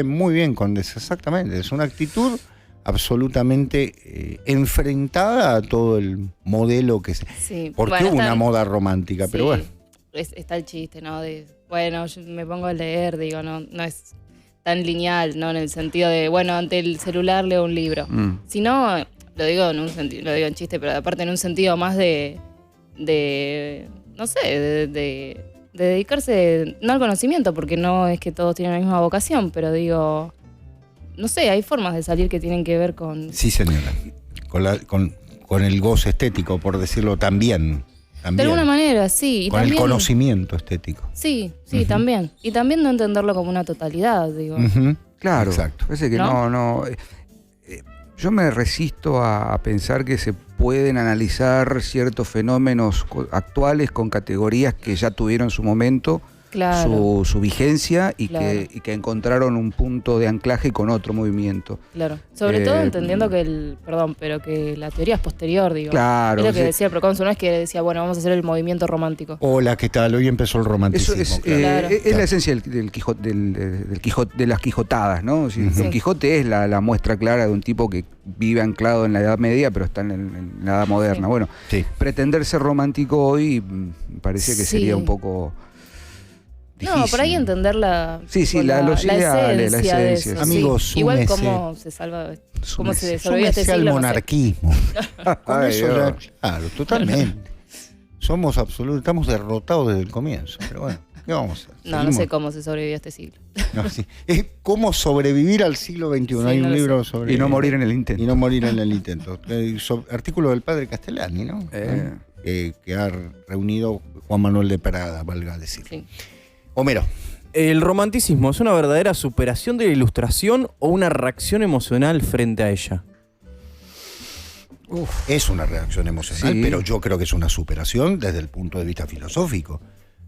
Speaker 1: Muy bien, Condesa, exactamente. Es una actitud absolutamente enfrentada a todo el modelo que se...
Speaker 2: Sí.
Speaker 1: Porque
Speaker 2: Bueno,
Speaker 1: hubo
Speaker 2: está-
Speaker 1: una moda romántica, pero
Speaker 2: sí,
Speaker 1: bueno.
Speaker 2: está el chiste, ¿no? De, bueno, yo me pongo a leer, digo, no es tan lineal, ¿no? En el sentido de, bueno, ante el celular leo un libro. Sino, lo digo en un sentido, lo digo en chiste, pero aparte en un sentido más de no sé, de dedicarse, no al conocimiento, porque no es que todos tienen la misma vocación, pero digo, no sé, hay formas de salir que tienen que ver con...
Speaker 1: Sí, señora. Con el goce estético, por decirlo también.
Speaker 2: De alguna manera, sí. Y
Speaker 1: Con
Speaker 2: también,
Speaker 1: el conocimiento estético.
Speaker 2: Sí,
Speaker 1: Ujú.
Speaker 2: también. Y también no entenderlo como una totalidad, digo.
Speaker 1: Ujú.
Speaker 3: Claro,
Speaker 1: Exacto.
Speaker 3: parece que
Speaker 2: ¿No?
Speaker 3: no. Yo me resisto a pensar que se pueden analizar ciertos fenómenos actuales con categorías que ya tuvieron su momento,
Speaker 2: Claro,
Speaker 3: su vigencia y,
Speaker 2: Claro.
Speaker 3: que encontraron un punto de anclaje con otro movimiento.
Speaker 2: claro. Sobre todo
Speaker 3: Eh,
Speaker 2: entendiendo que pero que la teoría es posterior, digo.
Speaker 3: Claro.
Speaker 2: Es lo que
Speaker 3: sí.
Speaker 2: decía el procónsul, no es que decía, bueno, vamos a hacer el movimiento romántico.
Speaker 1: Hola, ¿qué tal? Hoy empezó el
Speaker 3: Eso
Speaker 1: romanticismo.
Speaker 3: es,
Speaker 1: claro.
Speaker 2: Claro.
Speaker 3: es la esencia del Quijote, de las Quijotadas, ¿no?
Speaker 1: Ujú.
Speaker 3: Don Quijote es la muestra clara de un tipo que vive anclado en la Edad Media, pero está en la Edad Moderna.
Speaker 2: Sí.
Speaker 3: Bueno,
Speaker 1: Sí.
Speaker 3: pretender ser romántico hoy parece que
Speaker 2: Sí.
Speaker 3: sería un poco difícil.
Speaker 2: No, por ahí entender
Speaker 3: Sí,
Speaker 2: tipo,
Speaker 3: los ideales, la
Speaker 2: esencia de
Speaker 3: esencia.
Speaker 2: eso.
Speaker 1: Amigos,
Speaker 2: sí. Igual
Speaker 1: súmese.
Speaker 2: cómo se salva, cómo se
Speaker 3: Súmese.
Speaker 2: sobrevive este
Speaker 1: Súmese al
Speaker 2: siglo, no sé.
Speaker 1: monarquismo. Con
Speaker 3: Ay,
Speaker 1: eso
Speaker 3: Dios.
Speaker 1: claro, totalmente. Estamos derrotados desde el comienzo. Pero bueno, ¿qué vamos a hacer?
Speaker 2: No sé
Speaker 1: Seguimos.
Speaker 2: cómo se sobrevive a este siglo.
Speaker 1: No, sí. Es cómo sobrevivir al siglo XXI.
Speaker 2: Sí,
Speaker 1: Hay
Speaker 2: no
Speaker 1: un
Speaker 2: lo
Speaker 1: libro sobre...
Speaker 3: Y no morir en el intento.
Speaker 1: Y no morir en el intento. Artículo del padre Castellani, ¿no? Que ha reunido Juan Manuel de Prada, valga decir.
Speaker 2: Sí.
Speaker 1: Homero.
Speaker 4: ¿El romanticismo es una verdadera superación de la ilustración o una reacción emocional frente a ella?
Speaker 1: Es una reacción emocional,
Speaker 3: Sí.
Speaker 1: pero yo creo que es una superación desde el punto de vista filosófico.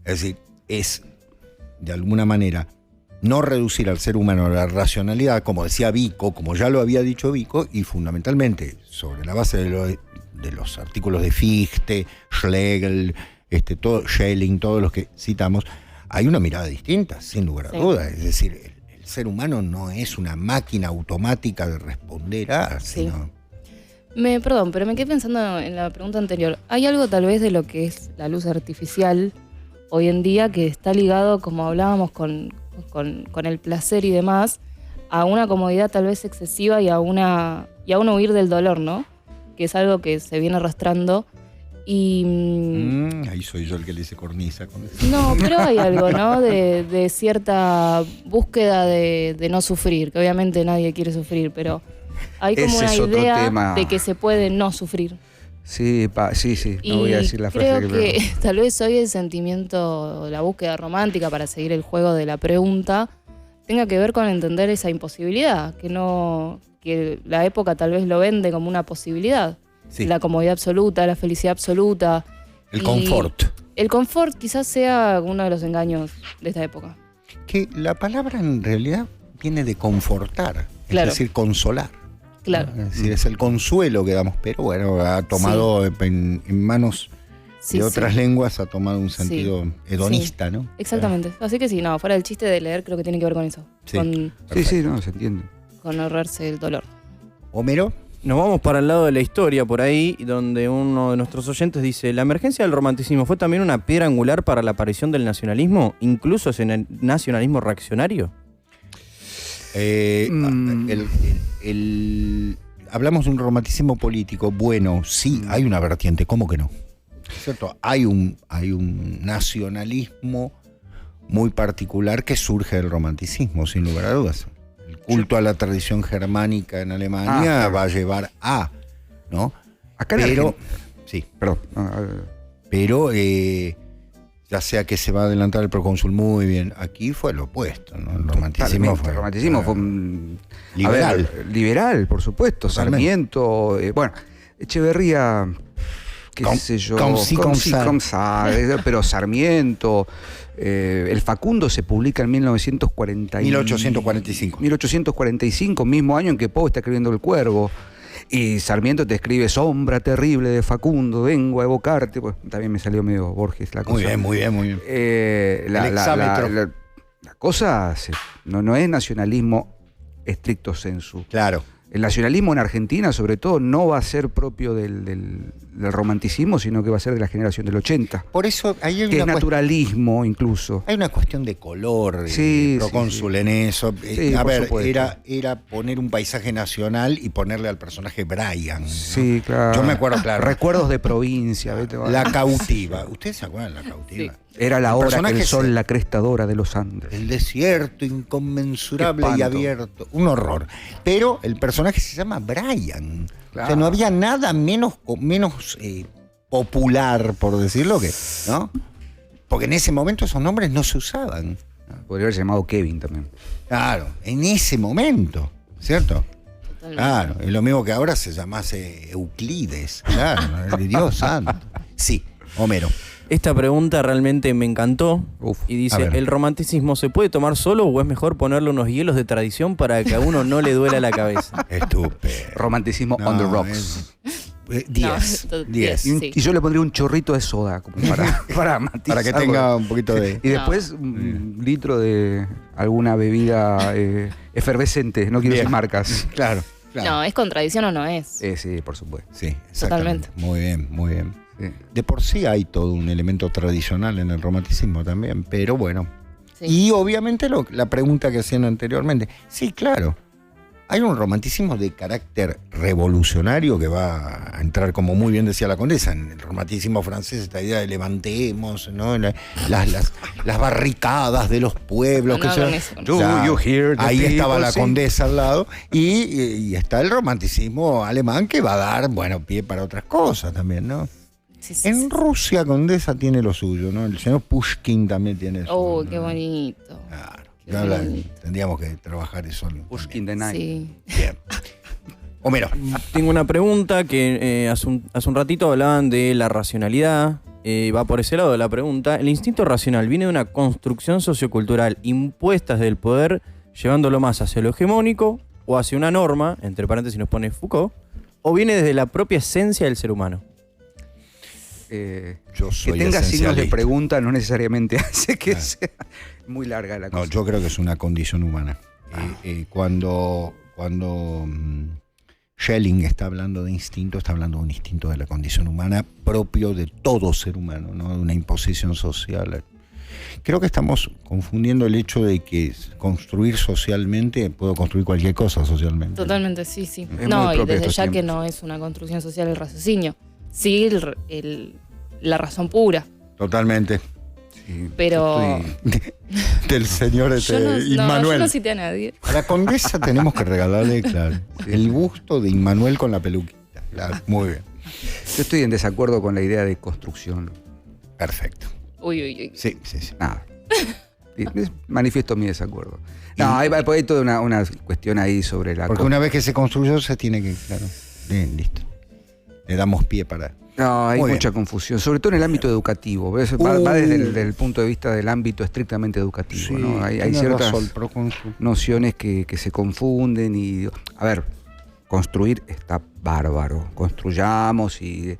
Speaker 1: Es decir, es de alguna manera no reducir al ser humano a la racionalidad, como decía Vico, como ya lo había dicho Vico, y fundamentalmente sobre la base de los artículos de Fichte, Schlegel, Schelling, todos los que citamos, hay una mirada distinta, sin lugar a
Speaker 2: Sí.
Speaker 1: dudas. Es decir, el ser humano no es una máquina automática de responder a,
Speaker 2: Sí.
Speaker 1: sino...
Speaker 2: Perdón, pero me quedé pensando en la pregunta anterior. ¿Hay algo tal vez de lo que es la luz artificial hoy en día que está ligado, como hablábamos, con el placer y demás, a una comodidad tal vez excesiva y a un huir del dolor, ¿no? Que es algo que se viene arrastrando. Y
Speaker 1: ahí soy yo el que le dice cornisa con eso.
Speaker 2: no, pero hay algo, ¿no? De cierta búsqueda de no sufrir, que obviamente nadie quiere sufrir, pero hay como
Speaker 3: Ese
Speaker 2: una
Speaker 3: es otro
Speaker 2: idea
Speaker 3: tema.
Speaker 2: de que se puede no sufrir.
Speaker 3: Sí, sí,
Speaker 2: Y
Speaker 3: no voy a decir la frase
Speaker 2: creo que tal vez hoy el sentimiento, la búsqueda romántica, para seguir el juego de la pregunta, tenga que ver con entender esa imposibilidad, que la época tal vez lo vende como una posibilidad.
Speaker 1: Sí.
Speaker 2: La comodidad absoluta, la felicidad absoluta.
Speaker 1: El
Speaker 2: Y
Speaker 1: confort.
Speaker 2: El confort quizás sea uno de los engaños de esta época.
Speaker 1: Que la palabra en realidad viene de confortar,
Speaker 2: Claro.
Speaker 1: es decir, consolar.
Speaker 2: Claro.
Speaker 1: Es decir, es el consuelo que damos, pero bueno, ha tomado en manos
Speaker 2: Sí,
Speaker 1: de
Speaker 2: sí.
Speaker 1: otras lenguas, ha tomado un sentido hedonista, ¿no?
Speaker 2: Exactamente. Así que sí, no, fuera del chiste de leer, creo que tiene que ver con eso.
Speaker 1: Sí.
Speaker 3: Sí, no, se entiende.
Speaker 2: Con ahorrarse el dolor.
Speaker 1: Homero,
Speaker 4: Nos vamos para el lado de la historia, por ahí, donde uno de nuestros oyentes dice: ¿la emergencia del romanticismo fue también una piedra angular para la aparición del nacionalismo, incluso en el nacionalismo reaccionario?
Speaker 1: hablamos de un romanticismo político. Bueno, sí, hay una vertiente, ¿cómo que no? ¿Cierto? Hay un nacionalismo muy particular que surge del romanticismo, sin lugar a dudas. El culto a la tradición germánica en Alemania
Speaker 3: claro.
Speaker 1: va a llevar a, ¿no?
Speaker 3: Acá en
Speaker 1: Pero,
Speaker 3: Argentina-
Speaker 1: sí,
Speaker 3: Perdón.
Speaker 1: pero ya sea que se va a adelantar el procónsul muy bien, aquí fue lo opuesto, ¿no? El romanticismo
Speaker 3: Totalmente, el romanticismo fue un...
Speaker 1: liberal.
Speaker 3: A ver, liberal, por supuesto.
Speaker 1: Totalmente.
Speaker 3: Sarmiento, bueno, Echeverría, qué
Speaker 1: Com-
Speaker 3: sé yo.
Speaker 1: com sí, com sa.
Speaker 3: com sa, pero Sarmiento. El Facundo se publica en
Speaker 1: 1845.
Speaker 3: 1845, mismo año en que Poe está escribiendo El Cuervo. Y Sarmiento te escribe: sombra terrible de Facundo, vengo a evocarte. Pues, también me salió medio Borges la cosa.
Speaker 1: Muy bien, muy bien, muy bien.
Speaker 3: La
Speaker 1: exámetro.
Speaker 3: cosa no es nacionalismo stricto sensu.
Speaker 1: Claro.
Speaker 3: el nacionalismo en Argentina, sobre todo, no va a ser propio del romanticismo, sino que va a ser de la generación del 80.
Speaker 1: Por eso ahí hay
Speaker 3: Que es
Speaker 1: una
Speaker 3: naturalismo, incluso.
Speaker 1: hay una cuestión de color,
Speaker 3: Sí,
Speaker 1: procónsul
Speaker 3: sí.
Speaker 1: en eso.
Speaker 3: Sí,
Speaker 1: A
Speaker 3: por
Speaker 1: ver,
Speaker 3: supuesto.
Speaker 1: era poner un paisaje nacional y ponerle al personaje Brian, ¿no?
Speaker 3: Sí, claro.
Speaker 1: Yo me acuerdo, claro.
Speaker 3: Recuerdos de provincia. ¿viste?
Speaker 1: La cautiva. ¿Ustedes se acuerdan de la cautiva?
Speaker 3: Era la
Speaker 1: El
Speaker 3: hora que
Speaker 1: personaje
Speaker 3: el sol,
Speaker 1: se-
Speaker 3: la cresta dora de los Andes.
Speaker 1: El desierto inconmensurable
Speaker 3: Qué
Speaker 1: y
Speaker 3: espanto.
Speaker 1: abierto. Un horror. Pero el personaje se llama Brian. O sea,
Speaker 3: Claro.
Speaker 1: no había nada menos popular, por decirlo, que, ¿no? Porque en ese momento esos nombres no se usaban.
Speaker 3: Podría haber llamado Kevin también.
Speaker 1: Claro, en ese momento, ¿cierto?
Speaker 2: Totalmente.
Speaker 1: Claro, es lo mismo que ahora se llamase Euclides. Claro, Dios santo. Sí, Homero.
Speaker 4: Esta pregunta realmente me encantó.
Speaker 3: Uf,
Speaker 4: Y
Speaker 1: a
Speaker 4: dice,
Speaker 1: ver.
Speaker 4: ¿el romanticismo se puede tomar solo o es mejor ponerle unos hielos de tradición para que a uno no le duela la cabeza?
Speaker 1: Estúpido.
Speaker 3: Romanticismo on the rocks.
Speaker 1: 10.
Speaker 2: No,
Speaker 1: 10.
Speaker 3: Y,
Speaker 2: Sí.
Speaker 3: y yo le pondría un chorrito de soda como para matizar.
Speaker 1: Para que tenga un poquito de...
Speaker 3: Y después un litro de alguna bebida efervescente, no quiero
Speaker 1: Bien.
Speaker 3: decir marcas.
Speaker 1: Claro, claro.
Speaker 2: No, ¿es contradicción o no es?
Speaker 3: Sí, por supuesto.
Speaker 1: Sí, exactamente.
Speaker 2: Totalmente.
Speaker 1: Muy bien, muy bien.
Speaker 3: Sí.
Speaker 1: De por sí hay todo un elemento tradicional en el romanticismo también, pero bueno.
Speaker 2: Sí.
Speaker 1: Y obviamente la pregunta que hacían anteriormente, sí, claro, hay un romanticismo de carácter revolucionario que va a entrar, como muy bien decía la condesa, en el romanticismo francés, esta idea de levantemos, ¿no? Las barricadas de los pueblos.
Speaker 2: No,
Speaker 1: que
Speaker 2: no,
Speaker 1: se-
Speaker 2: con eso, con
Speaker 3: eso. Do you hear the
Speaker 1: ahí estaba
Speaker 3: people
Speaker 1: la
Speaker 3: sing?
Speaker 1: condesa al lado y está el romanticismo alemán que va a dar, bueno, pie para otras cosas también, ¿no?
Speaker 2: Sí, sí,
Speaker 1: En
Speaker 2: sí.
Speaker 1: Rusia Condesa tiene lo suyo, ¿no? El señor Pushkin también tiene eso.
Speaker 2: Oh,
Speaker 1: ¿no?
Speaker 2: qué bonito.
Speaker 1: Claro.
Speaker 2: Qué
Speaker 1: Ya
Speaker 2: bonito.
Speaker 1: tendríamos que trabajar eso.
Speaker 3: Pushkin the Night.
Speaker 2: Sí.
Speaker 1: Bien. Homero.
Speaker 4: Tengo una pregunta que hace un ratito hablaban de la racionalidad. Va por ese lado de la pregunta. ¿El instinto racional viene de una construcción sociocultural impuesta desde el poder, llevándolo más hacia lo hegemónico o hacia una norma, entre paréntesis nos pone Foucault, o viene desde la propia esencia del ser humano?
Speaker 1: Yo
Speaker 3: Que
Speaker 1: soy
Speaker 3: tenga signos de
Speaker 1: esencialista.
Speaker 3: pregunta no necesariamente hace que
Speaker 1: Ah.
Speaker 3: sea muy larga la
Speaker 1: No,
Speaker 3: cosa.
Speaker 1: yo creo que es una condición humana. Cuando Schelling está hablando de instinto, está hablando de un instinto de la condición humana propio de todo ser humano, ¿no? De una imposición social. Creo que estamos confundiendo el hecho de que construir socialmente, puedo construir cualquier cosa socialmente.
Speaker 2: Totalmente, sí, sí.
Speaker 3: Es
Speaker 2: No,
Speaker 3: muy
Speaker 2: y
Speaker 3: propio de
Speaker 2: desde
Speaker 3: estos
Speaker 2: ya que
Speaker 3: tiempos.
Speaker 2: no es una construcción social el raciocinio. Sí, la razón pura.
Speaker 1: Totalmente.
Speaker 3: Sí,
Speaker 2: Pero-
Speaker 3: yo estoy-
Speaker 1: Del señor
Speaker 2: Yo no, yo
Speaker 1: Immanuel.
Speaker 2: no cité a nadie.
Speaker 1: A la condesa tenemos que regalarle, claro, el gusto de Immanuel con la peluquita. Claro, muy bien.
Speaker 3: yo estoy en desacuerdo con la idea de construcción.
Speaker 1: Perfecto.
Speaker 2: Uy, uy, uy.
Speaker 1: Sí, sí, sí.
Speaker 3: Nada. Manifiesto mi desacuerdo. No, hay toda una cuestión ahí sobre la...
Speaker 1: Porque una vez que se construyó se tiene que, claro. Bien, listo. Le damos pie para...
Speaker 3: No, hay
Speaker 1: Muy
Speaker 3: mucha confusión, sobre todo en el ámbito educativo. ¿Ves? Va desde el punto de vista del ámbito estrictamente educativo. ¿no? Hay
Speaker 1: tiene
Speaker 3: ciertas
Speaker 1: razón, procónsul.
Speaker 3: nociones que se confunden y... A ver, construir está bárbaro. Construyamos y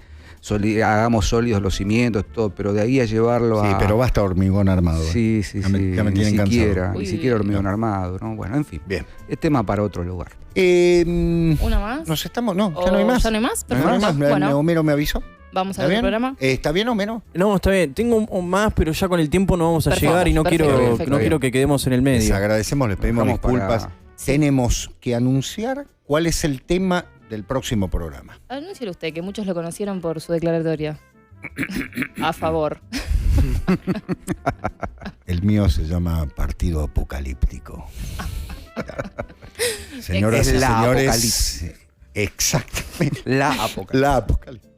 Speaker 3: hagamos sólidos los cimientos, todo, pero de ahí a llevarlo
Speaker 1: Sí,
Speaker 3: a...
Speaker 1: pero basta hormigón armado.
Speaker 3: Sí, sí,
Speaker 1: Ya me-
Speaker 3: sí.
Speaker 1: ya me
Speaker 3: Ni
Speaker 1: tienen
Speaker 3: siquiera,
Speaker 1: cansado.
Speaker 3: ni
Speaker 2: Uy,
Speaker 3: siquiera
Speaker 2: uy, uy.
Speaker 3: hormigón armado, ¿no? Bueno, en fin.
Speaker 1: Bien.
Speaker 3: Es tema para otro lugar.
Speaker 2: ¿Una más?
Speaker 1: Nos estamos... No,
Speaker 2: ¿O
Speaker 1: ya no hay más.
Speaker 2: ¿Ya no hay más?
Speaker 1: No hay
Speaker 2: Perfecto.
Speaker 1: más.
Speaker 2: Bueno,
Speaker 1: Homero me avisó.
Speaker 2: vamos
Speaker 1: ¿Está
Speaker 2: al
Speaker 1: bien?
Speaker 2: programa.
Speaker 1: ¿Está bien, Homero?
Speaker 4: No, está bien. Tengo un más, pero ya con el tiempo no vamos a
Speaker 2: Perfecto,
Speaker 4: llegar y no
Speaker 2: perfecto,
Speaker 4: quiero
Speaker 2: perfecto.
Speaker 4: no quiero que quedemos en el
Speaker 1: Les
Speaker 4: medio.
Speaker 1: agradecemos, les pedimos
Speaker 3: Vamos
Speaker 1: disculpas.
Speaker 3: para-
Speaker 1: Tenemos que anunciar cuál es el tema del próximo programa.
Speaker 2: Anúncielo usted, que muchos lo conocieron por su declaratoria. A favor.
Speaker 1: El mío se llama Partido Apocalíptico. Señoras y
Speaker 3: Es la
Speaker 1: señores,
Speaker 3: apocalipsis.
Speaker 1: exactamente.
Speaker 3: La apocalipsis.
Speaker 1: La apocalipsis.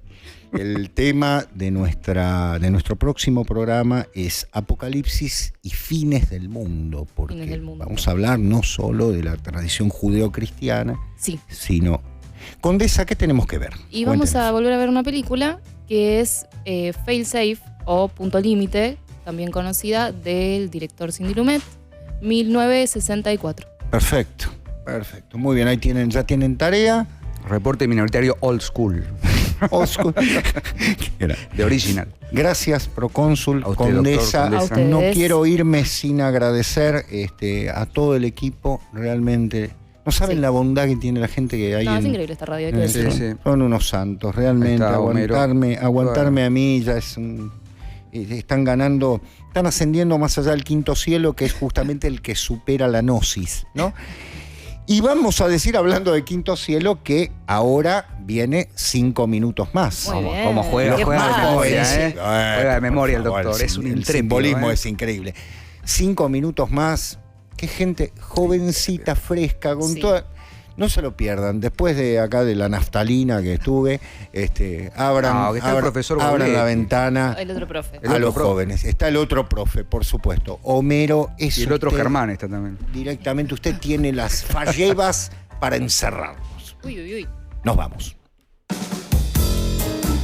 Speaker 1: El tema de nuestro próximo programa es Apocalipsis y fines del mundo, porque
Speaker 2: Fines del mundo.
Speaker 1: vamos a hablar no solo de la tradición judeocristiana,
Speaker 2: Sí.
Speaker 1: sino... Condesa, ¿qué tenemos que ver?
Speaker 2: Y vamos a
Speaker 1: Cuéntenos.
Speaker 2: volver a ver una película que es Fail Safe o Punto Límite, también conocida del director Sidney Lumet, 1964.
Speaker 1: Perfecto, perfecto. Muy bien, ahí ya tienen tarea.
Speaker 3: Reporte minoritario old school,
Speaker 1: Osco. Era.
Speaker 3: de original.
Speaker 1: Gracias, procónsul,
Speaker 3: A usted,
Speaker 1: condesa.
Speaker 3: doctor,
Speaker 2: condesa. A
Speaker 1: No
Speaker 2: ustedes.
Speaker 1: quiero irme sin agradecer a todo el equipo. Realmente No saben
Speaker 2: Sí.
Speaker 1: la bondad que tiene la gente que hay
Speaker 2: No, es
Speaker 1: en...
Speaker 2: increíble esta radio, hay que
Speaker 1: Sí,
Speaker 2: decirlo.
Speaker 3: sí.
Speaker 1: Son unos santos, realmente.
Speaker 3: Ahí está, Homero.
Speaker 1: Aguantarme a mí ya es un... Están ganando, están ascendiendo más allá del quinto cielo, que es justamente el que supera la gnosis, ¿no? Y vamos a decir, hablando de quinto cielo, que ahora viene 5 minutos más.
Speaker 2: Muy bien.
Speaker 3: Cómo juega
Speaker 2: ¿Qué
Speaker 3: de
Speaker 2: pasa?
Speaker 3: memoria,
Speaker 1: Sí,
Speaker 3: ¿eh? Juega de memoria el
Speaker 1: por favor,
Speaker 3: doctor, es un
Speaker 1: el
Speaker 3: intrépido.
Speaker 1: simbolismo
Speaker 3: ¿eh?
Speaker 1: es increíble. 5 minutos más, qué gente jovencita, fresca, con
Speaker 2: Sí.
Speaker 1: toda... No se lo pierdan. Después de acá de la naftalina que estuve, abran,
Speaker 3: No, que está el profesor
Speaker 1: abran
Speaker 3: Boletti.
Speaker 1: la ventana
Speaker 2: El otro profe.
Speaker 3: El
Speaker 1: a
Speaker 3: otro
Speaker 1: los
Speaker 3: profe.
Speaker 1: jóvenes. Está el otro profe, por supuesto. Homero es
Speaker 3: Y el otro
Speaker 1: usted,
Speaker 3: Germán está también.
Speaker 1: directamente usted tiene las fallevas para encerrarnos.
Speaker 2: Uy, uy, uy.
Speaker 1: Nos vamos.